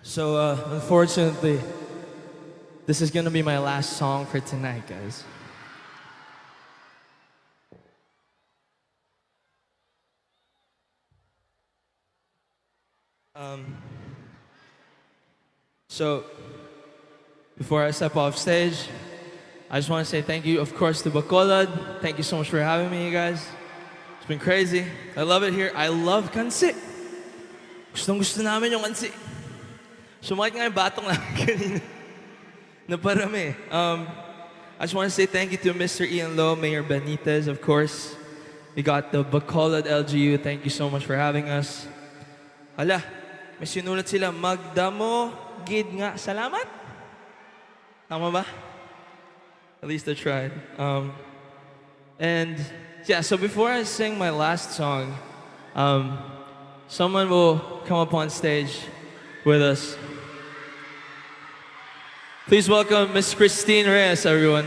[SPEAKER 11] So, unfortunately, this is gonna be my last song for tonight, guys. So, before I step off stage, I just want to say thank you, of course, to Bacolod. Thank you so much for having me, you guys. It's been crazy. I love it here. I love kansi. Gustong-gusto namin yung kansi. Sumakit nga yung batong namin kanina. Naparami. I just want to say thank you to Mr. Ian Lowe, Mayor Benitez, of course. We got the Bacolod LGU. Thank you so much for having us. Hala, may sinulat sila, magdamo gid nga salamat. Tama ba? At least I tried. And yeah, so before I sing my last song, someone will come up on stage with us. Please welcome Miss Christine Reyes, everyone.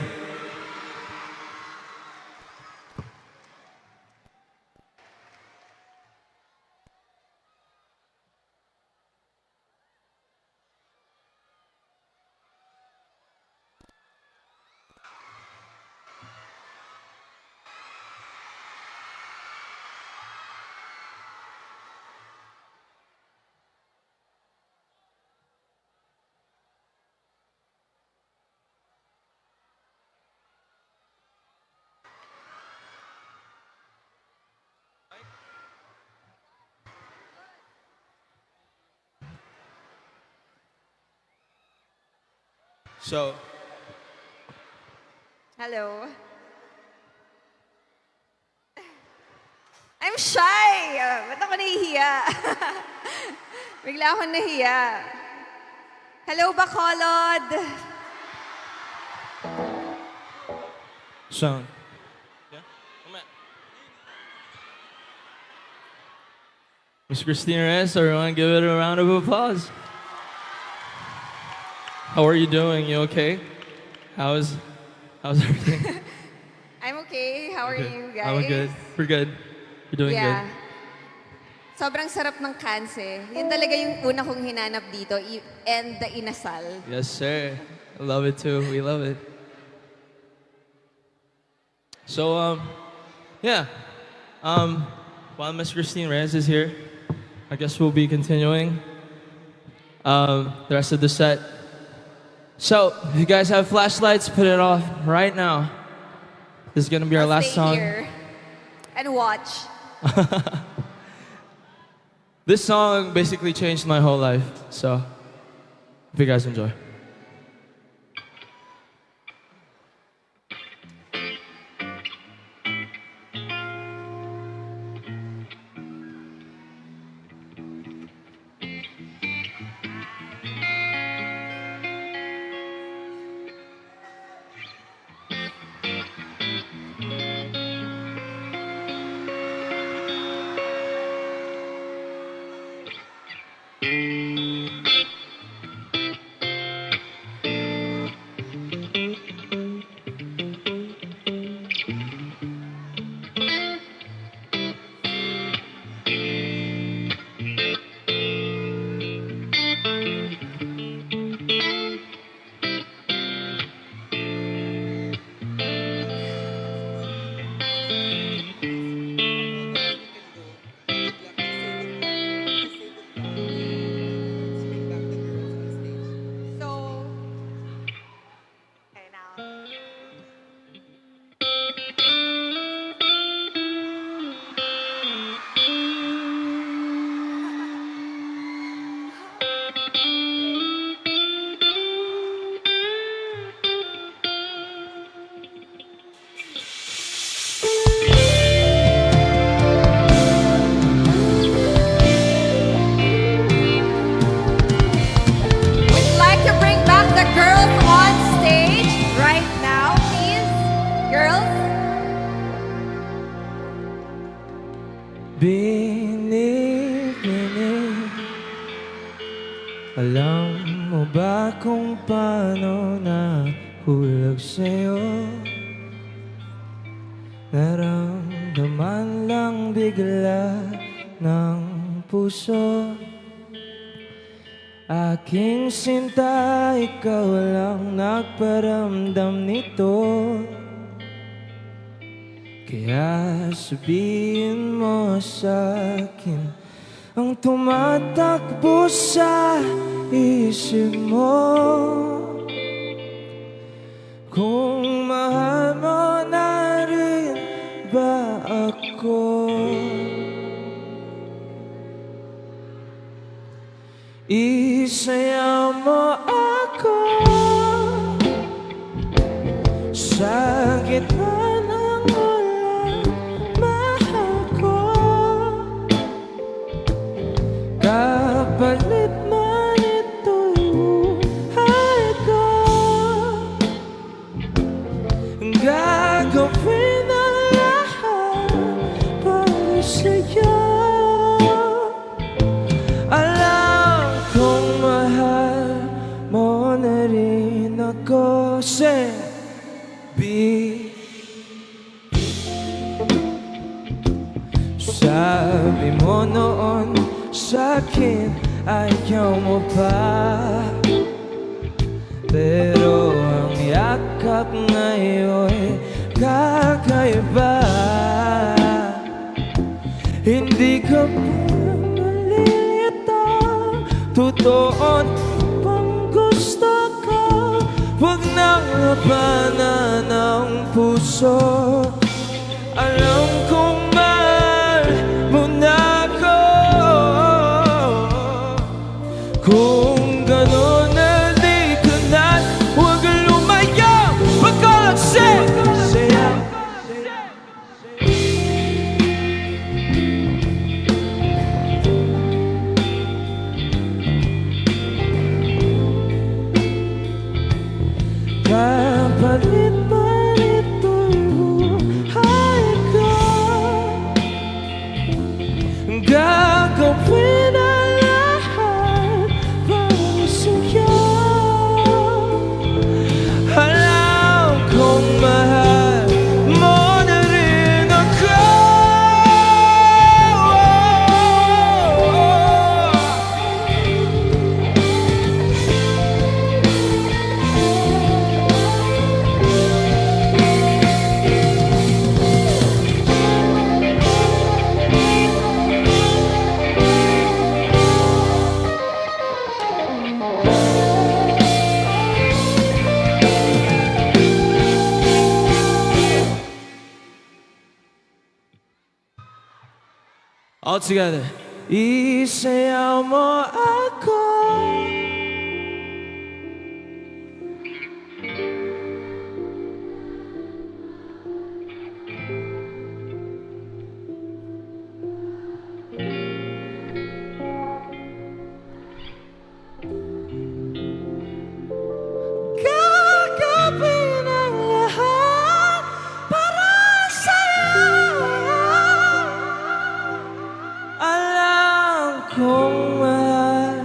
[SPEAKER 11] So,
[SPEAKER 12] hello. I'm shy! Ba't ako nahihiya? Bigla akong nahiya. Hello, Bacolod!
[SPEAKER 11] Sound. Miss Christine Reyes, everyone give it a round of applause. How are you doing? You okay? How's everything?
[SPEAKER 12] I'm okay. How are you guys?
[SPEAKER 11] I'm good. we're good. You're doing
[SPEAKER 12] Yeah.
[SPEAKER 11] good.
[SPEAKER 12] Sobrang sarap ng kanse. Yun talaga yung una kong hinanap dito. And the inasal.
[SPEAKER 11] Yes, sir. I love it too. We love it. So, yeah. While Miss Christine Reyes is here, I guess we'll be continuing the rest of the set. So, if you guys have flashlights, put it off right now. This is gonna be our last
[SPEAKER 12] Stay
[SPEAKER 11] song.
[SPEAKER 12] here and watch.
[SPEAKER 11] This song basically changed my whole life. So, hope you guys enjoy.
[SPEAKER 12] We'd like to bring back the girls on stage right now, please. Girls.
[SPEAKER 13] Bini-bini, alam mo ba kung paano nahulog sa'yo? Naramdaman lang bigla ng puso. Aking sinta, ikaw lang nagparamdam nito. Kaya sabihin mo sa'kin ang tumatakbo sa isip mo. Kung mahal mo na rin ba ako? Isayaw mo ako sa gitna ng ulan, mahal ko. Kapalit man ito'y buhay ko, gagawin ang lahat para sa'yo. Alam kong mahal mo na rin ako. Sabi mo noon sa'kin ayaw mo pa, pero ang yakap ngayon kakaiba. Hindi ka pa malilito, totoo pang gusto ko. Huwag nang labanan ang puso. Alam kong mahal mo na ako. Kung gano'n na di ka na, huwag lumayo. Bacolod Masskara. Kapalit man ito'y buhay ko. All together. Isayaw mo ako. Gagawin ang lahat para sa'yo. Alam kong mahal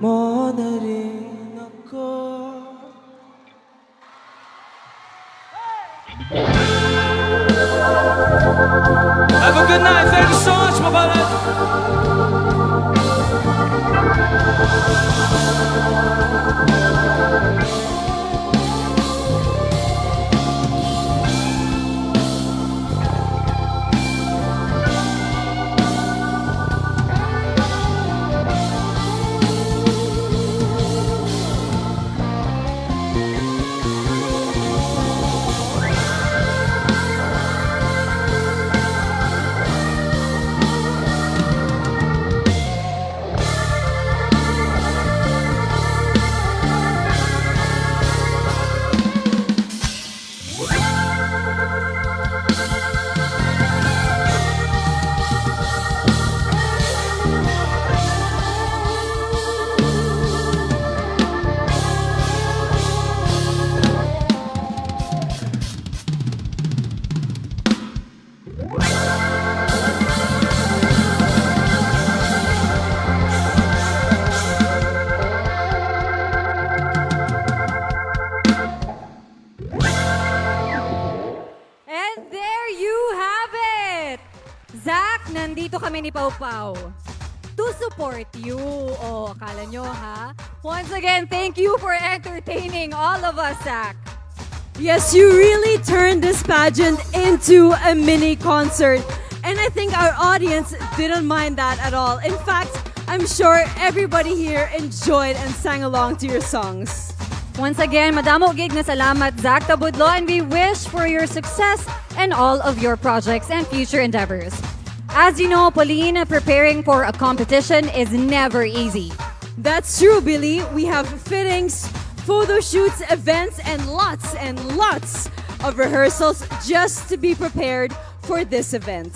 [SPEAKER 13] mo na rin ako. Have a good night. Thank you so much, Bacolod.
[SPEAKER 2] And there you have it! Zach, nandito kami ni Pau Pau to support you. Oh, akala nyo ha? Once again, thank you for entertaining all of us, Zach.
[SPEAKER 1] Yes, you really turned this pageant into a mini concert. And I think our audience didn't mind that at all. In fact, I'm sure everybody here enjoyed and sang along to your songs.
[SPEAKER 2] Once again, madamo gig na salamat, Zach Tabudlo, and we wish for your success and all of your projects and future endeavors. As you know, Pauline, preparing for a competition is never easy.
[SPEAKER 1] That's true, Billy. We have fittings, photo shoots, events, and lots of rehearsals just to be prepared for this event.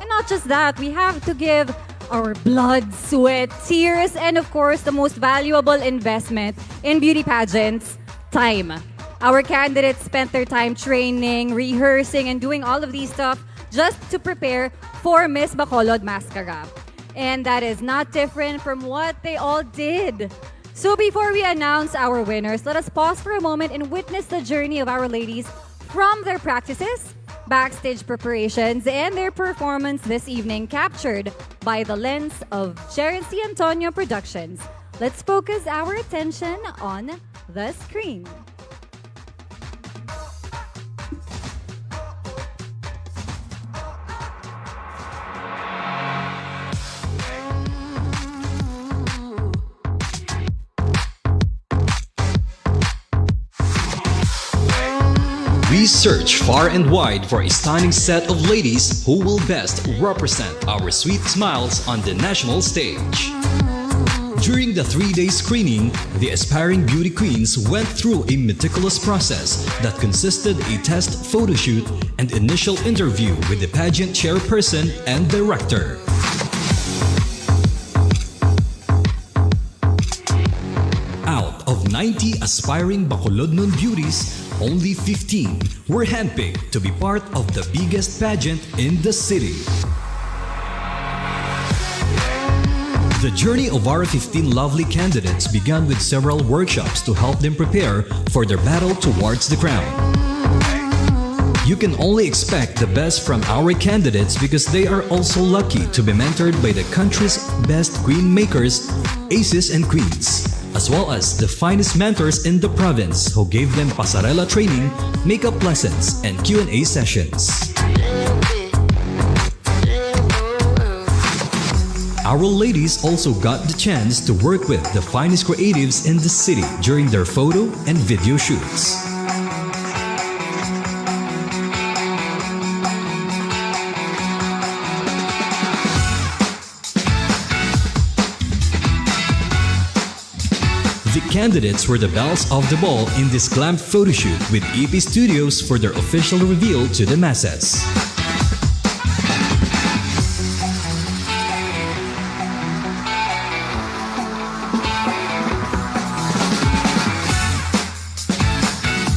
[SPEAKER 2] And not just that, we have to give our blood, sweat, tears, and of course, the most valuable investment in beauty pageants, time. Our candidates spent their time training, rehearsing, and doing all of these stuff just to prepare for Miss Bacolod Masskara. And that is not different from what they all did. So before we announce our winners, let us pause for a moment and witness the journey of our ladies from their practices, backstage preparations, and their performance this evening, captured by the lens of Sharon C. Antonio Productions. Let's focus our attention on the screen.
[SPEAKER 14] We search far and wide for a stunning set of ladies who will best represent our sweet smiles on the national stage. During the 3-day screening, the aspiring beauty queens went through a meticulous process that consisted a test photo shoot and initial interview with the pageant chairperson and director. Out of 90 aspiring Bacolod Noon beauties, only 15 were handpicked to be part of the biggest pageant in the city. The journey of our 15 lovely candidates began with several workshops to help them prepare for their battle towards the crown. You can only expect the best from our candidates because they are also lucky to be mentored by the country's best queen makers, aces and queens, as well as the finest mentors in the province who gave them pasarela training, makeup lessons, and Q&A sessions. Our ladies also got the chance to work with the finest creatives in the city during their photo and video shoots. The candidates were the belles of the ball in this glam photoshoot with EP Studios for their official reveal to the masses.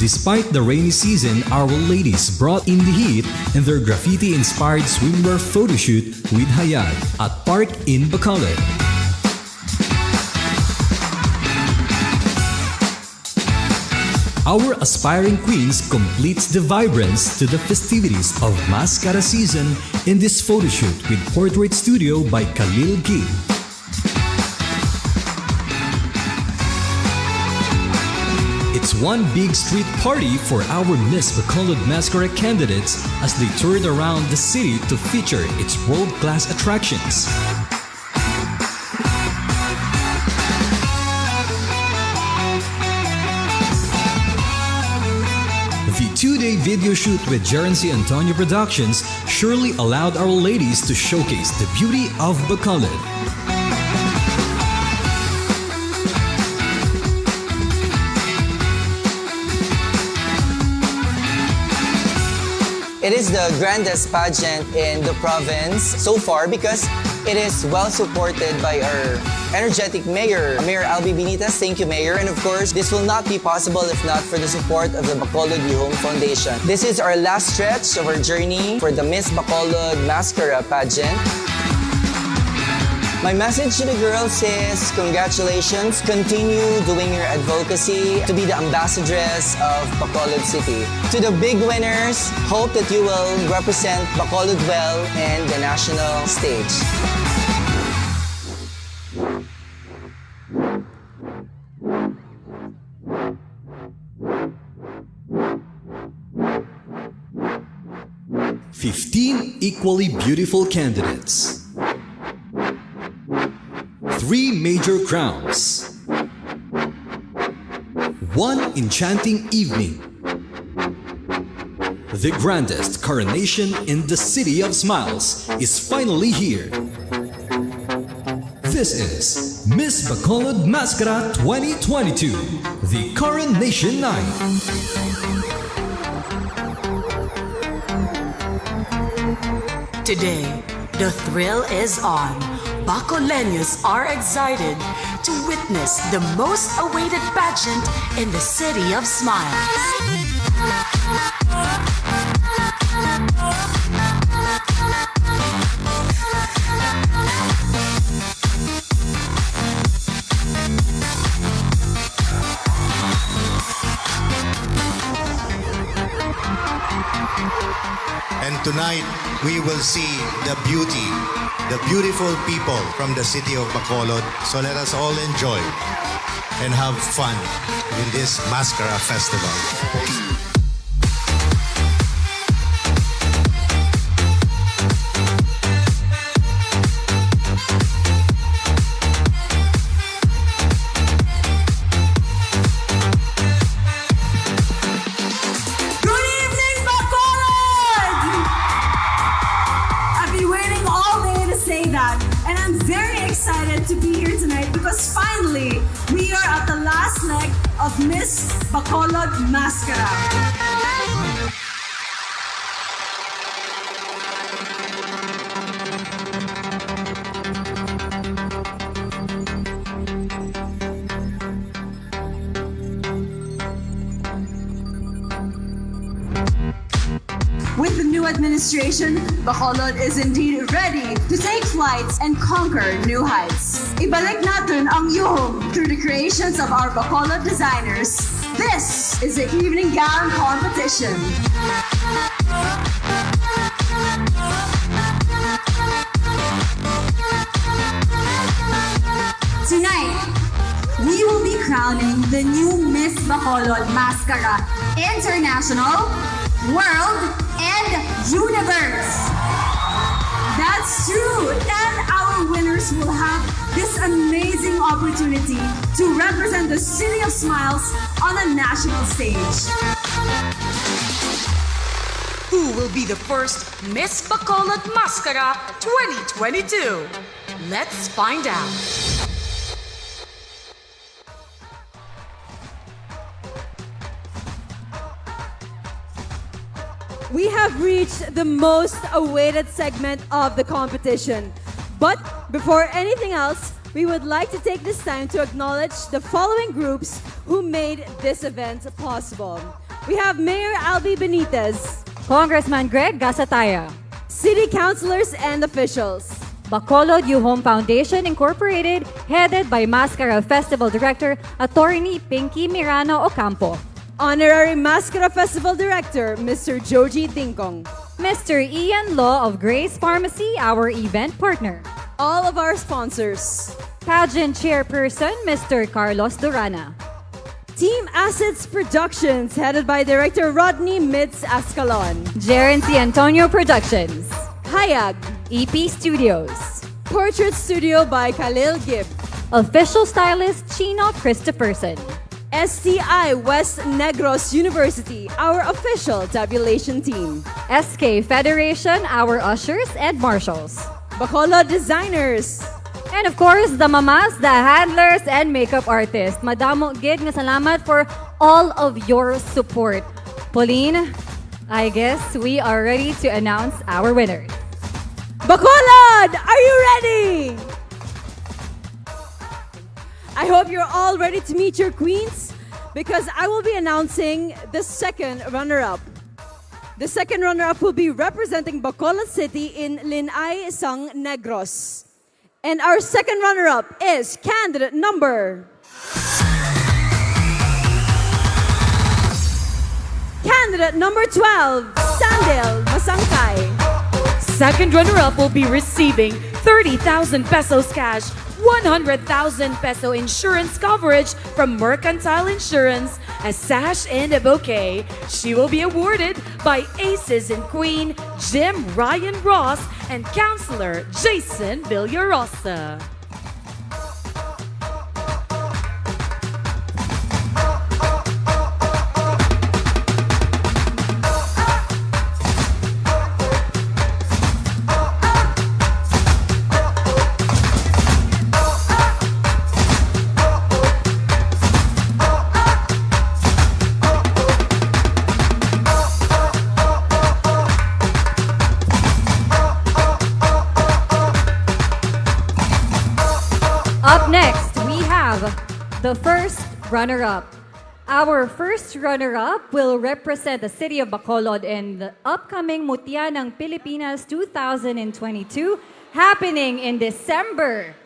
[SPEAKER 14] Despite the rainy season, our ladies brought in the heat in their graffiti-inspired swimwear photoshoot with Hayat at Park in Bacolod. Our aspiring queens completes the vibrance to the festivities of Mascara season in this photoshoot with Portrait Studio by Khalil Gil. It's one big street party for our Miss Bacolod Masskara candidates as they toured around the city to feature its world-class attractions. The two-day video shoot with Gerency Antonio Productions surely allowed our ladies to showcase the beauty of Bacolod.
[SPEAKER 16] It is the grandest pageant in the province so far because it is well supported by our energetic mayor, Mayor Albi Binitas. Thank you, Mayor. And of course, this will not be possible if not for the support of the Bacolod You Home Foundation. This is our last stretch of our journey for the Miss Bacolod Masskara pageant. My message to the girls is congratulations. Continue doing your advocacy to be the ambassadress of Bacolod City. To the big winners, hope that you will represent Bacolod well in the national stage.
[SPEAKER 14] Equally beautiful candidates. 3 major crowns. 1 enchanting evening. The grandest coronation in the City of Smiles is finally here. This is Miss Bacolod Masskara 2022, the Coronation Night.
[SPEAKER 17] Today, the thrill is on. Bacoleños are excited to witness the most awaited pageant in the City of Smiles.
[SPEAKER 24] And tonight, we will see the beauty, the beautiful people from the city of Bacolod. So let us all enjoy and have fun in this Mascara Festival.
[SPEAKER 1] To be here tonight because finally we are at the last leg of Miss Bacolod Masskara. With the new administration, Bacolod is indeed ready to take flights and conquer new heights. Ibalik natin ang yuhong through the creations of our Bacolod designers. This is the evening gown competition. Tonight, we will be crowning the new Miss Bacolod Masskara International, World, and Universe. That's true. And our winners will have this amazing opportunity to represent the City of Smiles on a national stage.
[SPEAKER 17] Who will be the first Miss Bacolod Masskara 2022? Let's find out.
[SPEAKER 1] we have reached the most awaited segment of the competition. But before anything else, we would like to take this time to acknowledge the following groups who made this event possible. We have Mayor Albi Benitez,
[SPEAKER 2] Congressman Greg Gasataya,
[SPEAKER 1] City Councilors and officials,
[SPEAKER 2] Bacolod U Home Foundation Incorporated, headed by Mascara Festival Director Attorney Pinky Mirano Ocampo,
[SPEAKER 1] Honorary Mascara Festival Director Mr. Joji Dingkong,
[SPEAKER 2] Mr. Ian Law of Grace Pharmacy, our event partner,
[SPEAKER 1] all of our sponsors,
[SPEAKER 2] Pageant Chairperson Mr. Carlos Durana,
[SPEAKER 1] Team Assets Productions, headed by Director Rodney Mitz Ascalon,
[SPEAKER 2] Gerency Antonio Productions,
[SPEAKER 1] Hayag,
[SPEAKER 2] EP Studios,
[SPEAKER 1] Portrait Studio by Khalil Gibb,
[SPEAKER 2] Official Stylist Chino Christopherson,
[SPEAKER 1] STI West Negros University, our official tabulation team,
[SPEAKER 2] SK Federation, our ushers and marshals,
[SPEAKER 1] Bacolod Designers,
[SPEAKER 2] and of course, the mamas, the handlers, and makeup artists. Madamo gid nga salamat for all of your support. Pauline, I guess we are ready to announce our winners.
[SPEAKER 1] Bacolod, are you ready? I hope you're all ready to meet your queens because I will be announcing the second runner-up. The second runner-up will be representing Bacolod City in Linay, Sang Negros. And our second runner-up is candidate number... Candidate number 12, Sandel Masangkay.
[SPEAKER 6] Second runner-up will be receiving 30,000 pesos cash, 100,000 peso insurance coverage from Mercantile Insurance, a sash and a bouquet. She will be awarded by Aces and Queen Jim Ryan Ross and Counselor Jason Villarosa.
[SPEAKER 2] Up next, we have the first runner-up. Our first runner-up will represent the city of Bacolod in the upcoming Mutya ng Pilipinas 2022 happening in December.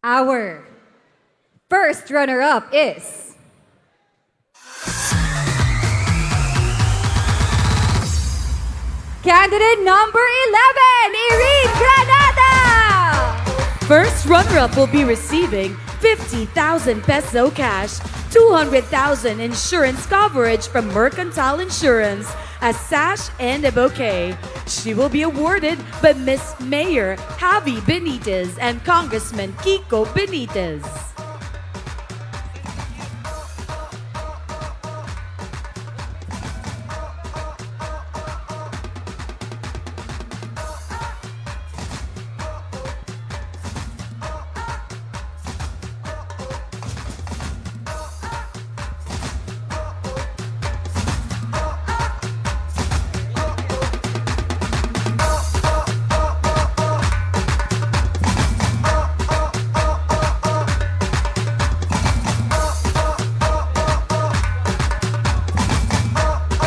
[SPEAKER 2] Our first runner-up is candidate number 11, Irene Granada.
[SPEAKER 6] First runner-up will be receiving 50,000 peso cash, 200,000 insurance coverage from Mercantile Insurance, a sash and a bouquet. She will be awarded by Miss Mayor Javi Benitez and Congressman Kiko Benitez.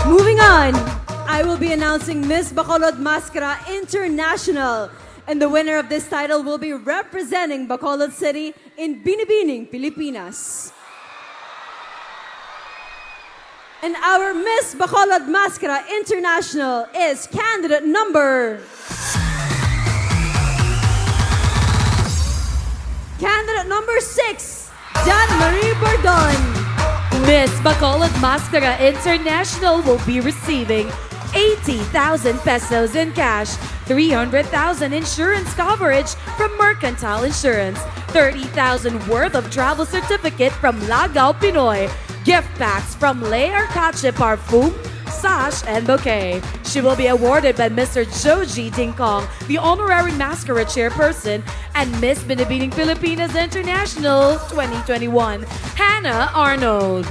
[SPEAKER 1] Moving on, I will be announcing Miss Bacolod Masskara International. And the winner of this title will be representing Bacolod City in Binibining, Pilipinas. And our Miss Bacolod Masskara International is candidate number... Candidate number 6, Dan Marie Bordon.
[SPEAKER 6] Miss Bacolod Masskara International will be receiving 80,000 pesos in cash, 300,000 insurance coverage from Mercantile Insurance, 30,000 worth of travel certificate from Lagaw Pinoy, gift packs from Le Arcache Parfum, sash, and bouquet. She will be awarded by Mr. Joji Dingkong, the Honorary Mascara Chairperson, and Miss Binibining Pilipinas International 2021, Hannah Arnold.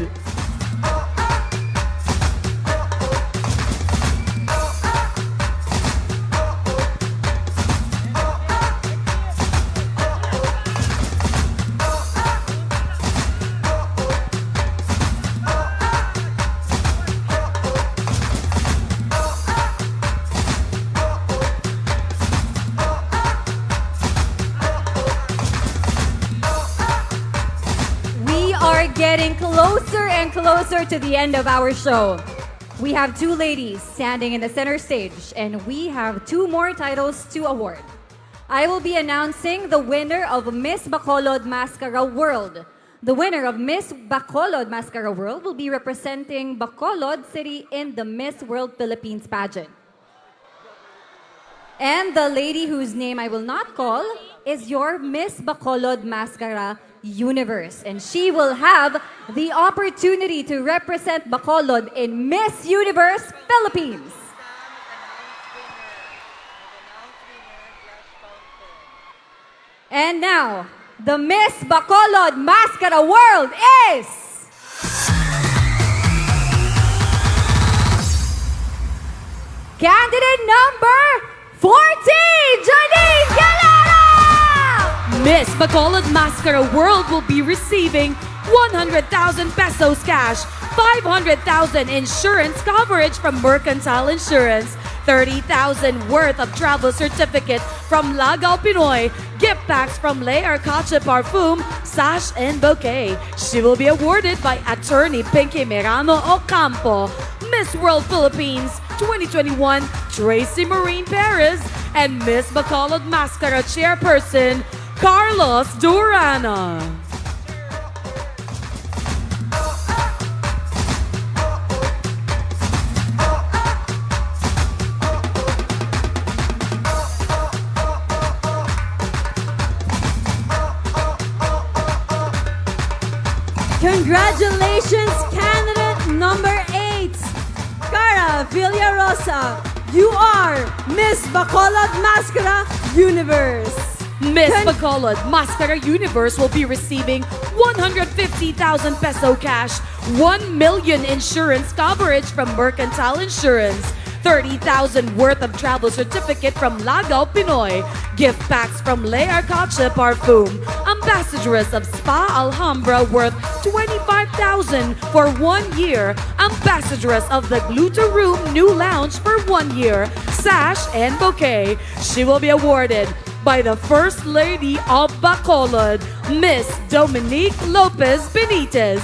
[SPEAKER 2] getting closer and closer to the end of our show. We have two ladies standing in the center stage, and we have two more titles to award. I will be announcing the winner of Miss Bacolod Masskara World. The winner of Miss Bacolod Masskara World will be representing Bacolod City in the Miss World Philippines pageant. And the lady whose name I will not call is your Miss Bacolod Masskara Universe. And she will have the opportunity to represent Bacolod in Miss Universe Philippines. And now, the Miss Bacolod Masskara World is... Candidate number 14, Janine Galera!
[SPEAKER 6] Miss Bacolod Masskara World will be receiving 100,000 pesos cash, 500,000 insurance coverage from Mercantile Insurance, 30,000 worth of travel certificate from Lagaw Pinoy, gift packs from Le Arcache Parfum, sash and bouquet. She will be awarded by Attorney Pinky Merano Ocampo. Miss World Philippines 2021, Tracy Marine Perez, and Miss Bacolod Masskara Chairperson, Carlos Durana.
[SPEAKER 1] Congratulations, candidate number 8, Cara Villarosa. You are Miss Bacolod Masskara Universe.
[SPEAKER 6] Miss Bacolod Masskara Universe will be receiving 150,000 peso cash, 1 million insurance coverage from Mercantile Insurance, 30,000 worth of travel certificate from Lagaw Pinoy, gift packs from Le Arcache Parfum, ambassadress of Spa Alhambra worth 25,000 for 1 year, ambassadress of the Gluta Room New Lounge for 1 year, sash and bouquet. She will be awarded by the First Lady of Bacolod, Miss Dominique Lopez Benitez,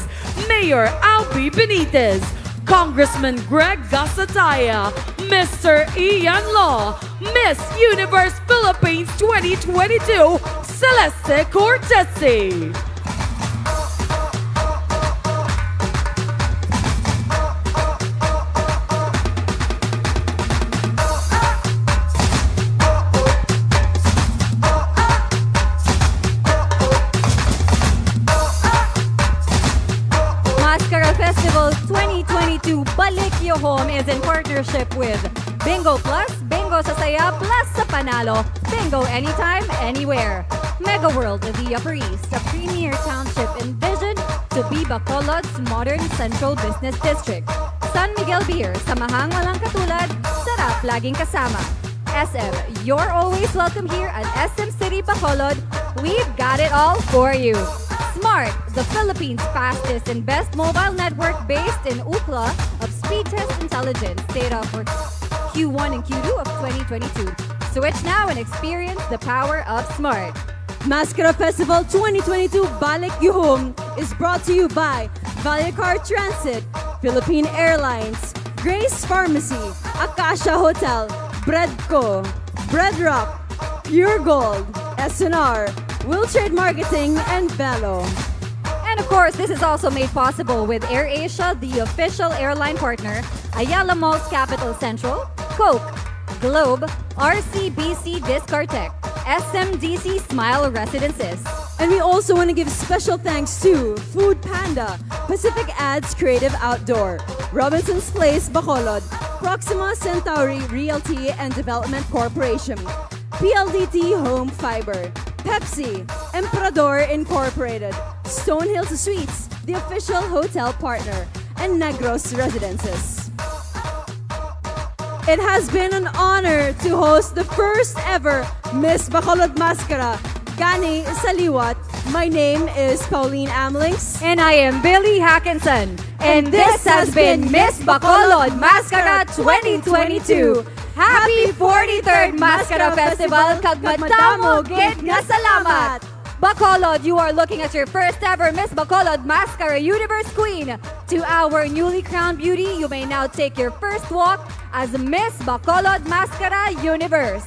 [SPEAKER 6] Mayor Albie Benitez, Congressman Greg Gasataya, Mr. Ian Law, Miss Universe Philippines 2022, Celeste Cortesi.
[SPEAKER 2] Masskara Festival 2022 Balik Yo Home is in partnership with Bingo Plus, Bingo sa Saya Plus sa Panalo, Bingo Anytime, Anywhere. Mega World of the Upper East, a premier township envisioned to be Bacolod's modern central business district. San Miguel Beer, samahang walang katulad, sarap laging kasama. SM, you're always welcome here at SM City Bacolod. We've got it all for you. Smart, the Philippines' fastest and best mobile network based in Ukla of Speed Test Intelligence data for Q1 and Q2 of 2022. Switch now and experience the power of Smart.
[SPEAKER 1] Masskara Festival 2022 Balik Yo Home is brought to you by Vallecar Transit, Philippine Airlines, Grace Pharmacy, Acacia Hotel, Breadco, Breadrock, Pure Gold, SNR, Wiltrade Marketing, and Bello.
[SPEAKER 2] And of course, this is also made possible with AirAsia, the official airline partner, Ayala Malls Capital Central, Coke, Globe, RCBC Discartech, SMDC Smile Residences.
[SPEAKER 1] And we also want to give special thanks to Food Panda, Pacific Ads Creative Outdoor, Robinson's Place Bacolod, Proxima Centauri Realty and Development Corporation, PLDT Home Fiber, Pepsi, Emperador Incorporated, Stonehills Suites, the official hotel partner, and Negros Residences. It has been an honor to host the first ever Miss Bacolod Masskara, Gani Saliwat. My name is Pauline Amlings.
[SPEAKER 2] And I am Billy Hackinson. And this has been Miss Bacolod Masskara 2022. Happy 43rd Masskara Festival! Kag madamo gid nga salamat! Bacolod, you are looking at your first ever Miss Bacolod Masskara Universe Queen. To our newly crowned beauty, you may now take your first walk as Miss Bacolod Masskara Universe.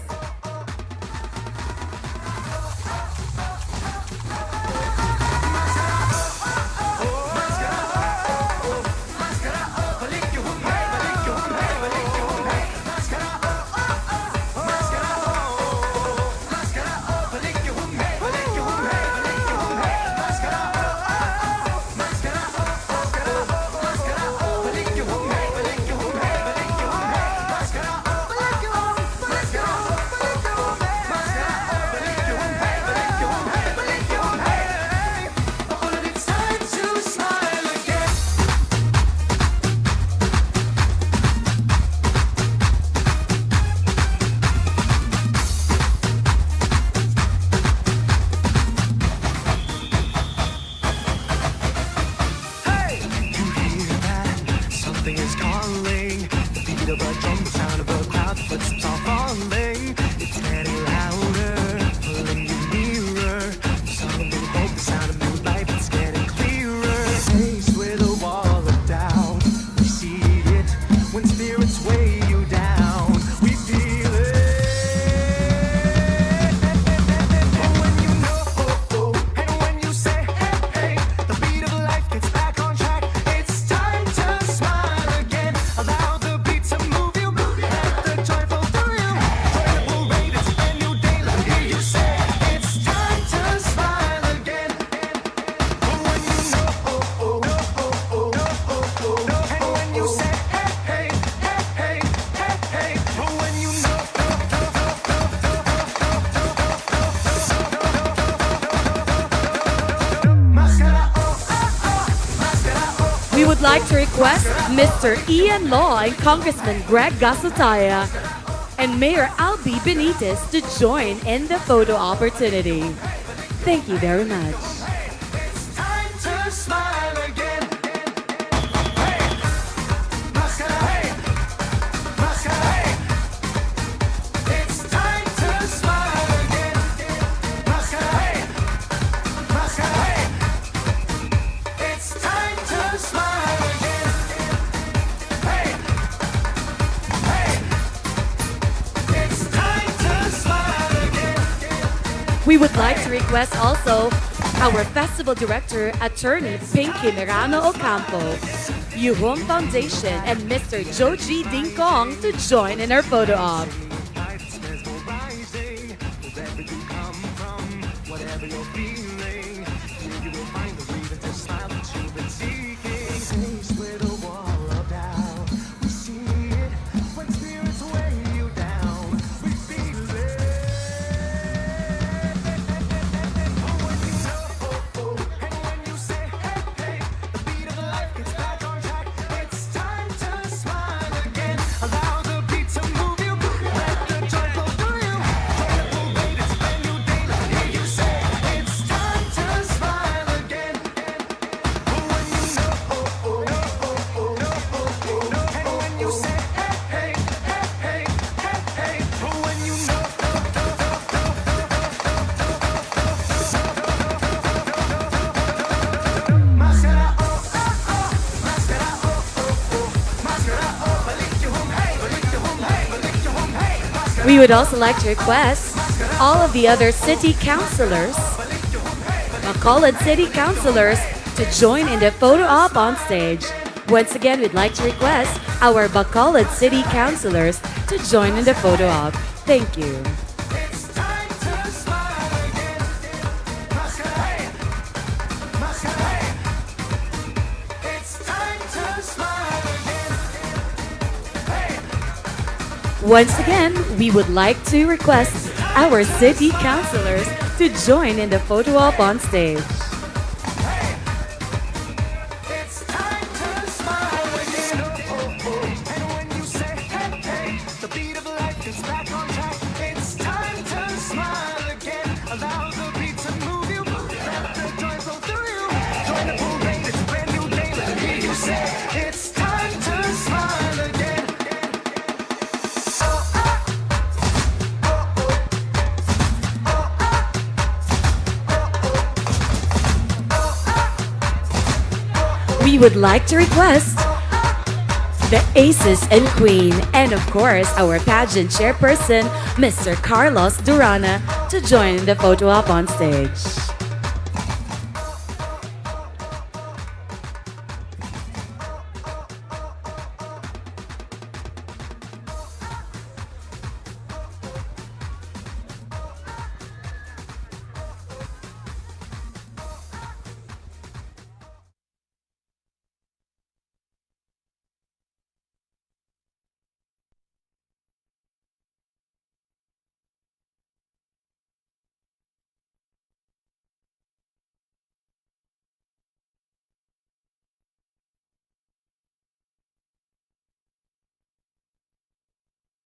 [SPEAKER 4] Something is calling. The beat of a drum, the sound of a crowd, footsteps are falling. It's getting louder, pulling you nearer. The song of new hope, the sound of new life, it's getting clearer. Faced with a wall of doubt, we see it when spirits weigh you down. We feel it. And when you know, and when you say, hey, the beat of life gets back on track. It's time to smile again. Allow the beat to move you. Let the joy flow through you. Join the parade, it's a brand new day. Let me hear you say, it's time to smile again. And when you know, and when you say, hey, and when you know.
[SPEAKER 6] We would like to request Mr. Ian Law and Congressman Greg Gasotaya and Mayor Albi Benitez to join in the photo opportunity. Thank you very much.
[SPEAKER 4] Time to smile again. Hey, Mascara, hey, Mascara, hey. It's time to smile again. Mascara, hey, Mascara, hey. It's time to smile again. Hey, hey. It's time to smile again.
[SPEAKER 6] We would like to request also our festival director, attorney Pinky Mirano Ocampo, Yuhom Foundation, and Mr. Joji Ding Kong to join in our photo op.
[SPEAKER 4] Wherever you come from, whatever you're feeling, here you will find the reason to smile that you've been seeking. Faced with a wall of doubt, we see it when spirits weigh you down. We feel it. And when you know, and when you say, hey, the beat of life gets back on track. It's time to smile again. Allow the beat to move you. Let the joy flow through you. Join the parade, it's a brand new day. Let me hear you say, it's time to smile again. And when you know, and when you say, hey, and when you know. Mascara, mascara, mascara, balik you home, hey, balik you home, hey, balik you home, hey.
[SPEAKER 6] We would also like to request all of the other city councilors, Bacolod City Councilors, to join in the photo op on stage. Once again, we'd like to request our Bacolod City Councilors to join in the photo op. Thank you.
[SPEAKER 4] It's time to smile again. Mascara, hey, mascara, hey. It's time to smile again. Hey.
[SPEAKER 6] Once again, we would like to request our city councilors to join in the photo op on stage.
[SPEAKER 4] It's time to smile again. And when you say, hey, the beat of life gets back on track. It's time to smile again. Allow the beat to move you. Let the joy flow through you. Join the parade, it's a brand new day. Let me hear you say, it's time to smile again. Oh, oh, oh, oh, oh, oh, oh.
[SPEAKER 6] would like to request the Aces and Queen, and of course, our pageant chairperson, Mr. Carlos Durana, to join the photo op on stage.